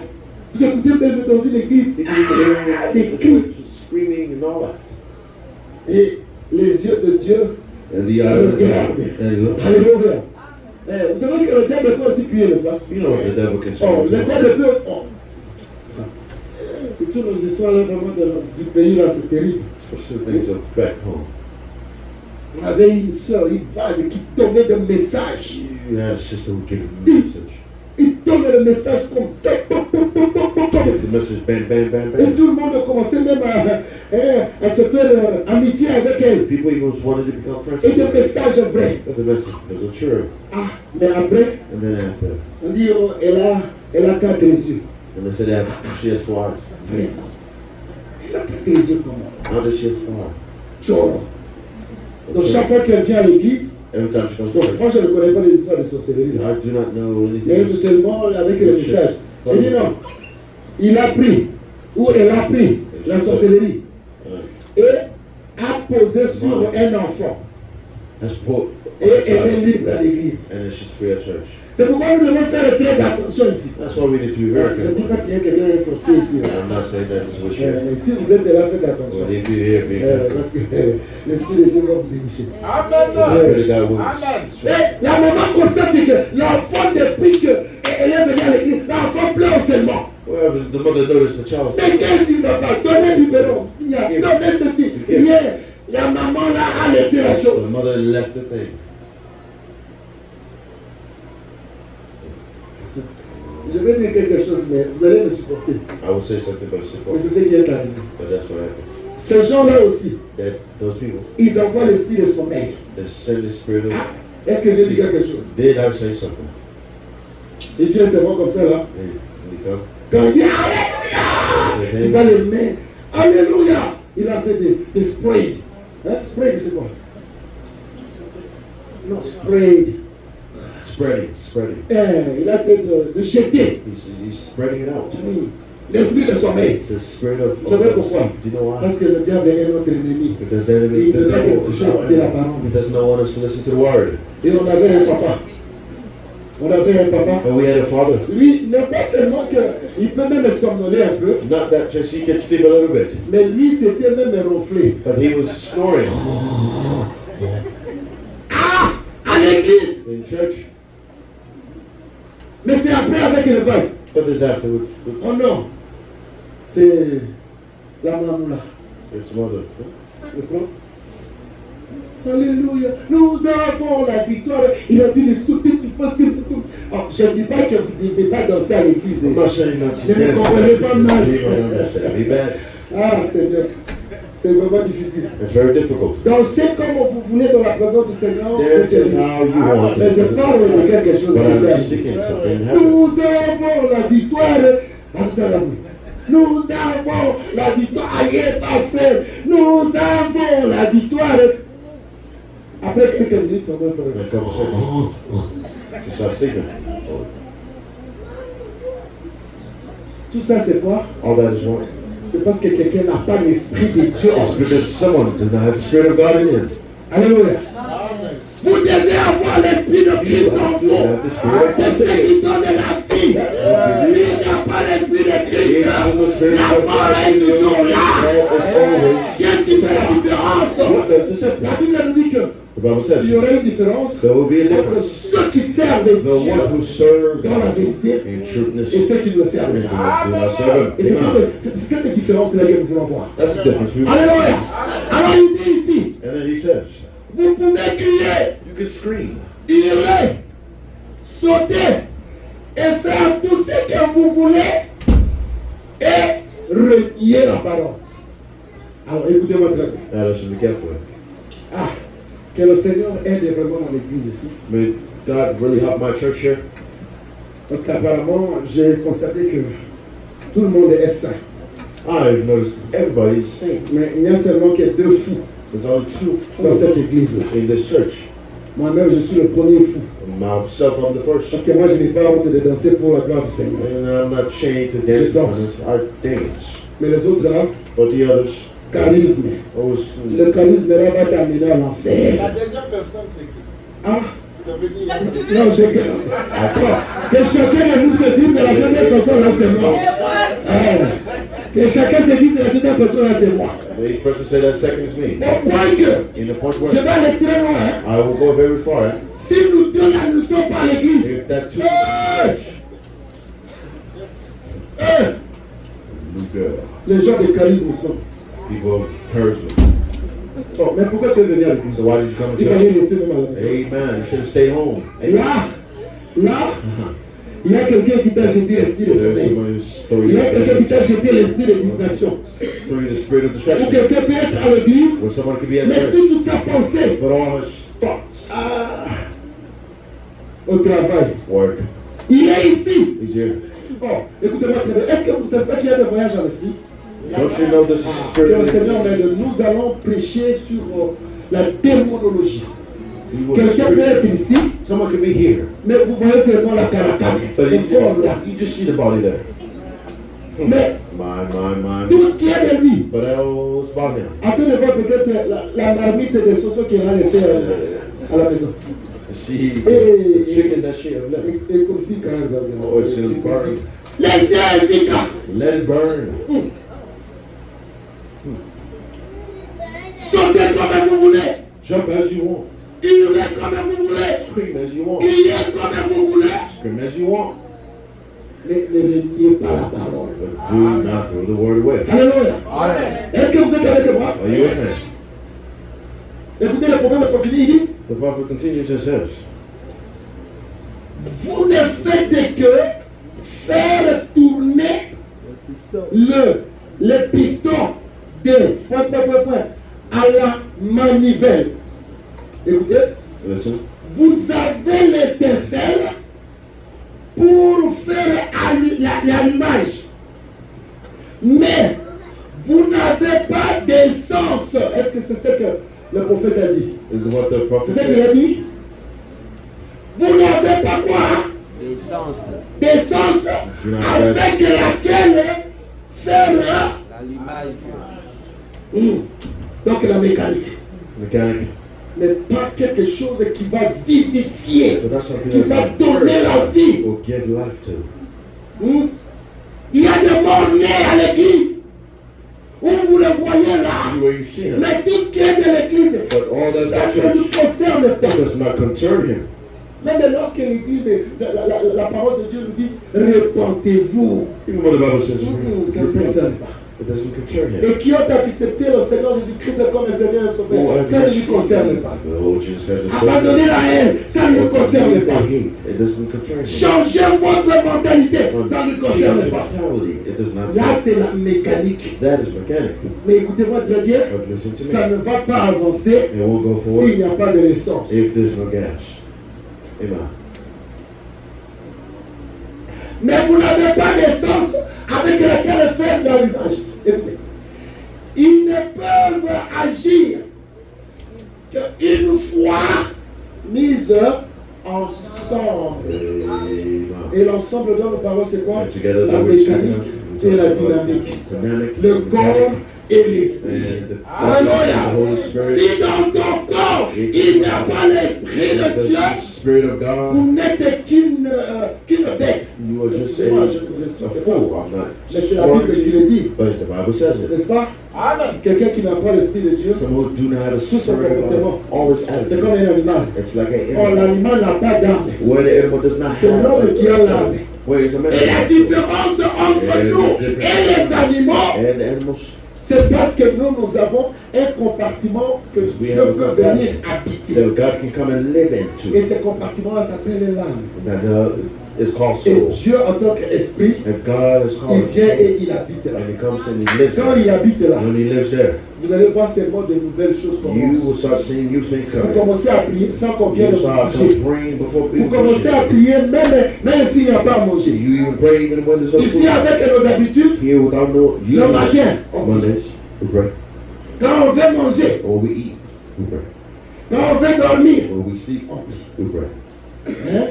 Vous écoutez même dans une église, You can hear des the cris. church screaming and all that. Et les yeux de Dieu And the eyes of God. regardent. And look. Alléluia. Vous savez que le diable peut aussi crier, n'est-ce pas? You know what the devil can Oh, scream. le diable peut. Oh. Surtout nos histoires là, vraiment du pays là, c'est terrible. Especially the things of back home. On avait une soeur, une vase qui donnait des messages. You had a sister who gave a message. Il donnait le message comme ça. The message bang, bang, bang, Et bang. tout le monde commençait même à se faire amitié avec elle. People even wanted to become friends Et with des her. messages vrais. But the message was true. Ah, mais après, And then after, on dit, oh, elle a 4 yeux. and they said that she has 4 eyes. Vraiment. Elle a 4 yeux comment? How does she have 4 eyes? Choro. Donc chaque fois qu'elle vient à l'église, Every time she comes to donc church, moi je ne connais pas les histoires de sorcellerie. Là. I do not know anything. Mais c'est seulement avec le message. Il dit non. Il a pris, ou elle a pris la sorcellerie et a posé sur un enfant. Has put Et elle est libre à l'église. and then she's free at church. C'est pourquoi nous devons faire très attention ici. That's why we need to be very Je ne dis careful. pas qu'il y a quelqu'un qui est sorcier ici. I'm not saying that just wish here. Si vous êtes là, faites attention. But if you're here, be careful. Parce que l'Esprit de Dieu va vous dénicher. Amen. The Spirit of God will Amen. Et la maman constate que l'enfant, depuis qu'elle est venue à l'église, l'enfant pleure seulement. Well, the mother noticed the child. Mais qu'est-ce qu'il va pas donner du biberon? Donnez ceci. Rien. La maman là a laissé la The chose. mother left the thing. Je vais dire quelque chose, mais vous allez me supporter. I would say something about Mais support, c'est ce qui est arrivé. but that's what happened. Ces gens-là aussi, Those people, ils envoient l'esprit de sommeil. they send the spirit of. Est-ce que j'ai dit quelque chose? Did I say something? Il vient seulement comme ça là. They come. Quand il dit Alléluia, tu vas les mettre. Alléluia. Il a fait des sprays. Hein? Spray, c'est quoi? Non, spray. Spreading. Il a fait de jeter. He's spreading it out. L'esprit de sommeil. The spirit of. Vous savez pourquoi? Do you know why? Parce que le diable est notre ennemi. Because the enemy, Il the veut pas que devil nous is puissions écouter la our parole. enemy. He does not want us to listen to the word. Et on avait un papa. On avait un papa. But we had a father. Lui, non pas seulement qu'il peut même somnoler un peu, Not that just he could sleep a little bit, mais lui c'était même ronflé. but he was snoring Ah! À l'église! in church. Mais c'est après avec le vase. But there's afterwards. Oh non! C'est la mamoula. It's mother. Tu comprends? Alléluia. Nous avons la victoire. Il a dit les soupir, tu peux. Oh, je ne dis pas que vous ne devez pas danser à l'église. I'm not saying not to Ne me dance. comprenez pas mal. You don't understand me bad. Ah, Seigneur. C'est vraiment difficile. It's very difficult. Dansez comme vous voulez dans la présence du Seigneur. Dance is how you want Mais je parle de it. quelque chose But de I'm bien. seeking something happen. Nous avons la victoire. Nous avons la victoire. Aïe, pas frère. Nous avons la victoire. Après quelques minutes, on va faire. A couple seconds. You start sleeping. Tout ça, c'est quoi? All that is what? C'est parce que quelqu'un n'a pas l'esprit de Dieu en It's lui. because someone did not have the Spirit of God in him. Alléluia. Vous devez avoir l'esprit de Christ en vous. C'est ce qui donne la vie. vie. S'il n'y a pas l'esprit de Christ, la mort est toujours là. Qu'est-ce qui fait la différence? La Bible nous dit que The Bible says il y aurait une différence there will be a entre difference. ceux qui servent Dieu The one who serve dans la God vérité in truth et ceux qui ne le servent do pas. not serve Et Him. c'est cette différence-là que nous voulons voir. That's the difference. Alléluia. Alors il dit ici, And then he says, vous pouvez crier, you can scream, hurler, sauter et faire tout ce que vous voulez et renier la parole. Alors écoutez-moi très bien. now listen carefully. Ah, que le Seigneur aide vraiment dans l'église ici. May God really help my church here? Parce qu'apparemment, j'ai constaté que tout le monde est saint. I've noticed everybody's saint. Mais il n'y a seulement que 2 fous There's only 2 dans cette fools église. in this church. Moi-même, je suis le premier fou. Myself, I'm the Parce first. que moi, je n'ai pas honte de danser pour la gloire du Seigneur. And I'm not chained to dance. I dance. Mais les autres là, But the others, charisme. Le charisme là va t'amener à l'enfer. La deuxième personne, c'est qui? Ah, Ça veut dire. non, je... Que chacun de nous se dise la deuxième personne là, c'est moi. Ah, que chacun se dise la deuxième personne là, c'est moi. may each person say that second is me. Au point que In the point je where vais aller très loin. I will go very far. Si nous deux là, nous ne sommes pas à l'église. If that two Hey! church, Hey! Luca, Les gens de charisme sont. people of charisma. Oh, mais pourquoi tu es venu à l'église? So why did you come to Il fallait church? rester même à la maison. Amen. You should have stayed home. Là, il y a quelqu'un qui t'a jeté l'esprit de There's sommeil. somebody who's throwing Il y a quelqu'un qui the t'a jeté l'esprit de distraction. spirit of Ou distraction. quelqu'un peut être à l'église, Where someone could be at mais church, toute sa pensée but all his thoughts au travail. work. Il est ici. He's here. Oh, écoutez-moi très bien. Est-ce que vous ne savez pas qu'il y a des voyages en esprit? Don't you know this is Que le spirit? Seigneur m'aide. Nous allons prêcher sur la démonologie. He was Quelqu'un peut être spirit. ici, Someone could be here, mais vous voyez seulement la carapace, but le corps là. you just see the body there. Mais My. tout ce qui est de lui, But else about him. attends de voir peut-être la marmite de soso qu'il a laissé à la maison. See the chicken that she have left. Et aussi quand même. Oh, it's gonna be burning. Laissez Zika. Let it burn. Sautez comme vous voulez. Jump as you want. Hurlez comme vous voulez. Scream as you want. Criez comme vous voulez. Scream as you want. Mais ne reniez pas la parole. But do not throw the word away. Alléluia. Est-ce que vous êtes avec moi? Are you with me? Écoutez, le prophète continue, il dit, The prophet continues and says, vous ne faites que faire tourner le piston de à la manivelle. Écoutez, listen, vous avez l'étincelle pour faire l'allumage. Mais vous n'avez pas d'essence. Est-ce que c'est ce que le prophète a dit? is what the prophet C'est ce qu'il said. a dit? Vous n'avez pas quoi? D'essence avec laquelle faire donc la mécanique. Mechanic. Mais pas quelque chose qui va vivifier, But that's something qui that's va going donner la vie. or give life to. Il y a des morts nés à l'église. Où vous le voyez là. Where you see him. Mais tout ce qui est de l'église, But all that's ça not ne nous church, concerne that pas. does not concern him. Même lorsque l'église, la parole de Dieu nous dit, répentez-vous. Even when the Bible says, Ça ne nous concerne pas. it doesn't concern him. Et qui ont accepté le Seigneur Jésus-Christ comme Seigneur et Sauveur, ça ne nous concerne pas. The Lord Jesus Christ is Abandonnez la haine, ça ne nous concerne pas. It doesn't concern him. Changez votre mentalité, ça ne nous Change concerne your pas. mentality. It does not. Là, c'est la mécanique. That is mechanic. Mais écoutez-moi très bien, But listen to ça me. ne va pas avancer It won't go s'il forward n'y a pas de l'essence. if there's no gas. Amen. Mais vous n'avez pas d'essence avec laquelle faire l'allumage. Écoutez, ils ne peuvent agir qu'une fois mis ensemble. Amen. Et l'ensemble dont nous parlons, c'est quoi? And together La the mécanique et la dynamique. Le corps et l'esprit. Alléluia. Si dans ton corps, il n'y a pas l'esprit de Dieu, Spirit of God, vous n'êtes qu'une bête. You are just Excusez-moi, je ne vous a insulte fool. pas. I'm not Mais c'est la swearing Bible to qui le you, dit. but the Bible says it. N'est-ce pas? Amen. Quelqu'un qui n'a pas l'Esprit de Dieu, Some who do not have a tout son spirit comportement, of all his c'est comme attitude. un animal. It's like an Or, animal. l'animal n'a pas d'âme. Where the animal does not C'est have l'homme qui a a l'âme. soul. Where is a man? Et la différence entre nous et les animaux, And the animals. c'est parce que nous avons un compartiment que Dieu peut venir habiter. That God can come and live into. Et ce compartiment-là s'appelle l'âme. That is called Et soul. Dieu, en tant qu'esprit, And God is il called vient soul. et il habite là. And he comes and he lives Quand there. il habite là, When he lives there, vous allez voir seulement de nouvelles choses you will commencent. start seeing new things Vous coming. commencez à prier sans qu'on vienne You vous start toucher. praying before Vous people commencez à push you. prier même s'il n'y a pas à manger. You even pray even when there's no Ici, food. avec nos habitudes, Here without no le matin, on Mondays, we pray. quand on veut manger, Or we eat, we pray. quand on veut dormir, Or we sleep, on prie. we pray. Hein?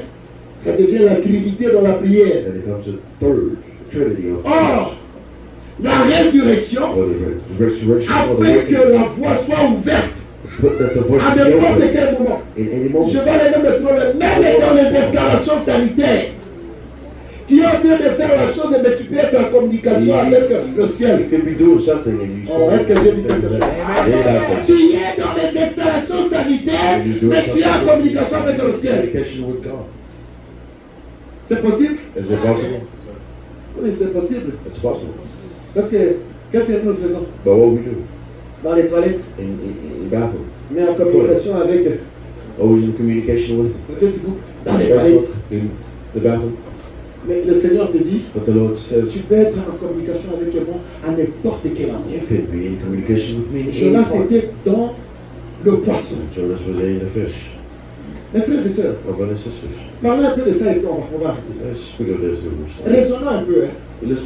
Ça devient la trinité dans la prière. And it comes to third Trinity of Or, la résurrection or the resurrection a or the fait que awakening. la voie soit ouverte Put that the voice à be n'importe open quel moment. in any Je moment. vais aller même trop loin, même dans les installations sanitaires. Tu es en train de faire la chose, mais tu peux être en communication avec le ciel. You could be doing something and you Oh, est-ce que j'ai dit quelque chose? Yeah, Tu es dans les installations sanitaires, mais tu es en communication avec le ciel. communication with God. C'est possible? Is it possible? Oui, c'est possible. It's possible. Parce que, qu'est-ce que nous faisons? But what we do Dans les toilettes, in bathroom, mais en communication avec always in communication with Facebook, dans les toilettes. in the bathroom. Mais le Seigneur te dit, But the Lord says tu peux être en communication avec moi à n'importe quel you endroit. could be in communication with me in any Jonas part. était dans le poisson. Jonas was in the fish. Mes frères et sœurs, My brothers and sisters. parlons un peu de ça et puis on va arrêter. Let's speak of this and we'll start. Raisonnons un peu. Hein. Let's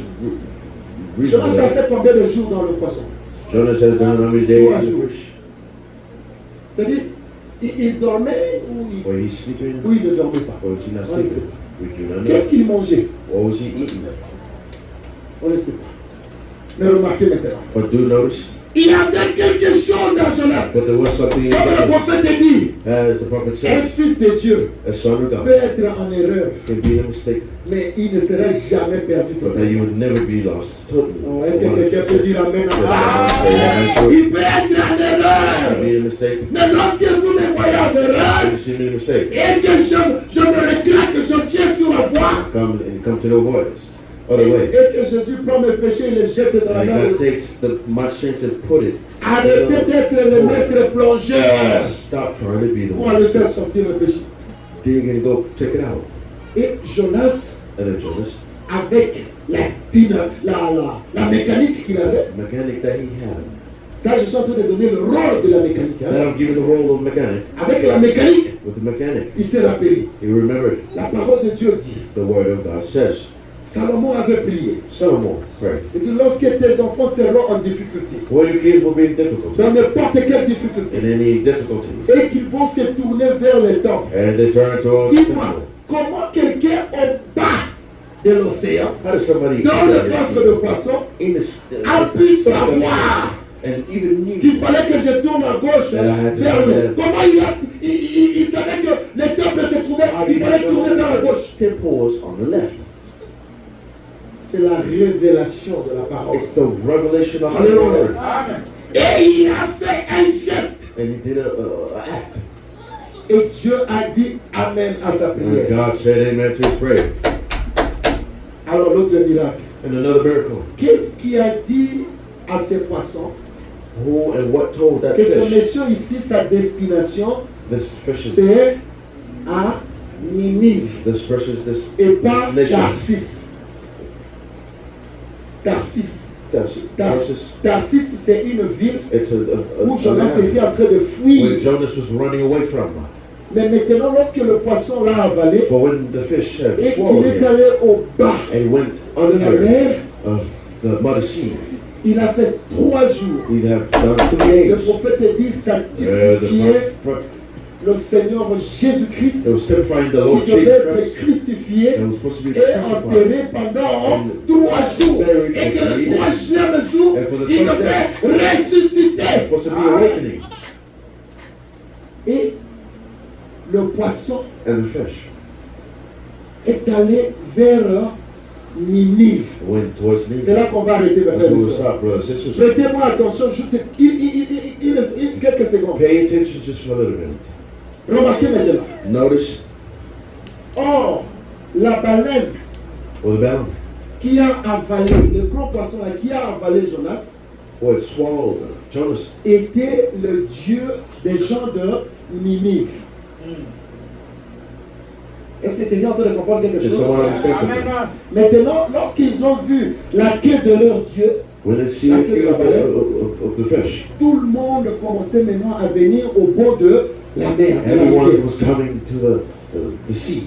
reason Jonas a about it. fait combien de jours dans le poisson? Jonas has done how many days in the fish? C'est-à-dire, il dormait ou Or he's sleeping? il ne dormait pas? Or is he not On ne sait sleeping? pas. We do not know. Qu'est-ce qu'il mangeait? What was he eating? On ne sait pas. Mais remarquez maintenant. But do notice Il y avait quelque chose en Jonas. that there was something in Comme le Jonas. prophète dit, As the prophet un says, fils de Dieu a son of peut God être en erreur, can be a mistake, mais il ne sera jamais perdu but that you totalement. would never be lost totally. Oh, est-ce que quelqu'un peut dire amen à ça? Yeah. Il peut être en erreur. Be a mistake. Mais lorsque vous me voyez en erreur, When you see me in a mistake, et que je me rétracte, je tiens sur la voie, come to no voice. Other way. et que Jésus prend mes péchés et les jette dans la And mer. God takes my sins and put it. Arrêtez d'être le maître plongeur Stop trying to be the pour aller faire one. sortir le péché. Dig and go check it out. Et Jonas, And then Jonas, avec la mécanique qu'il avait, mechanic that he had. ça je suis en train de donner le rôle de la mécanique. Then Hein. I'm given the role of mechanic. Avec la mécanique, With the mechanic, il s'est rappelé. he remembered La parole de Dieu dit, the word of God says, Salomon avait prié. Solomon, pray. Et que lorsque tes enfants seront en difficulté, When your kids will be in difficulty, dans n'importe quelle difficulté, in any difficulty, et qu'ils vont se tourner vers les temples, and they turn towards the dis-moi, temple, comment quelqu'un au bas de l'océan, how does somebody dans le in the ventre de poisson, in the a pu savoir and even knew qu'il fallait que je tourne à gauche vers le. Comment il savait que les temples se trouvaient, il fallait tourner vers la gauche. temple was on the left? C'est la révélation de la parole. It's the revelation of the Hallelujah. word. Amen. Et il a fait un geste. And he did a act. Et Dieu a dit Amen à sa And prière. God said amen to his prayer. Alors l'autre miracle. And another miracle. Qu'est-ce qui a dit à ces poissons Who and what told that que ce fish? monsieur ici, sa destination, This fish is c'est à Ninive this person's this et pas nation. Tarsis. Tarsis. Tarsus. Tarsis, c'est une ville It's où Jonas a était en train de where fuir. Jonas was running away from. Mais maintenant, lorsque le poisson l'a avalé But when the fish had et qu'il swallowed est him allé au bas and he went de la under mer, of the muddy sea, il a fait 3 jours. he have done 3 Le days. prophète dit The sanctifier prophet, le Seigneur Jésus-Christ they were stipifying the Lord qui devait Jesus être Christ. crucifié That was supposed to be et crucified. enterré pendant 3 jours. Et que le 3e jour, And for the il third devait It's ressusciter. supposed to be awakening. Et le poisson And the fish est allé vers Ninive. Went towards Nineveh. C'est là qu'on va arrêter, mes That's frères where et we'll sœurs. stop, brothers and sisters. Prêtez-moi attention, quelques secondes. Pay attention just for a little minute. Remarquez maintenant. Notice, Or, la baleine well, the bound, qui a avalé, le gros poisson là, qui a avalé Jonas, what swallowed Jonas était le dieu des gens de Ninive. Est-ce que quelqu'un est en train de comprendre quelque Did chose? someone understand something? Maintenant, lorsqu'ils ont vu la queue de leur dieu, When they see the queue of the fish, tout le monde commençait maintenant à venir au bord de la mer. de la everyone rivière. was coming to the sea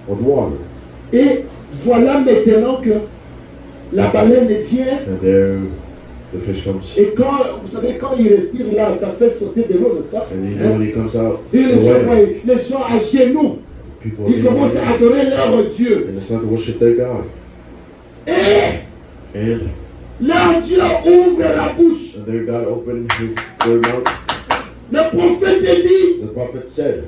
or the water. Et voilà maintenant que la baleine vient. And there the fish comes. Et quand, vous savez, quand il respire là, ça fait sauter de l'eau, n'est-ce pas? And you know when he comes out, Et the les gens à genoux, people ils commencent à adorer leur Dieu. and they start to worship their God. Et And leur Dieu ouvre la bouche. their God opened their mouth. Le prophète dit, The prophet said,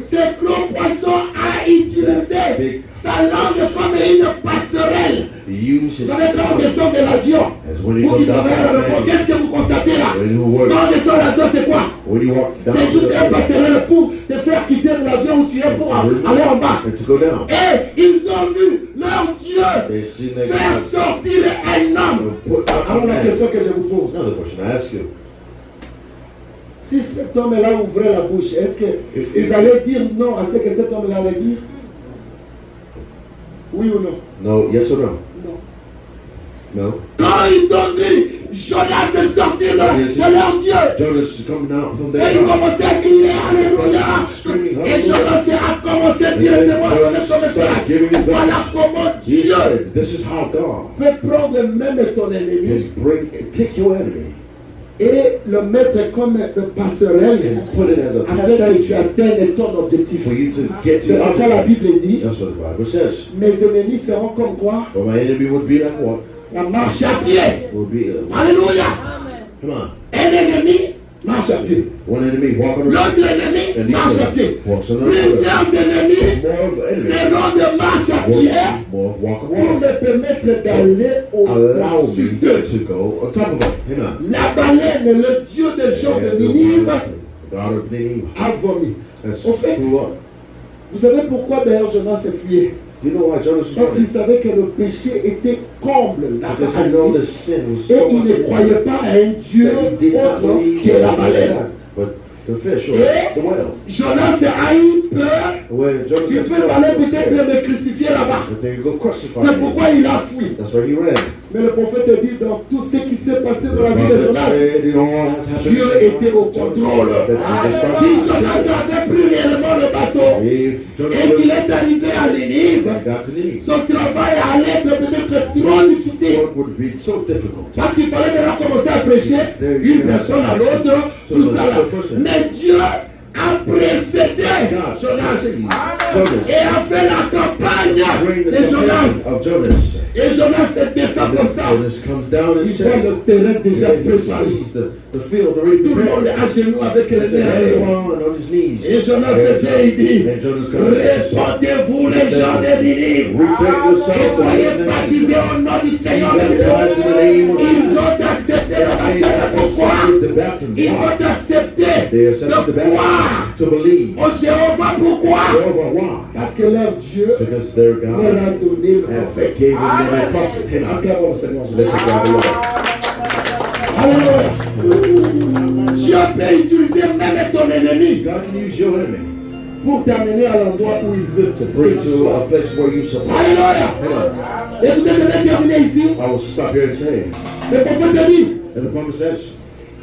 ce gros poisson a utilisé sa langue comme une passerelle. he used his Vous savez, quand on tongue descend de l'avion, as when he vous qui comes down travaillez à from l'aéroport, the qu'est-ce que vous constatez là? when you work, Quand on descend de l'avion, c'est quoi? when you walk down C'est to juste the un passerelle pour te faire quitter de l'avion où tu es pour aller en bas. and to go down. Et ils ont vu leur Dieu They seen their faire God sortir un homme. put out Alors a la man. question que je vous pose, Another question I ask you. si cet homme-là ouvrait la bouche, est-ce If- qu'ils allaient dire non à ce que cet homme-là allait dire? Oui ou non? No, yes or no? Non. No. Quand ils ont vu Jonas sortir de leur Dieu, Jonas is coming out from et their ils God. commençaient à crier Alléluia. Et Jonas a commencé directement à donner son message. Voilà comment He Dieu said, this is how God peut prendre même ton ennemi can take your enemy et le mettre comme le passerelle and put it as a afin que tu passenger atteignes ton objectif. for you to get to C'est the pourquoi la objective. Bible dit, That's what the Bible says. mes ennemis seront comme quoi? But my enemy would be like what? La marche à pied. Would be Alléluia. come on. Un ennemi marche à pied. One enemy walk on the L'autre ennemi and the marche à other pied. walks on the road. Plusieurs ennemis More of enemy. seront de marche à pied More walk pour on me permettre d'aller Allow au-dessus me d'eux. to go on top of it. Amen. La baleine, le Dieu des gens de Ninive, God of Nineveh a vomi. has Au fait, threw up. vous savez pourquoi d'ailleurs Jonas s'est fuyé? Do you know why Jonas was Parce qu'il running? savait que le péché était comble là-bas Because à he knew lui. the sin was Et so il much ne in croyait him pas à un Dieu that he did not autre believe que la in baleine. God, but the fish or Et the whale. Jonas a eu peur. When Jonas Tu got peux parler so peut-être de scared, me crucifier là-bas. but they go crucify C'est him. pourquoi il a fui. That's why he ran. Mais le prophète dit dans tout ce qui s'est passé The dans la vie de prophet Jonas, said, you know what has happened? Dieu était au contrôle. That Jesus Si Christ- Jonas avait pris réellement le bateau If Jonas et qu'il est was arrivé à Ninive, got to Nineveh, son travail allait être peut-être trop difficile. work would be so difficult. Parce qu'il fallait maintenant commencer à prêcher une personne à l'autre, tout ça là. Mais Dieu a précédé Jonas Jonas. et a fait la campagne Bring the de Jonas. campaign of Jonas. Et Jonas descend comme ça. Jonas comes down and Il voit says, le terrain déjà he préparé. sees the field already Tout le monde est prepared. à genoux avec les He said, mains. everyone on his knees. Et Jonas se vient et dit, And Jonas comes and says, répandez-vous les gens de Ninive. repent Et yourselves soyez and baptisés au nom du Seigneur de baptized in the name of Dieu. Ils Jesus. ont accepté le They baptême. Pourquoi? accepted the baptism. Ils ont accepté They accepted the de croire baptism to believe. au Jéhovah. Pourquoi? Jehovah, why? Parce que leur Dieu Because their leur God a donné le have prophète. gave them their prophet. Amen. Acclamons le Seigneur Jésus. Let's acclaim the Lord. Alléluia. Dieu peut utiliser même ton ennemi God can use your enemy pour t'amener à l'endroit où il veut to bring que tu to a sois. place where you're supposed to be. Alléluia. Amen. Écoutez, je vais terminer ici. I will stop here and say, Le prophète dit, and the prophet says,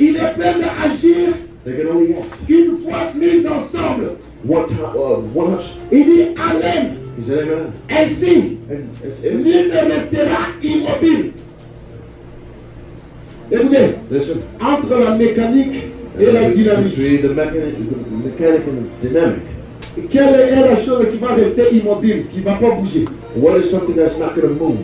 il ne peut agir they can only act qu'une fois mis ensemble. one time, one touch. Il dit, Amen. He said, amen. Ainsi, And it's it. l'une restera immobile. Écoutez, Listen. entre la mécanique et la dynamique, Between the mechanic and the dynamic. quelle est la chose qui va rester immobile, qui ne va pas bouger? What is something that's not going to move?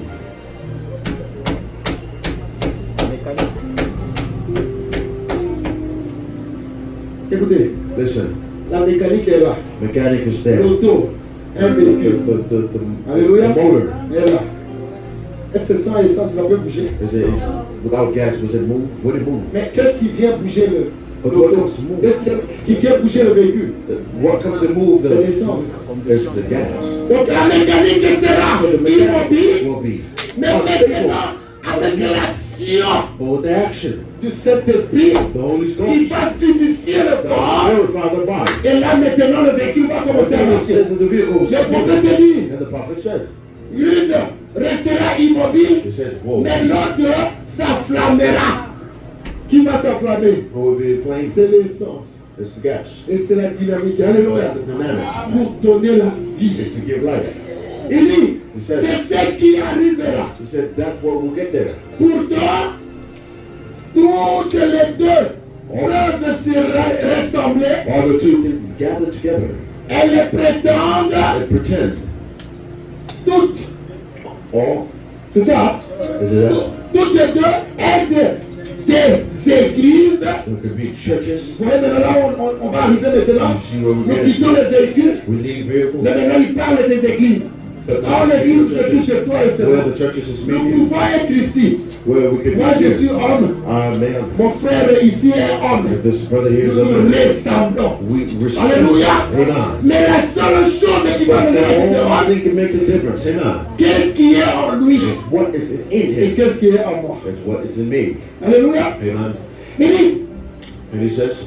Écoutez, Listen. la mécanique est là. Mechanic is there. L'auto, un véhicule. Alléluia. The motor. Et là. Est-ce que sans essence, ça peut bouger? Without gas, was it move? Would it move? Mais qu'est-ce qui vient bouger le But what comes to move? Qu'est-ce qui vient bouger le véhicule? What comes to move C'est l'essence. is the gas. Donc la mécanique sera So the mechanic immobile, will be mais unstable. maintenant avec l'action But with the action, du Saint-Esprit the Holy qui Ghost va vivifier le corps. purify the body. Et là maintenant le véhicule va commencer à marcher. The vehicle was Le prophète dit, and the prophet said, l'une restera immobile, he said, whoa, mais l'autre s'enflammera. Qui va s'enflammer? who will be inflamed? C'est l'essence. It's the gas. Et c'est la dynamique. Alléluia. That's the dynamic. Pour donner la vie. It's to give life. Il dit, He said, c'est ce qui arrivera. he said, that's what will get there. Pourtant, toutes les deux peuvent se ressembler. All the two can gather together Elles prétendent and pretend. toutes. All C'est ça. is it that? Toutes les deux être des églises. There could be churches. Vous voyez, maintenant là, on va arriver maintenant. You see where we Nous get. quittons les véhicules. We leave vehicles. Mais maintenant, il parle des églises. Quand l'église se trouve chez toi et c'est Where là. the churches is Nous meeting. pouvons être ici. Where we could Moi, be je suis here. homme. Man. Mon frère ici est homme. This brother here is Nous nous a ressemblons. we receive. Alléluia. Amen. Mais la seule chose qui va But nous faire la the only différence, thing can make the difference. Amen. qu'est-ce qui est en lui It's what is in et him. qu'est-ce qui est en moi. It's what is in me. Alléluia. Amen. Il dit, And he says,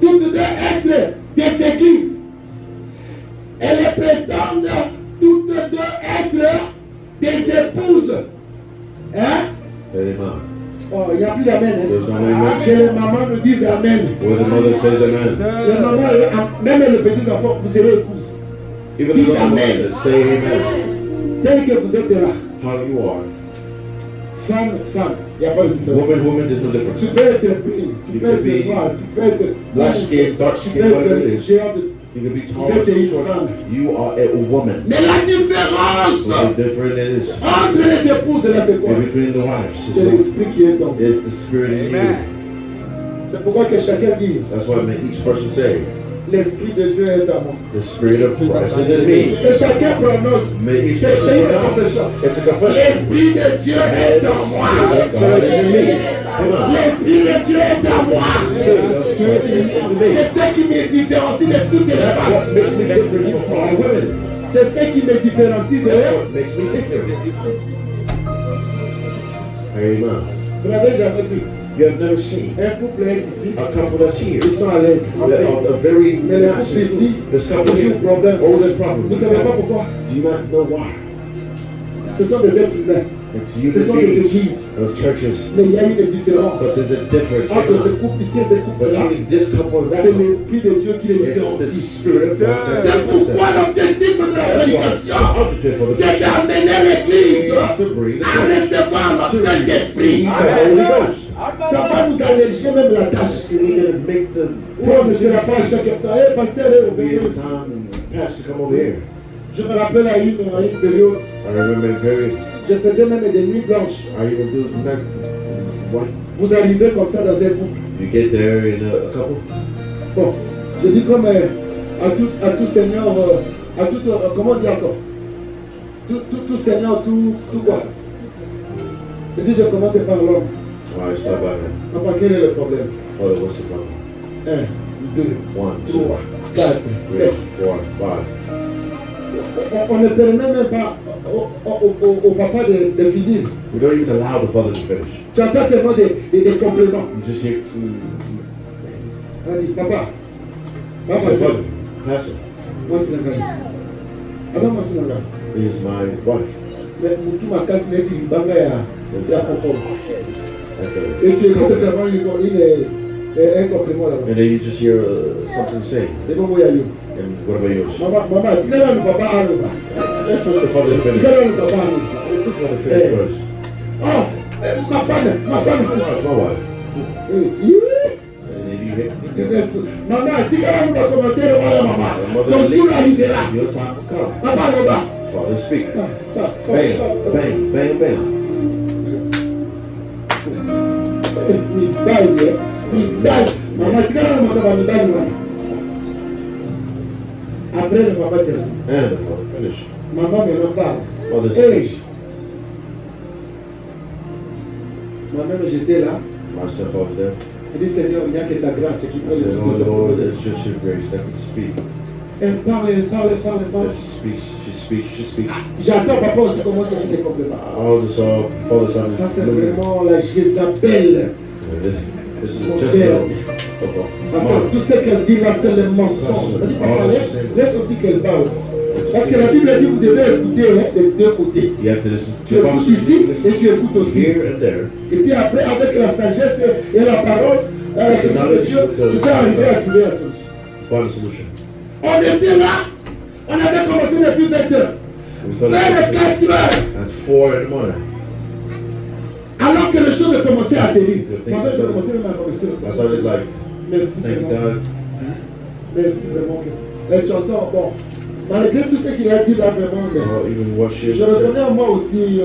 toutes deux être des églises. Elles prétendent toutes deux être des épouses. Hein? Amen. Oh, il n'y a plus d'amen. There's no Hein? amen. Que les mamans nous disent amen. Where the mother says amen. Les mamans, même les petits enfants, vous serez épouses. Even the Dites little amen. ones that say amen. Tel que vous êtes là, How you are. femme, femme, il n'y a pas de différence. Woman, there's no difference. Tu peux être brune, tu You peux could être be noir, tu peux être Black skin, dark tu skin, peux whatever it être is. géant de... You can be tall, Vous êtes une short. femme. You are a woman. Mais la différence What the difference is entre les épouses, là, c'est quoi? in between the wives. C'est l'esprit qui est en vous. It's the spirit in you. C'est pourquoi que chacun dise, That's why each person say, l'esprit de Dieu est en moi. the spirit of Christ is in me. Que chacun prononce, May each c'est person une pronounce. confession. It's a confession. L'esprit de Dieu est The en moi. spirit of God is in me. Amen. L'esprit de Dieu est en moi. The spirit of God is in me. C'est ce qui me différencie de toutes les That's femmes. what makes me different from all women. C'est ce qui me différencie de That's eux. what makes me different. Amen. Vous n'avez jamais vu. You have never seen Un couple est ici. a couple that's here. Ils sont à l'aise. A very Mais le couple ici, this couple toujours here, problème. always Vous problem. ne savez pas pourquoi. Do you not know why? Ce sont des êtres humains. It's Ce human sont des beings, églises. those churches, Mais il y a une différence but there's a difference. entre ce Amen. couple ici et ce couple là. Between this couple and that C'est one, l'esprit de Dieu qui les it's the différencie. spirit of God. that C'est pourquoi differentiates them. l'objectif de la That's why the prédication, objective for the c'est church d'amener l'église is to bring the à church recevoir le to Saint-Esprit. receive the Holy Ghost. Ça va nous alléger même la tâche. See, we're going to make the Paul ne sera pas à chaque instant. Eh, pasteur, eh, be the venez. time and pastor come over here. Je me rappelle à une période, I remember in period, je faisais même des nuits blanches. I even do that. What? Vous arrivez comme ça dans un couple. You get there in a couple. Bon, je dis comme à tout seigneur, à tout, comment on dit encore? Tout seigneur, tout quoi? Je dis, je commence par l'homme. Alright, start by him. Papa, quel est le problème? Father, what's the problem? 1, 2, 1, 2, 3, 4, 3, 7. 4, 5. On ne permet même pas au papa de finir. We don't even allow the father to finish. Tu entends seulement des compléments. You just hear, On dit, papa, what's papa, the c'est father? Pastor, moi c'est la gagne. Asa moi c'est la gagne. is my wife. Mais mutu makasi neti libanga ya kokoro. Okay. Et tu écoutes seulement un complément là-bas. And then you just hear something say. Et bon, moi y a eu. And what about yours? Maman, tu l'as le papa à l'eau. Let first the father Tu finish. l'as le papa à l'eau. Let the father finish first. Oh, ma femme. My wife. Eh, And then you hear, maman, tu l'as le commentaire à maman. Donc tout arrivera. your time will come. Papa là-bas. Father speak. Bang, Bang, bang, bang, bang. Mibali. Maman, tu l'as le maman mibali wana. Après, le papa termine. And the father finished. Maman maintenant parle. Mother Hey. speaks. Moi-même, j'étais là. Myself, I was there. Elle dit, Seigneur, il n'y a que ta grâce qui I peut said, nous oh Lord, it's sauver. just your grace that can speak. Elle parle, elle parle, elle parle, elle parle. That she speaks. J'attends papa aussi commence aussi des compléments. All this, Father, Son, Ça, c'est living. vraiment la Jézabel. This is just of Parce que tout ce qu'elle dit là, c'est le mensonge. Elle dit, papa, laisse aussi qu'elle parle. Parce que la Bible dit, vous devez écouter des deux côtés. You have to listen. Tu écoutes ici et tu écoutes aussi ici. Here and there. Et puis après, avec la sagesse et la parole, de Dieu, tu peux arriver à trouver la solution. Find a solution. On était là, on avait commencé depuis 20 heures. We started Vers 4 heures, at 4 in the morning. alors que les choses ont commencé à atterrir. The things Moi, j'ai started- commencé même à converser le I started like, Merci thank vraiment. God. Merci vraiment. Et tu entends, bon, malgré tout ce qu'il a dit là, vraiment, mais Even what she je said. reconnais en moi aussi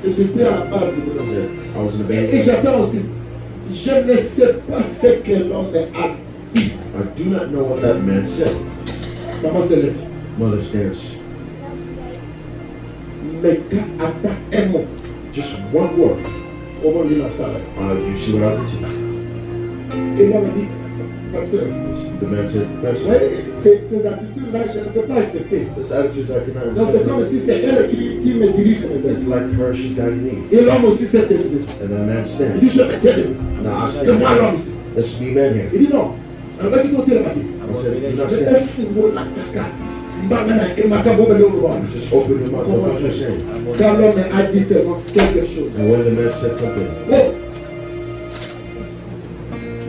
que j'étais à la base de l'homme. Yeah, I was in the Et band. j'attends aussi, je ne sais pas ce que l'homme a dit. I do not know what that man said. Maman se lève. Mother stands. Mais quand attend un mot, Just one word. au moment de ça, You see what I can teach. et moi me dit, pasteur, The man said, Pastor, oui, ces attitudes-là, je ne peux pas accepter. this attitude I cannot Donc c'est comme accept. si c'est elle qui me dirige maintenant. It's like her, she's guiding me. Et l'homme aussi s'est élevé. And the man Il stands. dit, je me tiens debout. Now I C'est moi stand. l'homme ici. Let's be men here. Il dit non. Alors, va quitter le matin. I said, do not Je stand. suis mon attaquant. Quand Just open your mouth. Don't what you're saying. l'homme a dit seulement quelque chose. And when the man said something, Oh!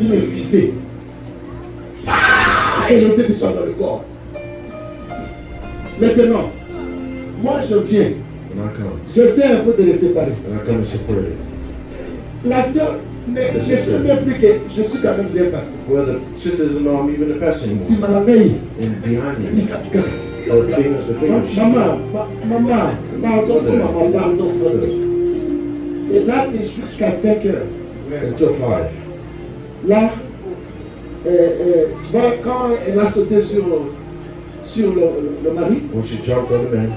Il me fissait. Ah! Il était déjà dans le corps. Maintenant, moi je viens. and I come. J'essaie un peu de les séparer. And I come and separate it. La sœur ne sait même plus que je suis quand même un pasteur. Well, the sister doesn't know I'm even a pastor Si anymore. malamei, And behind il me, s'applique. the fingers. Maman, pardon, maman, pardon. Et là, c'est jusqu'à 5 heures. Until 5. Là, tu vois, quand elle a sauté sur le mari, When she jumped on the man,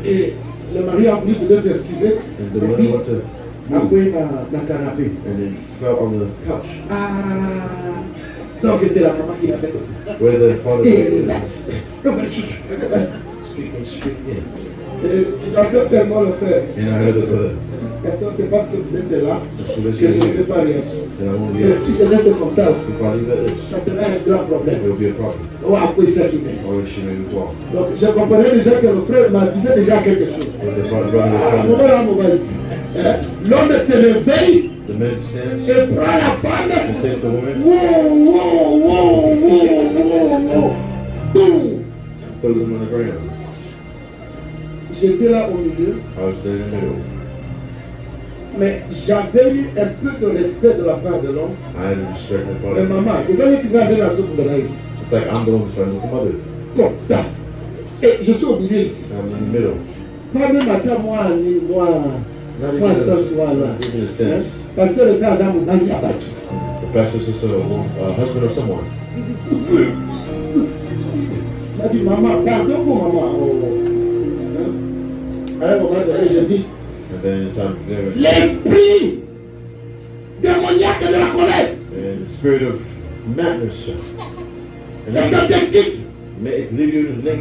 et le mari a voulu peut-être esquiver, and the et man puis went to move, après dans le canapé. and then fell on the couch. Ah, donc c'est la maman qui l'a fait. Where the father Et elle est là. speak again. Et j'entends seulement le frère. And I heard the brother. Pasteur, c'est parce que vous êtes là That's que because je you're ne peux here. pas réagir. And I won't be Mais si je laisse comme ça, If I leave it, ça sera un grand problème. it'll be a problem. Oh, après ça qui vient. Or she may fall. Donc je comprenais déjà que le frère m'avisait déjà quelque chose. But the brother À was un moment trying là, on va dire, l'homme se réveille the man stands et prend la femme. and takes the woman, Wow, wow, wow, wow, wow, wow. Boum. throws them on the ground. J'étais là au milieu, I was there in the middle. mais j'avais eu un peu de respect de la part de l'homme. I had to respect the Mais father. maman, vous allez tirer avec la soupe de la vie. It's like I'm the one fighting with the mother. Comme ça. Et je suis au milieu ici. I'm in the middle. Pas même à moi, ni moi. Not Moi, even, ça soit là. not even a sense. Parce que le père Adam m'a dit à battre. The pastor's just a husband of someone. Il m'a dit, maman, pardon pour maman. À un moment donné, je dis, And then in time, there, l'esprit démoniaque de la colère, and the spirit of madness. And que ça that te quitte. may it lead you to think,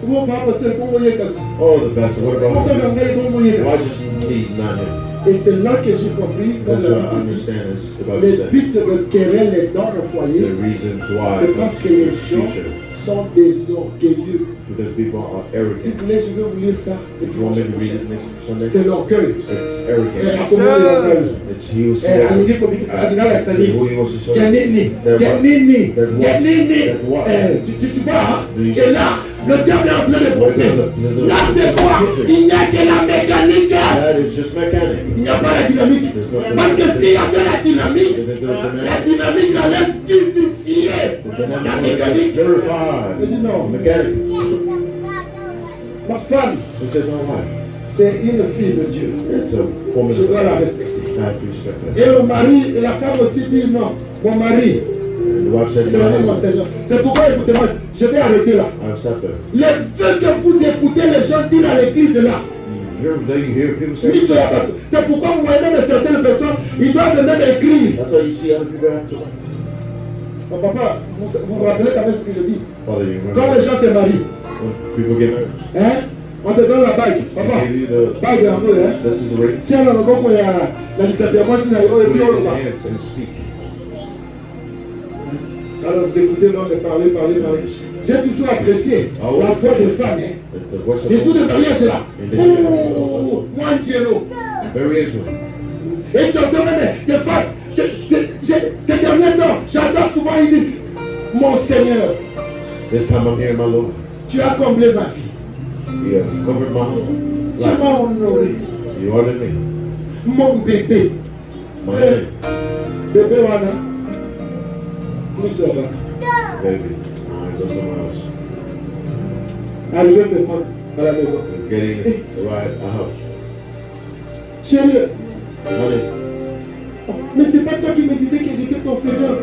Vous pas passer le bon moyen que ça. oh, the pastor, what Vous about pouvez me? envoyer le bon moyen que Why ça. just me, not him? Et c'est là que j'ai compris, comme That's je what I l'ai dit, understand is about les the buts de querelle dans le foyer, the reasons why c'est parce que les the gens future. sont désorgueilleux. Because people are Si arrogant. vous voulez, je vais vous lire ça. Et If you want me to read it next Sunday, c'est l'orgueil. it's Et arrogance. à comment l'orgueil. It's he who Eh, allez, comme il a dit là, ça dit, who he wants to show. Kenini, That what? Kenini, That what? Kenini. That what? Tu vois, hein? Do you Et see? là, le diable est en train de pomper. Là, c'est quoi? Il n'y a que la mécanique. That is just mechanic. Il n'y a pas la dynamique. Parce que s'il y avait la dynamique, Is it there's the la man? dynamique allait vivifier The la dynamic mécanique. purified. Il dit non. Mechanic. Ma femme, He said, my wife. c'est une fille de Dieu. It's a woman Je of dois la God. respecter. I have to respect Et her. le mari, et la femme aussi dit non. Mon mari, And the wife said, Seigneur, Seigneur. C'est pourquoi, écoutez-moi, je vais arrêter là. I'll stop there. Les vœux que vous écoutez les gens dire à l'église là. You hear people say, Mis sur la table. C'est pourquoi vous voyez même certaines personnes, ils doivent même écrire. that's why you see other people have to write. Oh, papa, vous vous rappelez quand même ce que je dis. Father, you remember Quand les gens se marient, when people get married? hein, on te donne la bague. Papa, They give you the, bague en eux, hein. this is the ring. Si on a le bon il y a la discipline, moi, si on a Put et it puis on in le your bat. hands and speak. Alors vous écoutez l'homme parler. J'ai toujours apprécié la voix des femmes. Hein. The voice of Les jours de mariage là. And Oh, moi Angelo. very angel. Et tu entends même des femmes. Ces derniers temps, j'adore souvent il dit, mon Seigneur, This time I'm here, my Lord. tu as comblé ma vie. You have covered my Tu life. m'as honoré. You honored me. Mon bébé. My name, Bébé Wana. Nous sommes baby. Eyes on someone else. arrivés seulement à la maison. Getting the right house. Chérie, Honey, mais c'est pas toi qui me disais que j'étais ton Seigneur.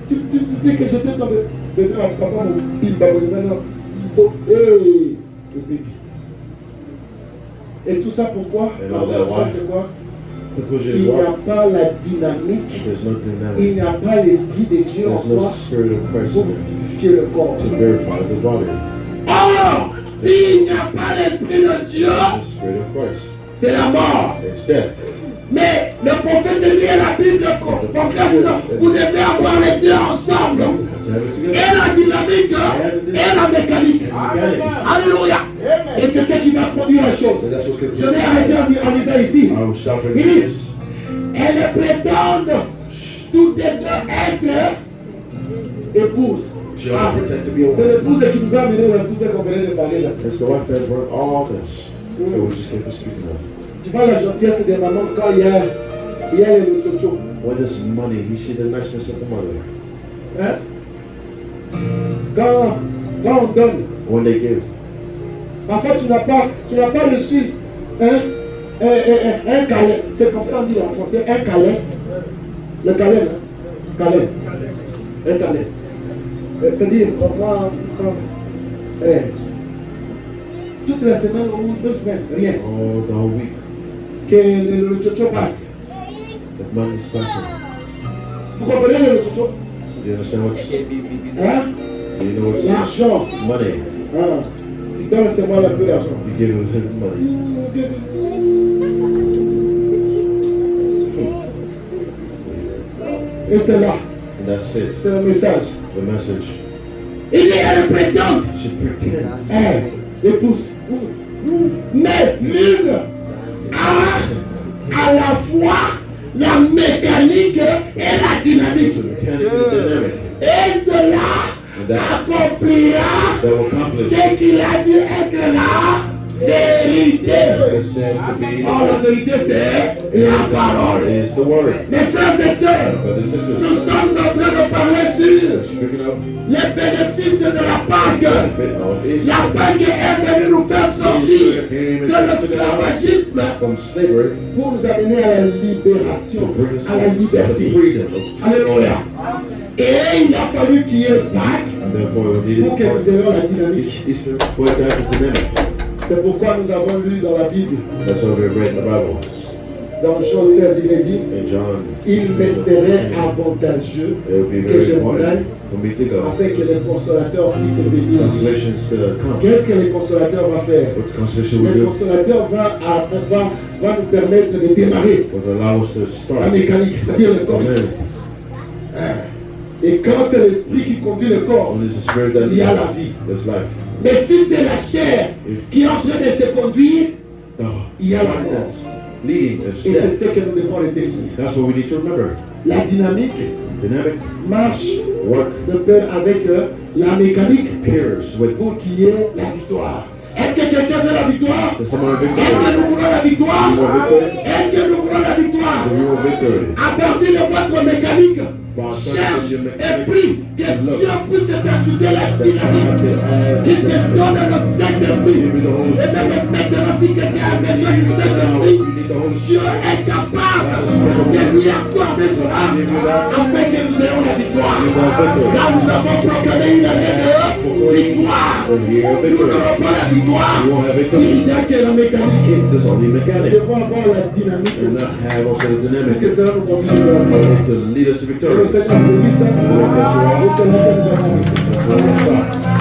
Tu disais que j'étais ton bébé. Papa, mon bimba, maintenant. Oh, hey, le bébé. Et tout ça pourquoi? Et là, ouais. C'est quoi? because Il you n'y a walk, pas la dynamique. there's no Il dynamic. n'y a pas l'esprit de Dieu en There's no toi spirit of Christ pour in you vérifier le corps. to verify the body. Or, s'il n'y a pas l'esprit de Dieu, The spirit of Christ. c'est la mort. It's death. Mais le prophète dit à la Bible, vous devez avoir les deux ensemble. You have to have it Et together. la dynamique et la mécanique. Alléluia. Et c'est ce qui va produire la chose. And that's what's going Je vais arrêter en disant ici. I will stop Il at dit, this. elles prétendent toutes les deux être épouses. She all pretend to be a C'est wife. l'épouse qui nous a amené dans tout ce qu'on venait de parler là. It's the wife that brought all this. That we just came for speaking of. Tu vois la gentillesse des mamans quand il y a les muchachos. When this money, you see the niceness of the mother. Hein? Quand on donne, When they give, parfois tu n'as pas reçu un calais. C'est comme ça on dit en français, un calais. Le calais, hein? Calais. Un calais. C'est-à-dire, toute la semaine ou 2 semaines, rien. oh, the whole week, Que le chocho passe. the money is passing. Vous comprenez le chocho? Do you understand what's, Hein? do you know what's L'argent. money? Hein? Tu donnes seulement un peu d'argent. You give him his money. Et c'est là, And that's it. c'est le message. The message. Il est à la prétendante. She pretends. L'épouse. Mais l'une a à la fois la mécanique et la dynamique. The mechanic and the dynamic. Et cela accomplira That will accomplish. ce qu'il a dit être la vérité. It's said to be Or la vérité c'est la parole. is the word. Mes frères et sœurs, Brothers and nous sisters, sommes en train de parler sur speaking of les bénéfices de la Pâque. benefit of is La Pâque est venue nous faire sortir de l'esclavagisme from slavery pour nous amener à la libération, to bring us à la to the liberté. freedom of. Alléluia. Et il a fallu qu'il y ait Pâque And therefore, we needed pour que nous ayons la dynamique. Easter for it to have the dynamic. C'est pourquoi nous avons lu dans la Bible, That's why we read in the Bible. dans Jean 16, il est dit, In John, il me serait avantageux it would be que very je m'en aille important for me to go. afin que le consolateur puisse venir. Consolations to come. Qu'est-ce que le consolateur va faire? What the consolation will Le do consolateur va nous permettre de démarrer will allow us to la start. mécanique, c'est-à-dire le corps ici. Amen. Et quand c'est l'esprit qui conduit le corps, When there's a spirit that il y a la vie. there's life. Mais si c'est la chair qui est en train de se conduire, The il y a la mort. that's leading is Et c'est death. ce que nous devons retenir. That's what we need to remember. La dynamique Dynamic marche work de pair avec la mécanique pairs with. pour qu'il y ait la victoire. Est-ce que quelqu'un veut la victoire? Does someone have Est-ce que victory? nous voulons la victoire? You want victory? Est-ce que nous voulons la victoire? If you want victory, à partir de votre mécanique, by cherche starting from your et mechanic, prie que Dieu puisse t'ajouter la dynamique, qu'il te donne le Saint-Esprit. Et même maintenant, si quelqu'un a besoin du Saint-Esprit, Dieu est capable de lui accorder cela afin que nous ayons la victoire. Là, nous avons proclamé une année de victoire. Nous n'aurons pas la victoire s'il n'y a que la mécanique. if there's only Nous mechanic, devons avoir la dynamique and aussi. not have also the Que dynamic cela nous conduise de la victoire. to lead us to Que le victory. Seigneur bénisse ça. Et c'est là que nous avons vécu. That's where we start.